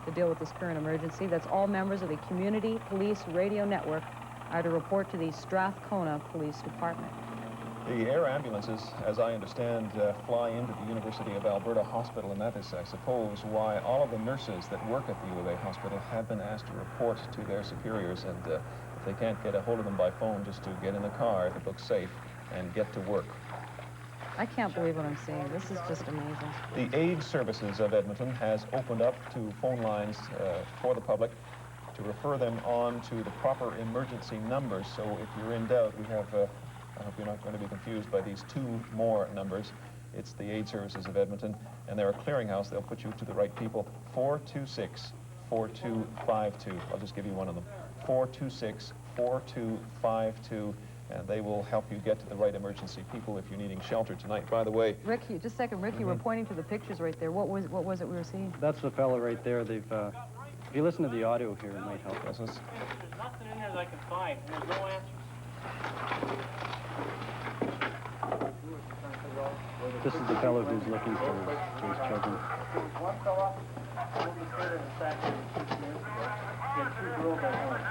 to deal with this current emergency. That's all members of the Community Police Radio Network are to report to the Strathcona Police Department. The air ambulances, as I understand, fly into the University of Alberta Hospital, and that is, I suppose, why all of the nurses that work at the U of A hospital have been asked to report to their superiors, and if they can't get a hold of them by phone, just to get in the car if it looks safe and get to work. I can't believe what I'm seeing. This is just amazing. The Aid Services of Edmonton has opened up to phone lines for the public to refer them on to the proper emergency numbers. So if you're in doubt, we have, I hope you're not going to be confused by these 2 more numbers. It's the Aid Services of Edmonton, and they're a clearinghouse. They'll put you to the right people. 426-4252. I'll just give you one of them. 426-4252. And they will help you get to the right emergency people if you're needing shelter tonight. By the way, Ricky, just a second. Ricky, we're pointing to the pictures right there. What was it we were seeing? That's the fellow right there. They've, if you listen to the audio here, it might help. There's nothing in there that I can find. There's no answers. This is the fellow who's looking for his children. One fella over the stairs in the back there 6 minutes ago. He had 2 girls at home.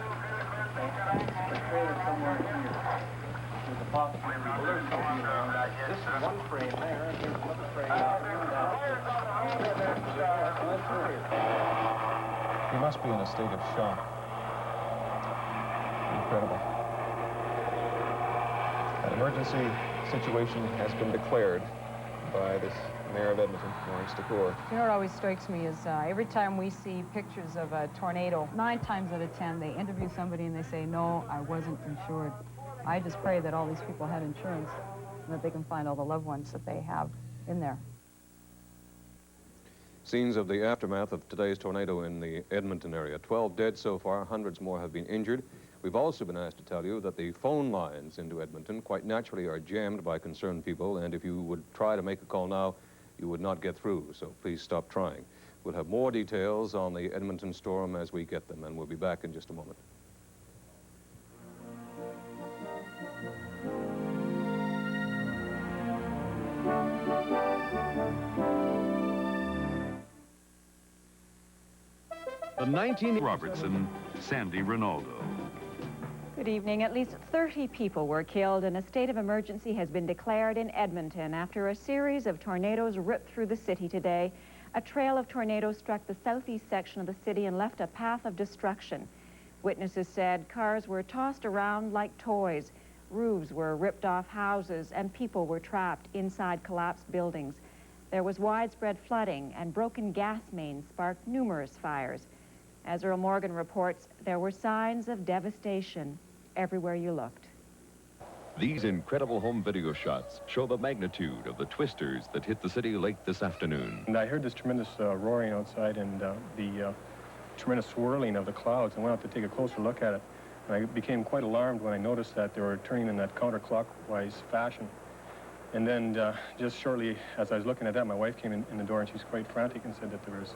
The trailer somewhere here. There's a box here. There's something around that. This is one frame there, and there's another frame out here. he must be in a state of shock. Incredible. An emergency situation has been declared by this Mayor of Edmonton, Lawrence DeCour. You know what always strikes me is every time we see pictures of a tornado, 9 times out of 10, they interview somebody and they say, no, I wasn't insured. I just pray that all these people had insurance and that they can find all the loved ones that they have in there. Scenes of the aftermath of today's tornado in the Edmonton area. 12 dead so far, hundreds more have been injured. We've also been asked to tell you that the phone lines into Edmonton quite naturally are jammed by concerned people, and if you would try to make a call now, you would not get through, so please stop trying. We'll have more details on the Edmonton storm as we get them, and we'll be back in just a moment. The 19 Robertson, Sandy Ronaldo. Good evening. At least 30 people were killed and a state of emergency has been declared in Edmonton after a series of tornadoes ripped through the city today. A trail of tornadoes struck the southeast section of the city and left a path of destruction. Witnesses said cars were tossed around like toys, roofs were ripped off houses, and people were trapped inside collapsed buildings. There was widespread flooding, and broken gas mains sparked numerous fires. As Earl Morgan reports, there were signs of devastation everywhere you looked. These incredible home video shots show the magnitude of the twisters that hit the city late this afternoon. And I heard this tremendous roaring outside and the tremendous swirling of the clouds. I went out to take a closer look at it. And I became quite alarmed when I noticed that they were turning in that counterclockwise fashion. And then just shortly as I was looking at that, my wife came in the door and she's quite frantic and said that there was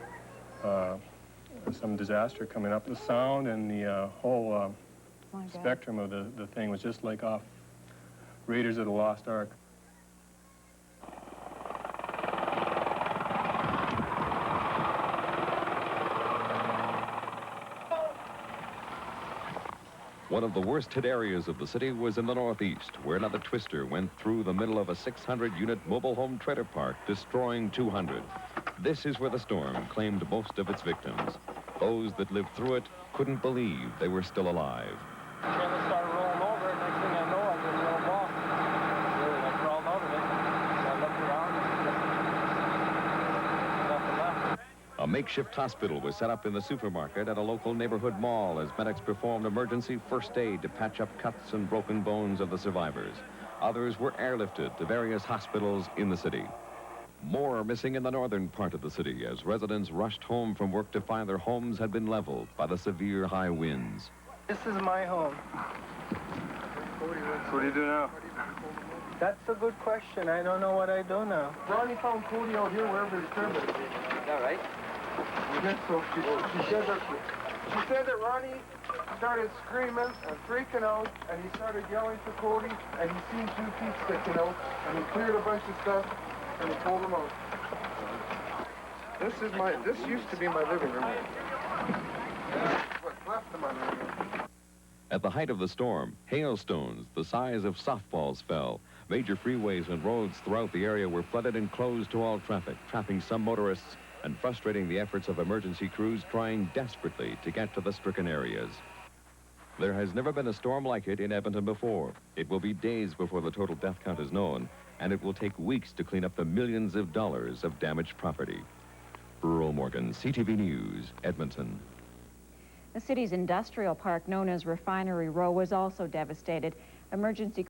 some disaster coming up. The sound and the whole spectrum of the thing was just like off Raiders of the Lost Ark. One of the worst hit areas of the city was in the northeast, where another twister went through the middle of a 600-unit mobile home trailer park, destroying 200. This is where the storm claimed most of its victims. Those that lived through it couldn't believe they were still alive. Trailer started rolling over. Next thing I know, I get a little ball. Really, I crawled out of it. So I looked around and A makeshift hospital was set up in the supermarket at a local neighborhood mall as medics performed emergency first aid to patch up cuts and broken bones of the survivors. Others were airlifted to various hospitals in the city. More are missing in the northern part of the city as residents rushed home from work to find their homes had been leveled by the severe high winds. This is my home. What do you do now? That's a good question. I don't know what I do now. Ronnie found Cody out here wherever his crib is. Is that right? So she said that Ronnie started screaming and freaking out, and he started yelling for Cody, and he seen 2 feet sticking out, and he cleared a bunch of stuff, and he pulled them out. This used to be my living room. What's left of my living room. At the height of the storm, hailstones the size of softballs fell. Major freeways and roads throughout the area were flooded and closed to all traffic, trapping some motorists and frustrating the efforts of emergency crews trying desperately to get to the stricken areas. There has never been a storm like it in Edmonton before. It will be days before the total death count is known, and it will take weeks to clean up the millions of dollars of damaged property. Earl Morgan, CTV News, Edmonton. The city's industrial park, known as Refinery Row, was also devastated. Emergency